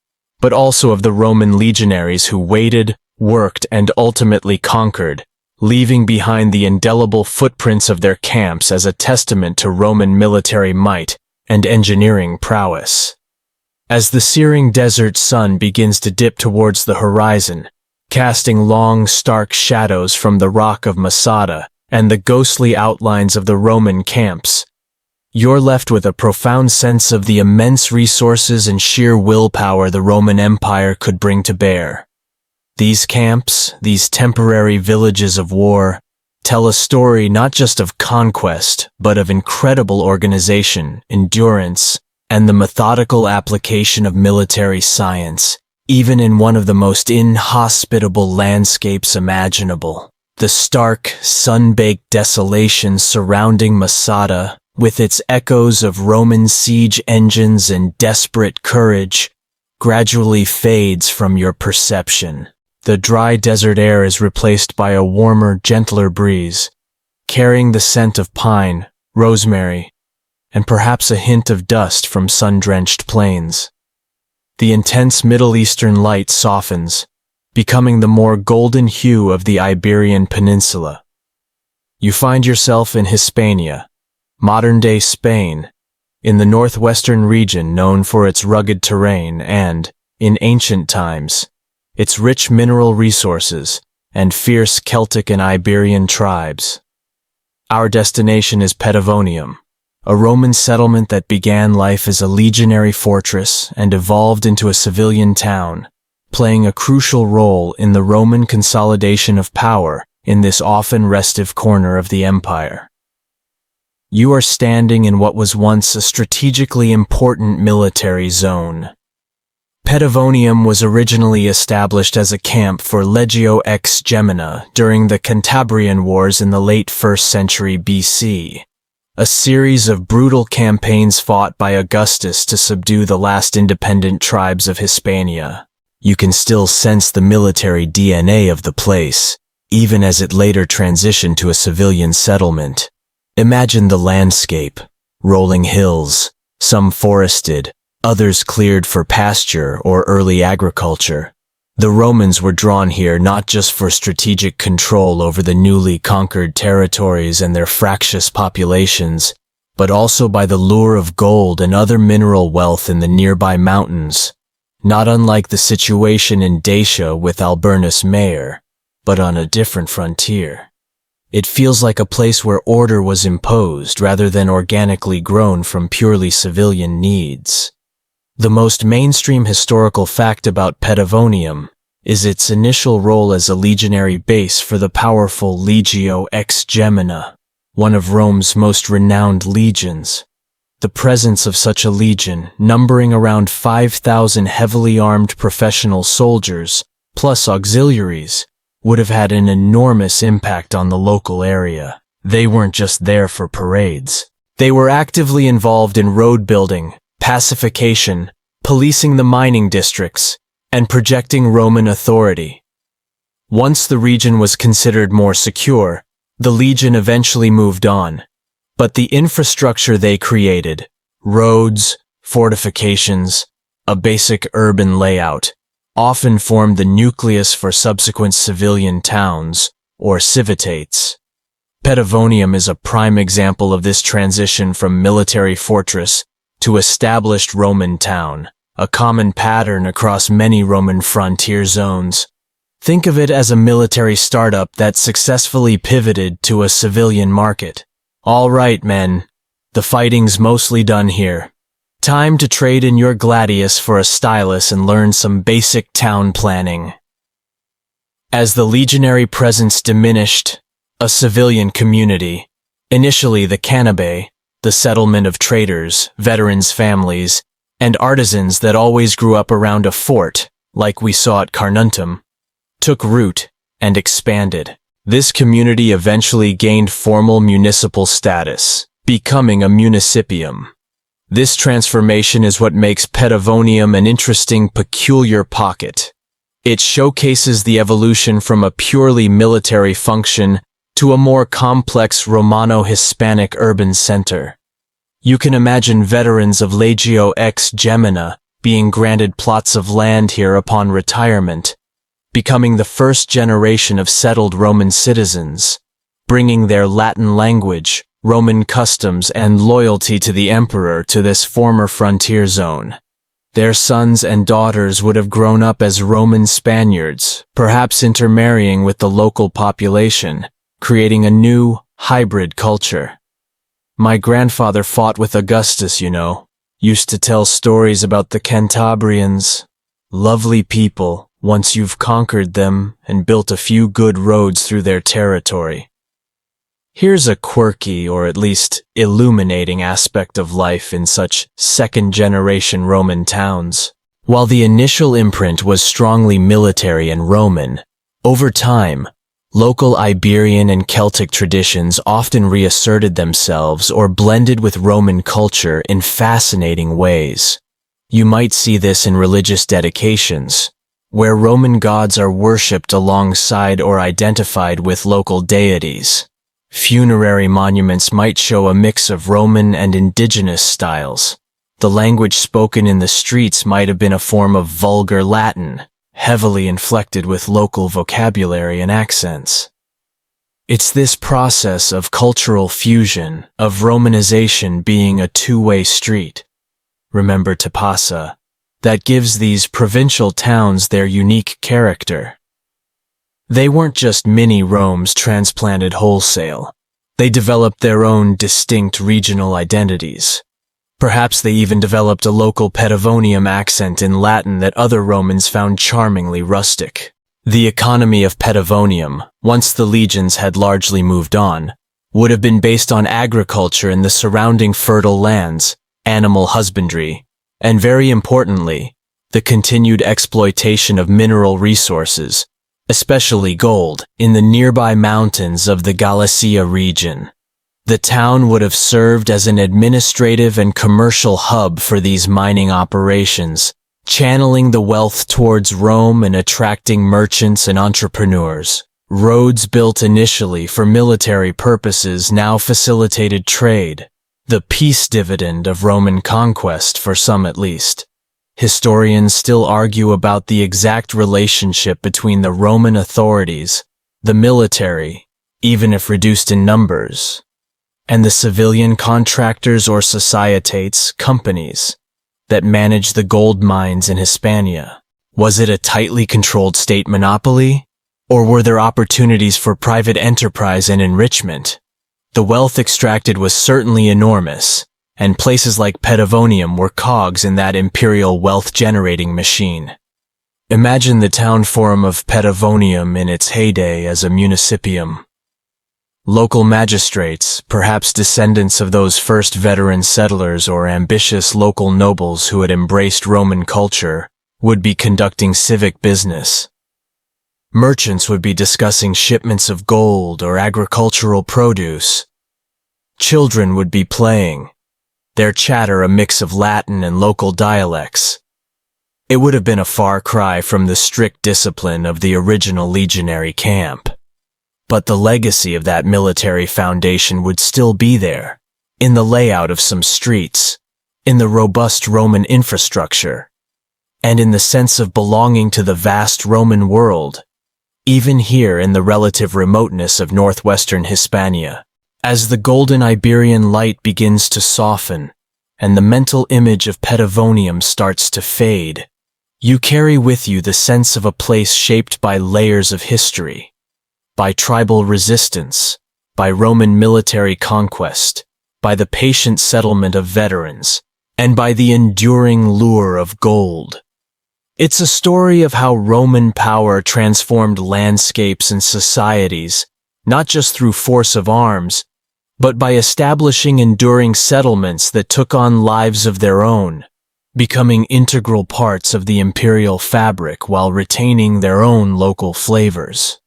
but also of the Roman legionaries who waited, worked, and ultimately conquered, leaving behind the indelible footprints of their camps as a testament to Roman military might and engineering prowess. As the searing desert sun begins to dip towards the horizon, casting long, stark shadows from the rock of Masada and the ghostly outlines of the Roman camps, you're left with a profound sense of the immense resources and sheer willpower the Roman Empire could bring to bear. These camps, these temporary villages of war, tell a story not just of conquest, but of incredible organization, endurance, and the methodical application of military science, even in one of the most inhospitable landscapes imaginable. The stark, sun-baked desolation surrounding Masada, with its echoes of Roman siege engines and desperate courage, gradually fades from your perception. The dry desert air is replaced by a warmer, gentler breeze, carrying the scent of pine, rosemary, and perhaps a hint of dust from sun-drenched plains. The intense Middle Eastern light softens, becoming the more golden hue of the Iberian Peninsula. You find yourself in Hispania, modern-day Spain, in the northwestern region known for its rugged terrain and, in ancient times, its rich mineral resources, and fierce Celtic and Iberian tribes. Our destination is Petavonium, a Roman settlement that began life as a legionary fortress and evolved into a civilian town, playing a crucial role in the Roman consolidation of power in this often restive corner of the empire. You are standing in what was once a strategically important military zone. Petavonium was originally established as a camp for Legio X Gemina during the Cantabrian Wars in the late 1st century BC, a series of brutal campaigns fought by Augustus to subdue the last independent tribes of Hispania. You can still sense the military DNA of the place, even as it later transitioned to a civilian settlement. Imagine the landscape: rolling hills, some forested, others cleared for pasture or early agriculture. The Romans were drawn here not just for strategic control over the newly conquered territories and their fractious populations, but also by the lure of gold and other mineral wealth in the nearby mountains, not unlike the situation in Dacia with Albernus Mayer, but on a different frontier. It feels like a place where order was imposed rather than organically grown from purely civilian needs. The most mainstream historical fact about Petavonium is its initial role as a legionary base for the powerful Legio X Gemina, one of Rome's most renowned legions. The presence of such a legion, numbering around 5,000 heavily armed professional soldiers, plus auxiliaries, would have had an enormous impact on the local area. They weren't just there for parades. They were actively involved in road building, pacification, policing the mining districts, and projecting Roman authority. Once the region was considered more secure, the legion eventually moved on. But the infrastructure they created, roads, fortifications, a basic urban layout, often formed the nucleus for subsequent civilian towns, or civitates. Petavonium is a prime example of this transition from military fortress to established Roman town, a common pattern across many Roman frontier zones. Think of it as a military startup that successfully pivoted to a civilian market. All right, men, the fighting's mostly done here. Time to trade in your gladius for a stylus and learn some basic town planning. As the legionary presence diminished, a civilian community, initially the Canabae, the settlement of traders, veterans' families, and artisans that always grew up around a fort, like we saw at Carnuntum, took root and expanded. This community eventually gained formal municipal status, becoming a municipium. This transformation is what makes Petavonium an interesting, peculiar pocket. It showcases the evolution from a purely military function to a more complex Romano-Hispanic urban center. You can imagine veterans of Legio X Gemina being granted plots of land here upon retirement, becoming the first generation of settled Roman citizens, bringing their Latin language, Roman customs, and loyalty to the emperor to this former frontier zone. Their sons and daughters would have grown up as Roman Spaniards, perhaps intermarrying with the local population, creating a new, hybrid culture. My grandfather fought with Augustus, used to tell stories about the Cantabrians. Lovely people, once you've conquered them and built a few good roads through their territory. Here's a quirky, or at least illuminating aspect of life in such second-generation Roman towns. While the initial imprint was strongly military and Roman, over time, local Iberian and Celtic traditions often reasserted themselves or blended with Roman culture in fascinating ways. You might see this in religious dedications, where Roman gods are worshipped alongside or identified with local deities. Funerary monuments might show a mix of Roman and indigenous styles. The language spoken in the streets might have been a form of vulgar Latin, heavily inflected with local vocabulary and accents. It's this process of cultural fusion, of Romanization being a two-way street. Remember Tapasa, that gives these provincial towns their unique character. They weren't just mini Romes transplanted wholesale. They developed their own distinct regional identities. Perhaps they even developed a local Patagonian accent in Latin that other Romans found charmingly rustic. The economy of Patagonium, once the legions had largely moved on, would have been based on agriculture in the surrounding fertile lands, animal husbandry, and very importantly, the continued exploitation of mineral resources, especially gold, in the nearby mountains of the Galicia region. The town would have served as an administrative and commercial hub for these mining operations, channeling the wealth towards Rome and attracting merchants and entrepreneurs. Roads built initially for military purposes now facilitated trade, the peace dividend of Roman conquest for some at least. Historians still argue about the exact relationship between the Roman authorities, the military, even if reduced in numbers, and the civilian contractors or societates, companies, that managed the gold mines in Hispania. Was it a tightly controlled state monopoly? Or were there opportunities for private enterprise and enrichment? The wealth extracted was certainly enormous, and places like Patagonium were cogs in that imperial wealth-generating machine. Imagine the town forum of Patagonium in its heyday as a municipium. Local magistrates, perhaps descendants of those first veteran settlers or ambitious local nobles who had embraced Roman culture, would be conducting civic business. Merchants would be discussing shipments of gold or agricultural produce. Children would be playing, their chatter a mix of Latin and local dialects. It would have been a far cry from the strict discipline of the original legionary camp. But the legacy of that military foundation would still be there, in the layout of some streets, in the robust Roman infrastructure, and in the sense of belonging to the vast Roman world, even here in the relative remoteness of northwestern Hispania. As the golden Iberian light begins to soften, and the mental image of Patagonium starts to fade, you carry with you the sense of a place shaped by layers of history, by tribal resistance, by Roman military conquest, by the patient settlement of veterans, and by the enduring lure of gold. It's a story of how Roman power transformed landscapes and societies, not just through force of arms, but by establishing enduring settlements that took on lives of their own, becoming integral parts of the imperial fabric while retaining their own local flavors.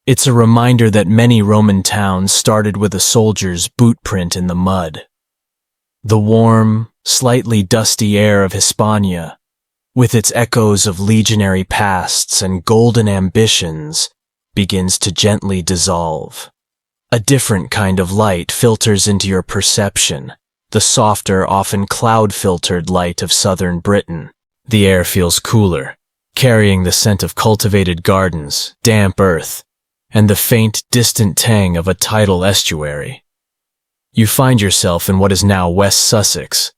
It's a reminder that many Roman towns started with a soldier's boot print in the mud. The warm, slightly dusty air of Hispania, with its echoes of legionary pasts and golden ambitions, begins to gently dissolve. A different kind of light filters into your perception, the softer, often cloud-filtered light of southern Britain. The air feels cooler, carrying the scent of cultivated gardens, damp earth, and the faint, distant tang of a tidal estuary. You find yourself in what is now West Sussex,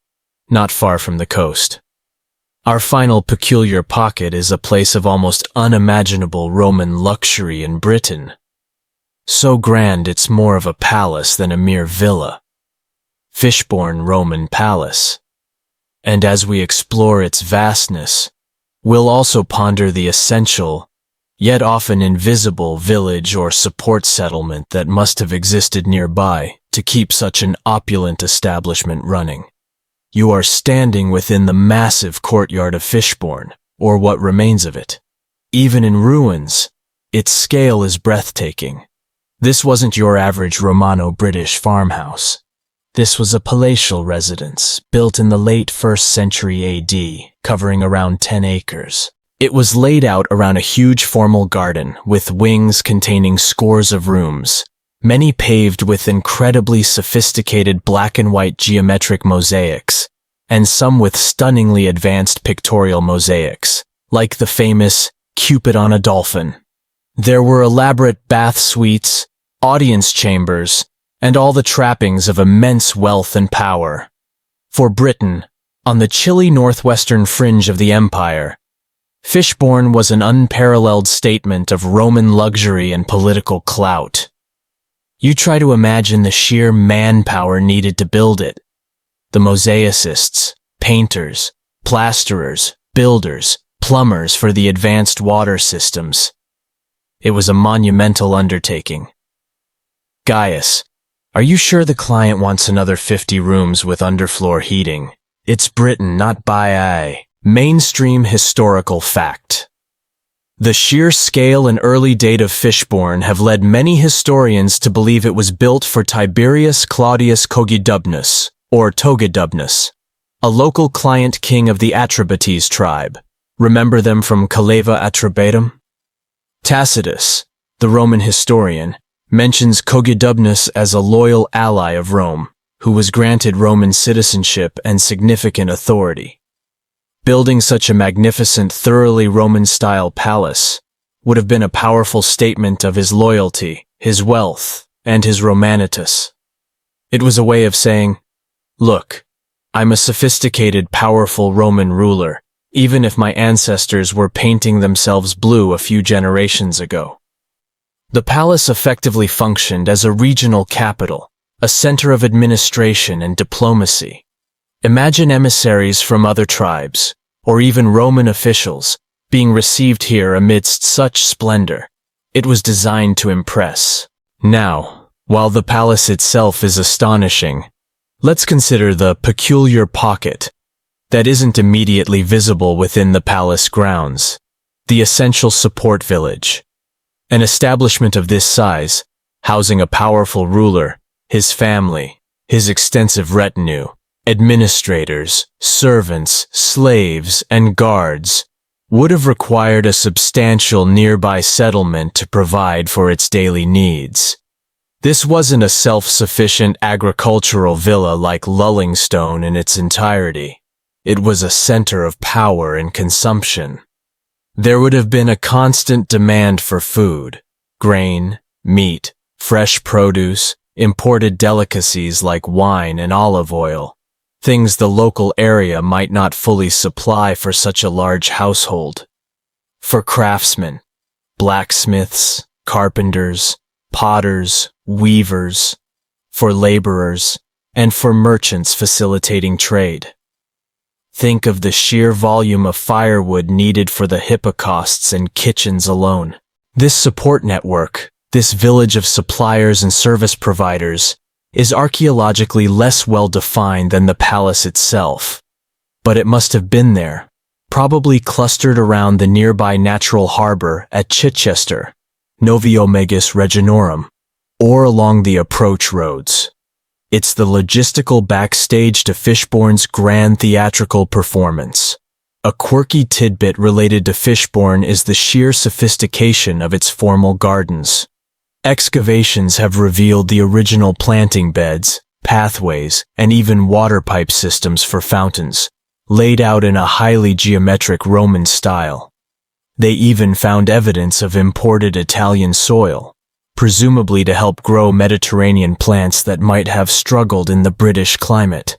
not far from the coast. Our final peculiar pocket is a place of almost unimaginable Roman luxury in Britain. So grand it's more of a palace than a mere villa. Fishbourne Roman Palace. And as we explore its vastness, we'll also ponder the essential, yet often invisible village or support settlement that must have existed nearby to keep such an opulent establishment running. You are standing within the massive courtyard of Fishbourne, or what remains of it. Even in ruins, its scale is breathtaking. This wasn't your average Romano-British farmhouse. This was a palatial residence built in the late 1st century AD, covering around 10 acres. It was laid out around a huge formal garden with wings containing scores of rooms, many paved with incredibly sophisticated black and white geometric mosaics, and some with stunningly advanced pictorial mosaics, like the famous Cupid on a Dolphin. There were elaborate bath suites, audience chambers, and all the trappings of immense wealth and power. For Britain, On the chilly northwestern fringe of the empire, Fishbourne was an unparalleled statement of Roman luxury and political clout. You try to imagine the sheer manpower needed to build it. The mosaicists, painters, plasterers, builders, plumbers for the advanced water systems. It was a monumental undertaking. Gaius, are you sure the client wants another 50 rooms with underfloor heating? It's Britain, not by mainstream historical fact. The sheer scale and early date of Fishbourne have led many historians to believe it was built for Tiberius Claudius Cogidubnus, or Togidubnus, a local client king of the Atrebates tribe. Remember them from Caleva Atrebatum? Tacitus, the Roman historian, mentions Cogidubnus as a loyal ally of Rome, who was granted Roman citizenship and significant authority. Building such a magnificent, thoroughly Roman-style palace would have been a powerful statement of his loyalty, his wealth, and his Romanitas. It was a way of saying, look, I'm a sophisticated, powerful Roman ruler, even if my ancestors were painting themselves blue a few generations ago. The palace effectively functioned as a regional capital, a center of administration and diplomacy. Imagine emissaries from other tribes, or even Roman officials, being received here amidst such splendor. It was designed to impress. Now, while the palace itself is astonishing, let's consider the peculiar pocket that isn't immediately visible within the palace grounds, the essential support village. An establishment of this size, housing a powerful ruler, his family, his extensive retinue, administrators, servants, slaves, and guards, would have required a substantial nearby settlement to provide for its daily needs. This wasn't a self-sufficient agricultural villa like Lullingstone in its entirety. It was a center of power and consumption. There would have been a constant demand for food, grain, meat, fresh produce, imported delicacies like wine and olive oil, things the local area might not fully supply for such a large household. For craftsmen, blacksmiths, carpenters, potters, weavers, for laborers, and for merchants facilitating trade. Think of the sheer volume of firewood needed for the hippocausts and kitchens alone. This support network, this village of suppliers and service providers, is archaeologically less well defined than the palace itself. But it must have been there, probably clustered around the nearby natural harbor at Chichester, Noviomagus Reginorum, or along the approach roads. It's the logistical backstage to Fishbourne's grand theatrical performance. A quirky tidbit related to Fishbourne is the sheer sophistication of its formal gardens. Excavations have revealed the original planting beds, pathways, and even water pipe systems for fountains, laid out in a highly geometric Roman style. They even found evidence of imported Italian soil, presumably to help grow Mediterranean plants that might have struggled in the British climate.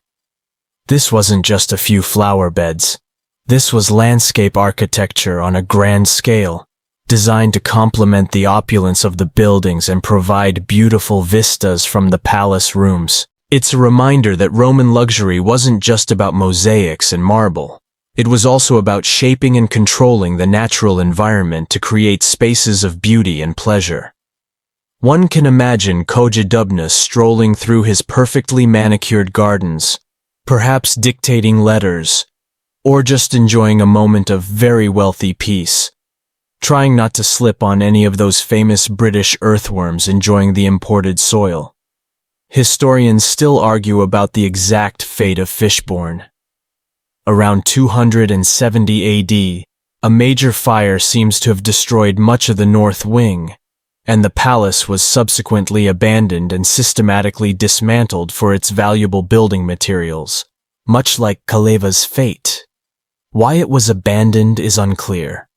This wasn't just a few flower beds. This was landscape architecture on a grand scale, designed to complement the opulence of the buildings and provide beautiful vistas from the palace rooms. It's a reminder that Roman luxury wasn't just about mosaics and marble. It was also about shaping and controlling the natural environment to create spaces of beauty and pleasure. One can imagine Cogidubnus strolling through his perfectly manicured gardens, perhaps dictating letters, or just enjoying a moment of very wealthy peace, trying not to slip on any of those famous British earthworms enjoying the imported soil. Historians still argue about the exact fate of Fishbourne. Around 270 AD, a major fire seems to have destroyed much of the north wing, and the palace was subsequently abandoned and systematically dismantled for its valuable building materials, much like Caleva's fate. Why it was abandoned is unclear.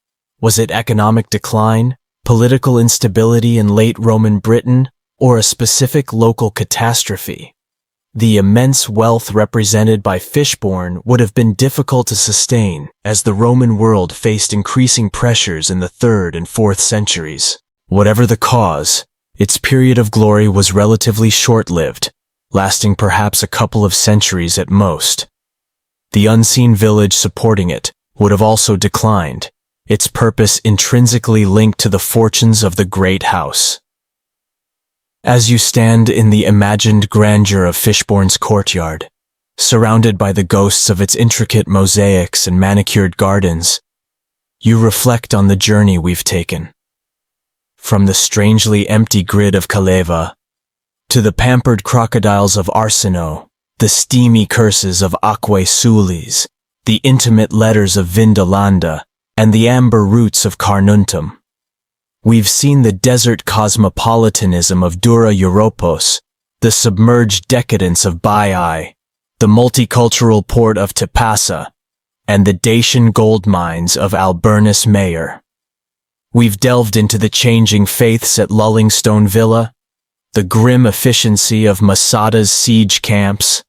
Was it economic decline, political instability in late Roman Britain, or a specific local catastrophe? The immense wealth represented by Fishbourne would have been difficult to sustain as the Roman world faced increasing pressures in the 3rd and 4th centuries. Whatever the cause, its period of glory was relatively short-lived, lasting perhaps a couple of centuries at most. The unseen village supporting it would have also declined, its purpose intrinsically linked to the fortunes of the great house. As you stand in the imagined grandeur of Fishbourne's courtyard, surrounded by the ghosts of its intricate mosaics and manicured gardens, you reflect on the journey we've taken. From the strangely empty grid of Caleva, to the pampered crocodiles of Arsinoe, the steamy curses of Aquae Sulis, the intimate letters of Vindolanda, and the amber roots of Carnuntum. We've seen the desert cosmopolitanism of Dura Europos, the submerged decadence of Baiae, the multicultural port of Tipasa, and the Dacian gold mines of Alburnus Mayor. We've delved into the changing faiths at Lullingstone Villa, the grim efficiency of Masada's siege camps,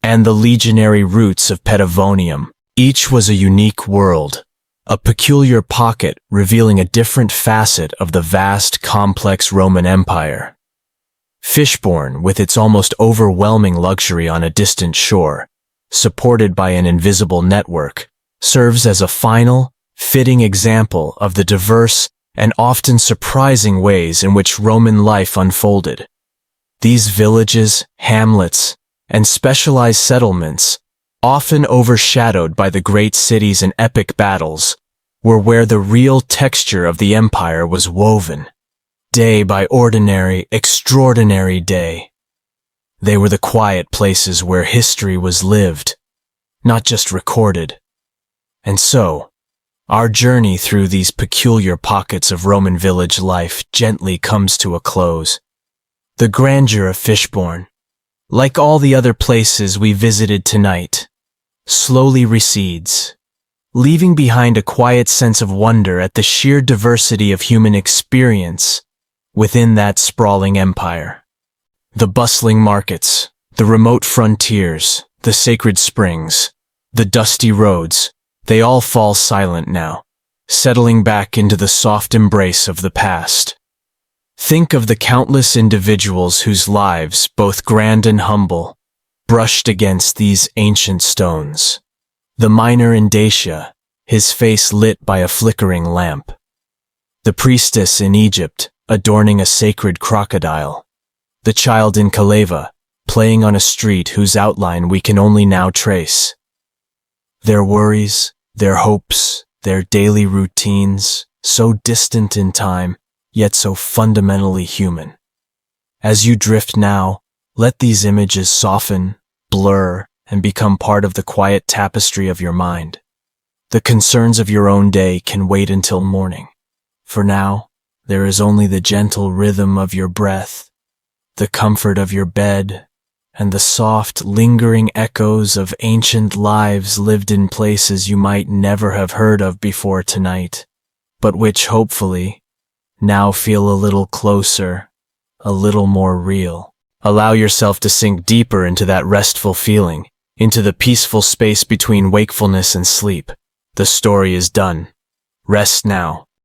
and the legionary roots of Petavonium. Each was a unique world, a peculiar pocket revealing a different facet of the vast, complex Roman Empire. Fishbourne, with its almost overwhelming luxury on a distant shore, supported by an invisible network, serves as a final, fitting example of the diverse and often surprising ways in which Roman life unfolded. These villages, hamlets, and specialized settlements, often overshadowed by the great cities and epic battles, were where the real texture of the empire was woven, day by ordinary, extraordinary day. They were the quiet places where history was lived, not just recorded. And so, our journey through these peculiar pockets of Roman village life gently comes to a close. The grandeur of Fishbourne, like all the other places we visited tonight, slowly recedes, leaving behind a quiet sense of wonder at the sheer diversity of human experience within that sprawling empire. The bustling markets, the remote frontiers, the sacred springs, the dusty roads, they all fall silent now, settling back into the soft embrace of the past. Think of the countless individuals whose lives, both grand and humble, brushed against these ancient stones. The miner in Dacia, his face lit by a flickering lamp. The priestess in Egypt, adorning a sacred crocodile. The child in Caleva, playing on a street whose outline we can only now trace. Their worries, their hopes, their daily routines, so distant in time, yet so fundamentally human. As you drift now, let these images soften, blur, and become part of the quiet tapestry of your mind. The concerns of your own day can wait until morning. For now, there is only the gentle rhythm of your breath, the comfort of your bed, and the soft, lingering echoes of ancient lives lived in places you might never have heard of before tonight, but which hopefully now feel a little closer, a little more real. Allow yourself to sink deeper into that restful feeling, into the peaceful space between wakefulness and sleep. The story is done. Rest now,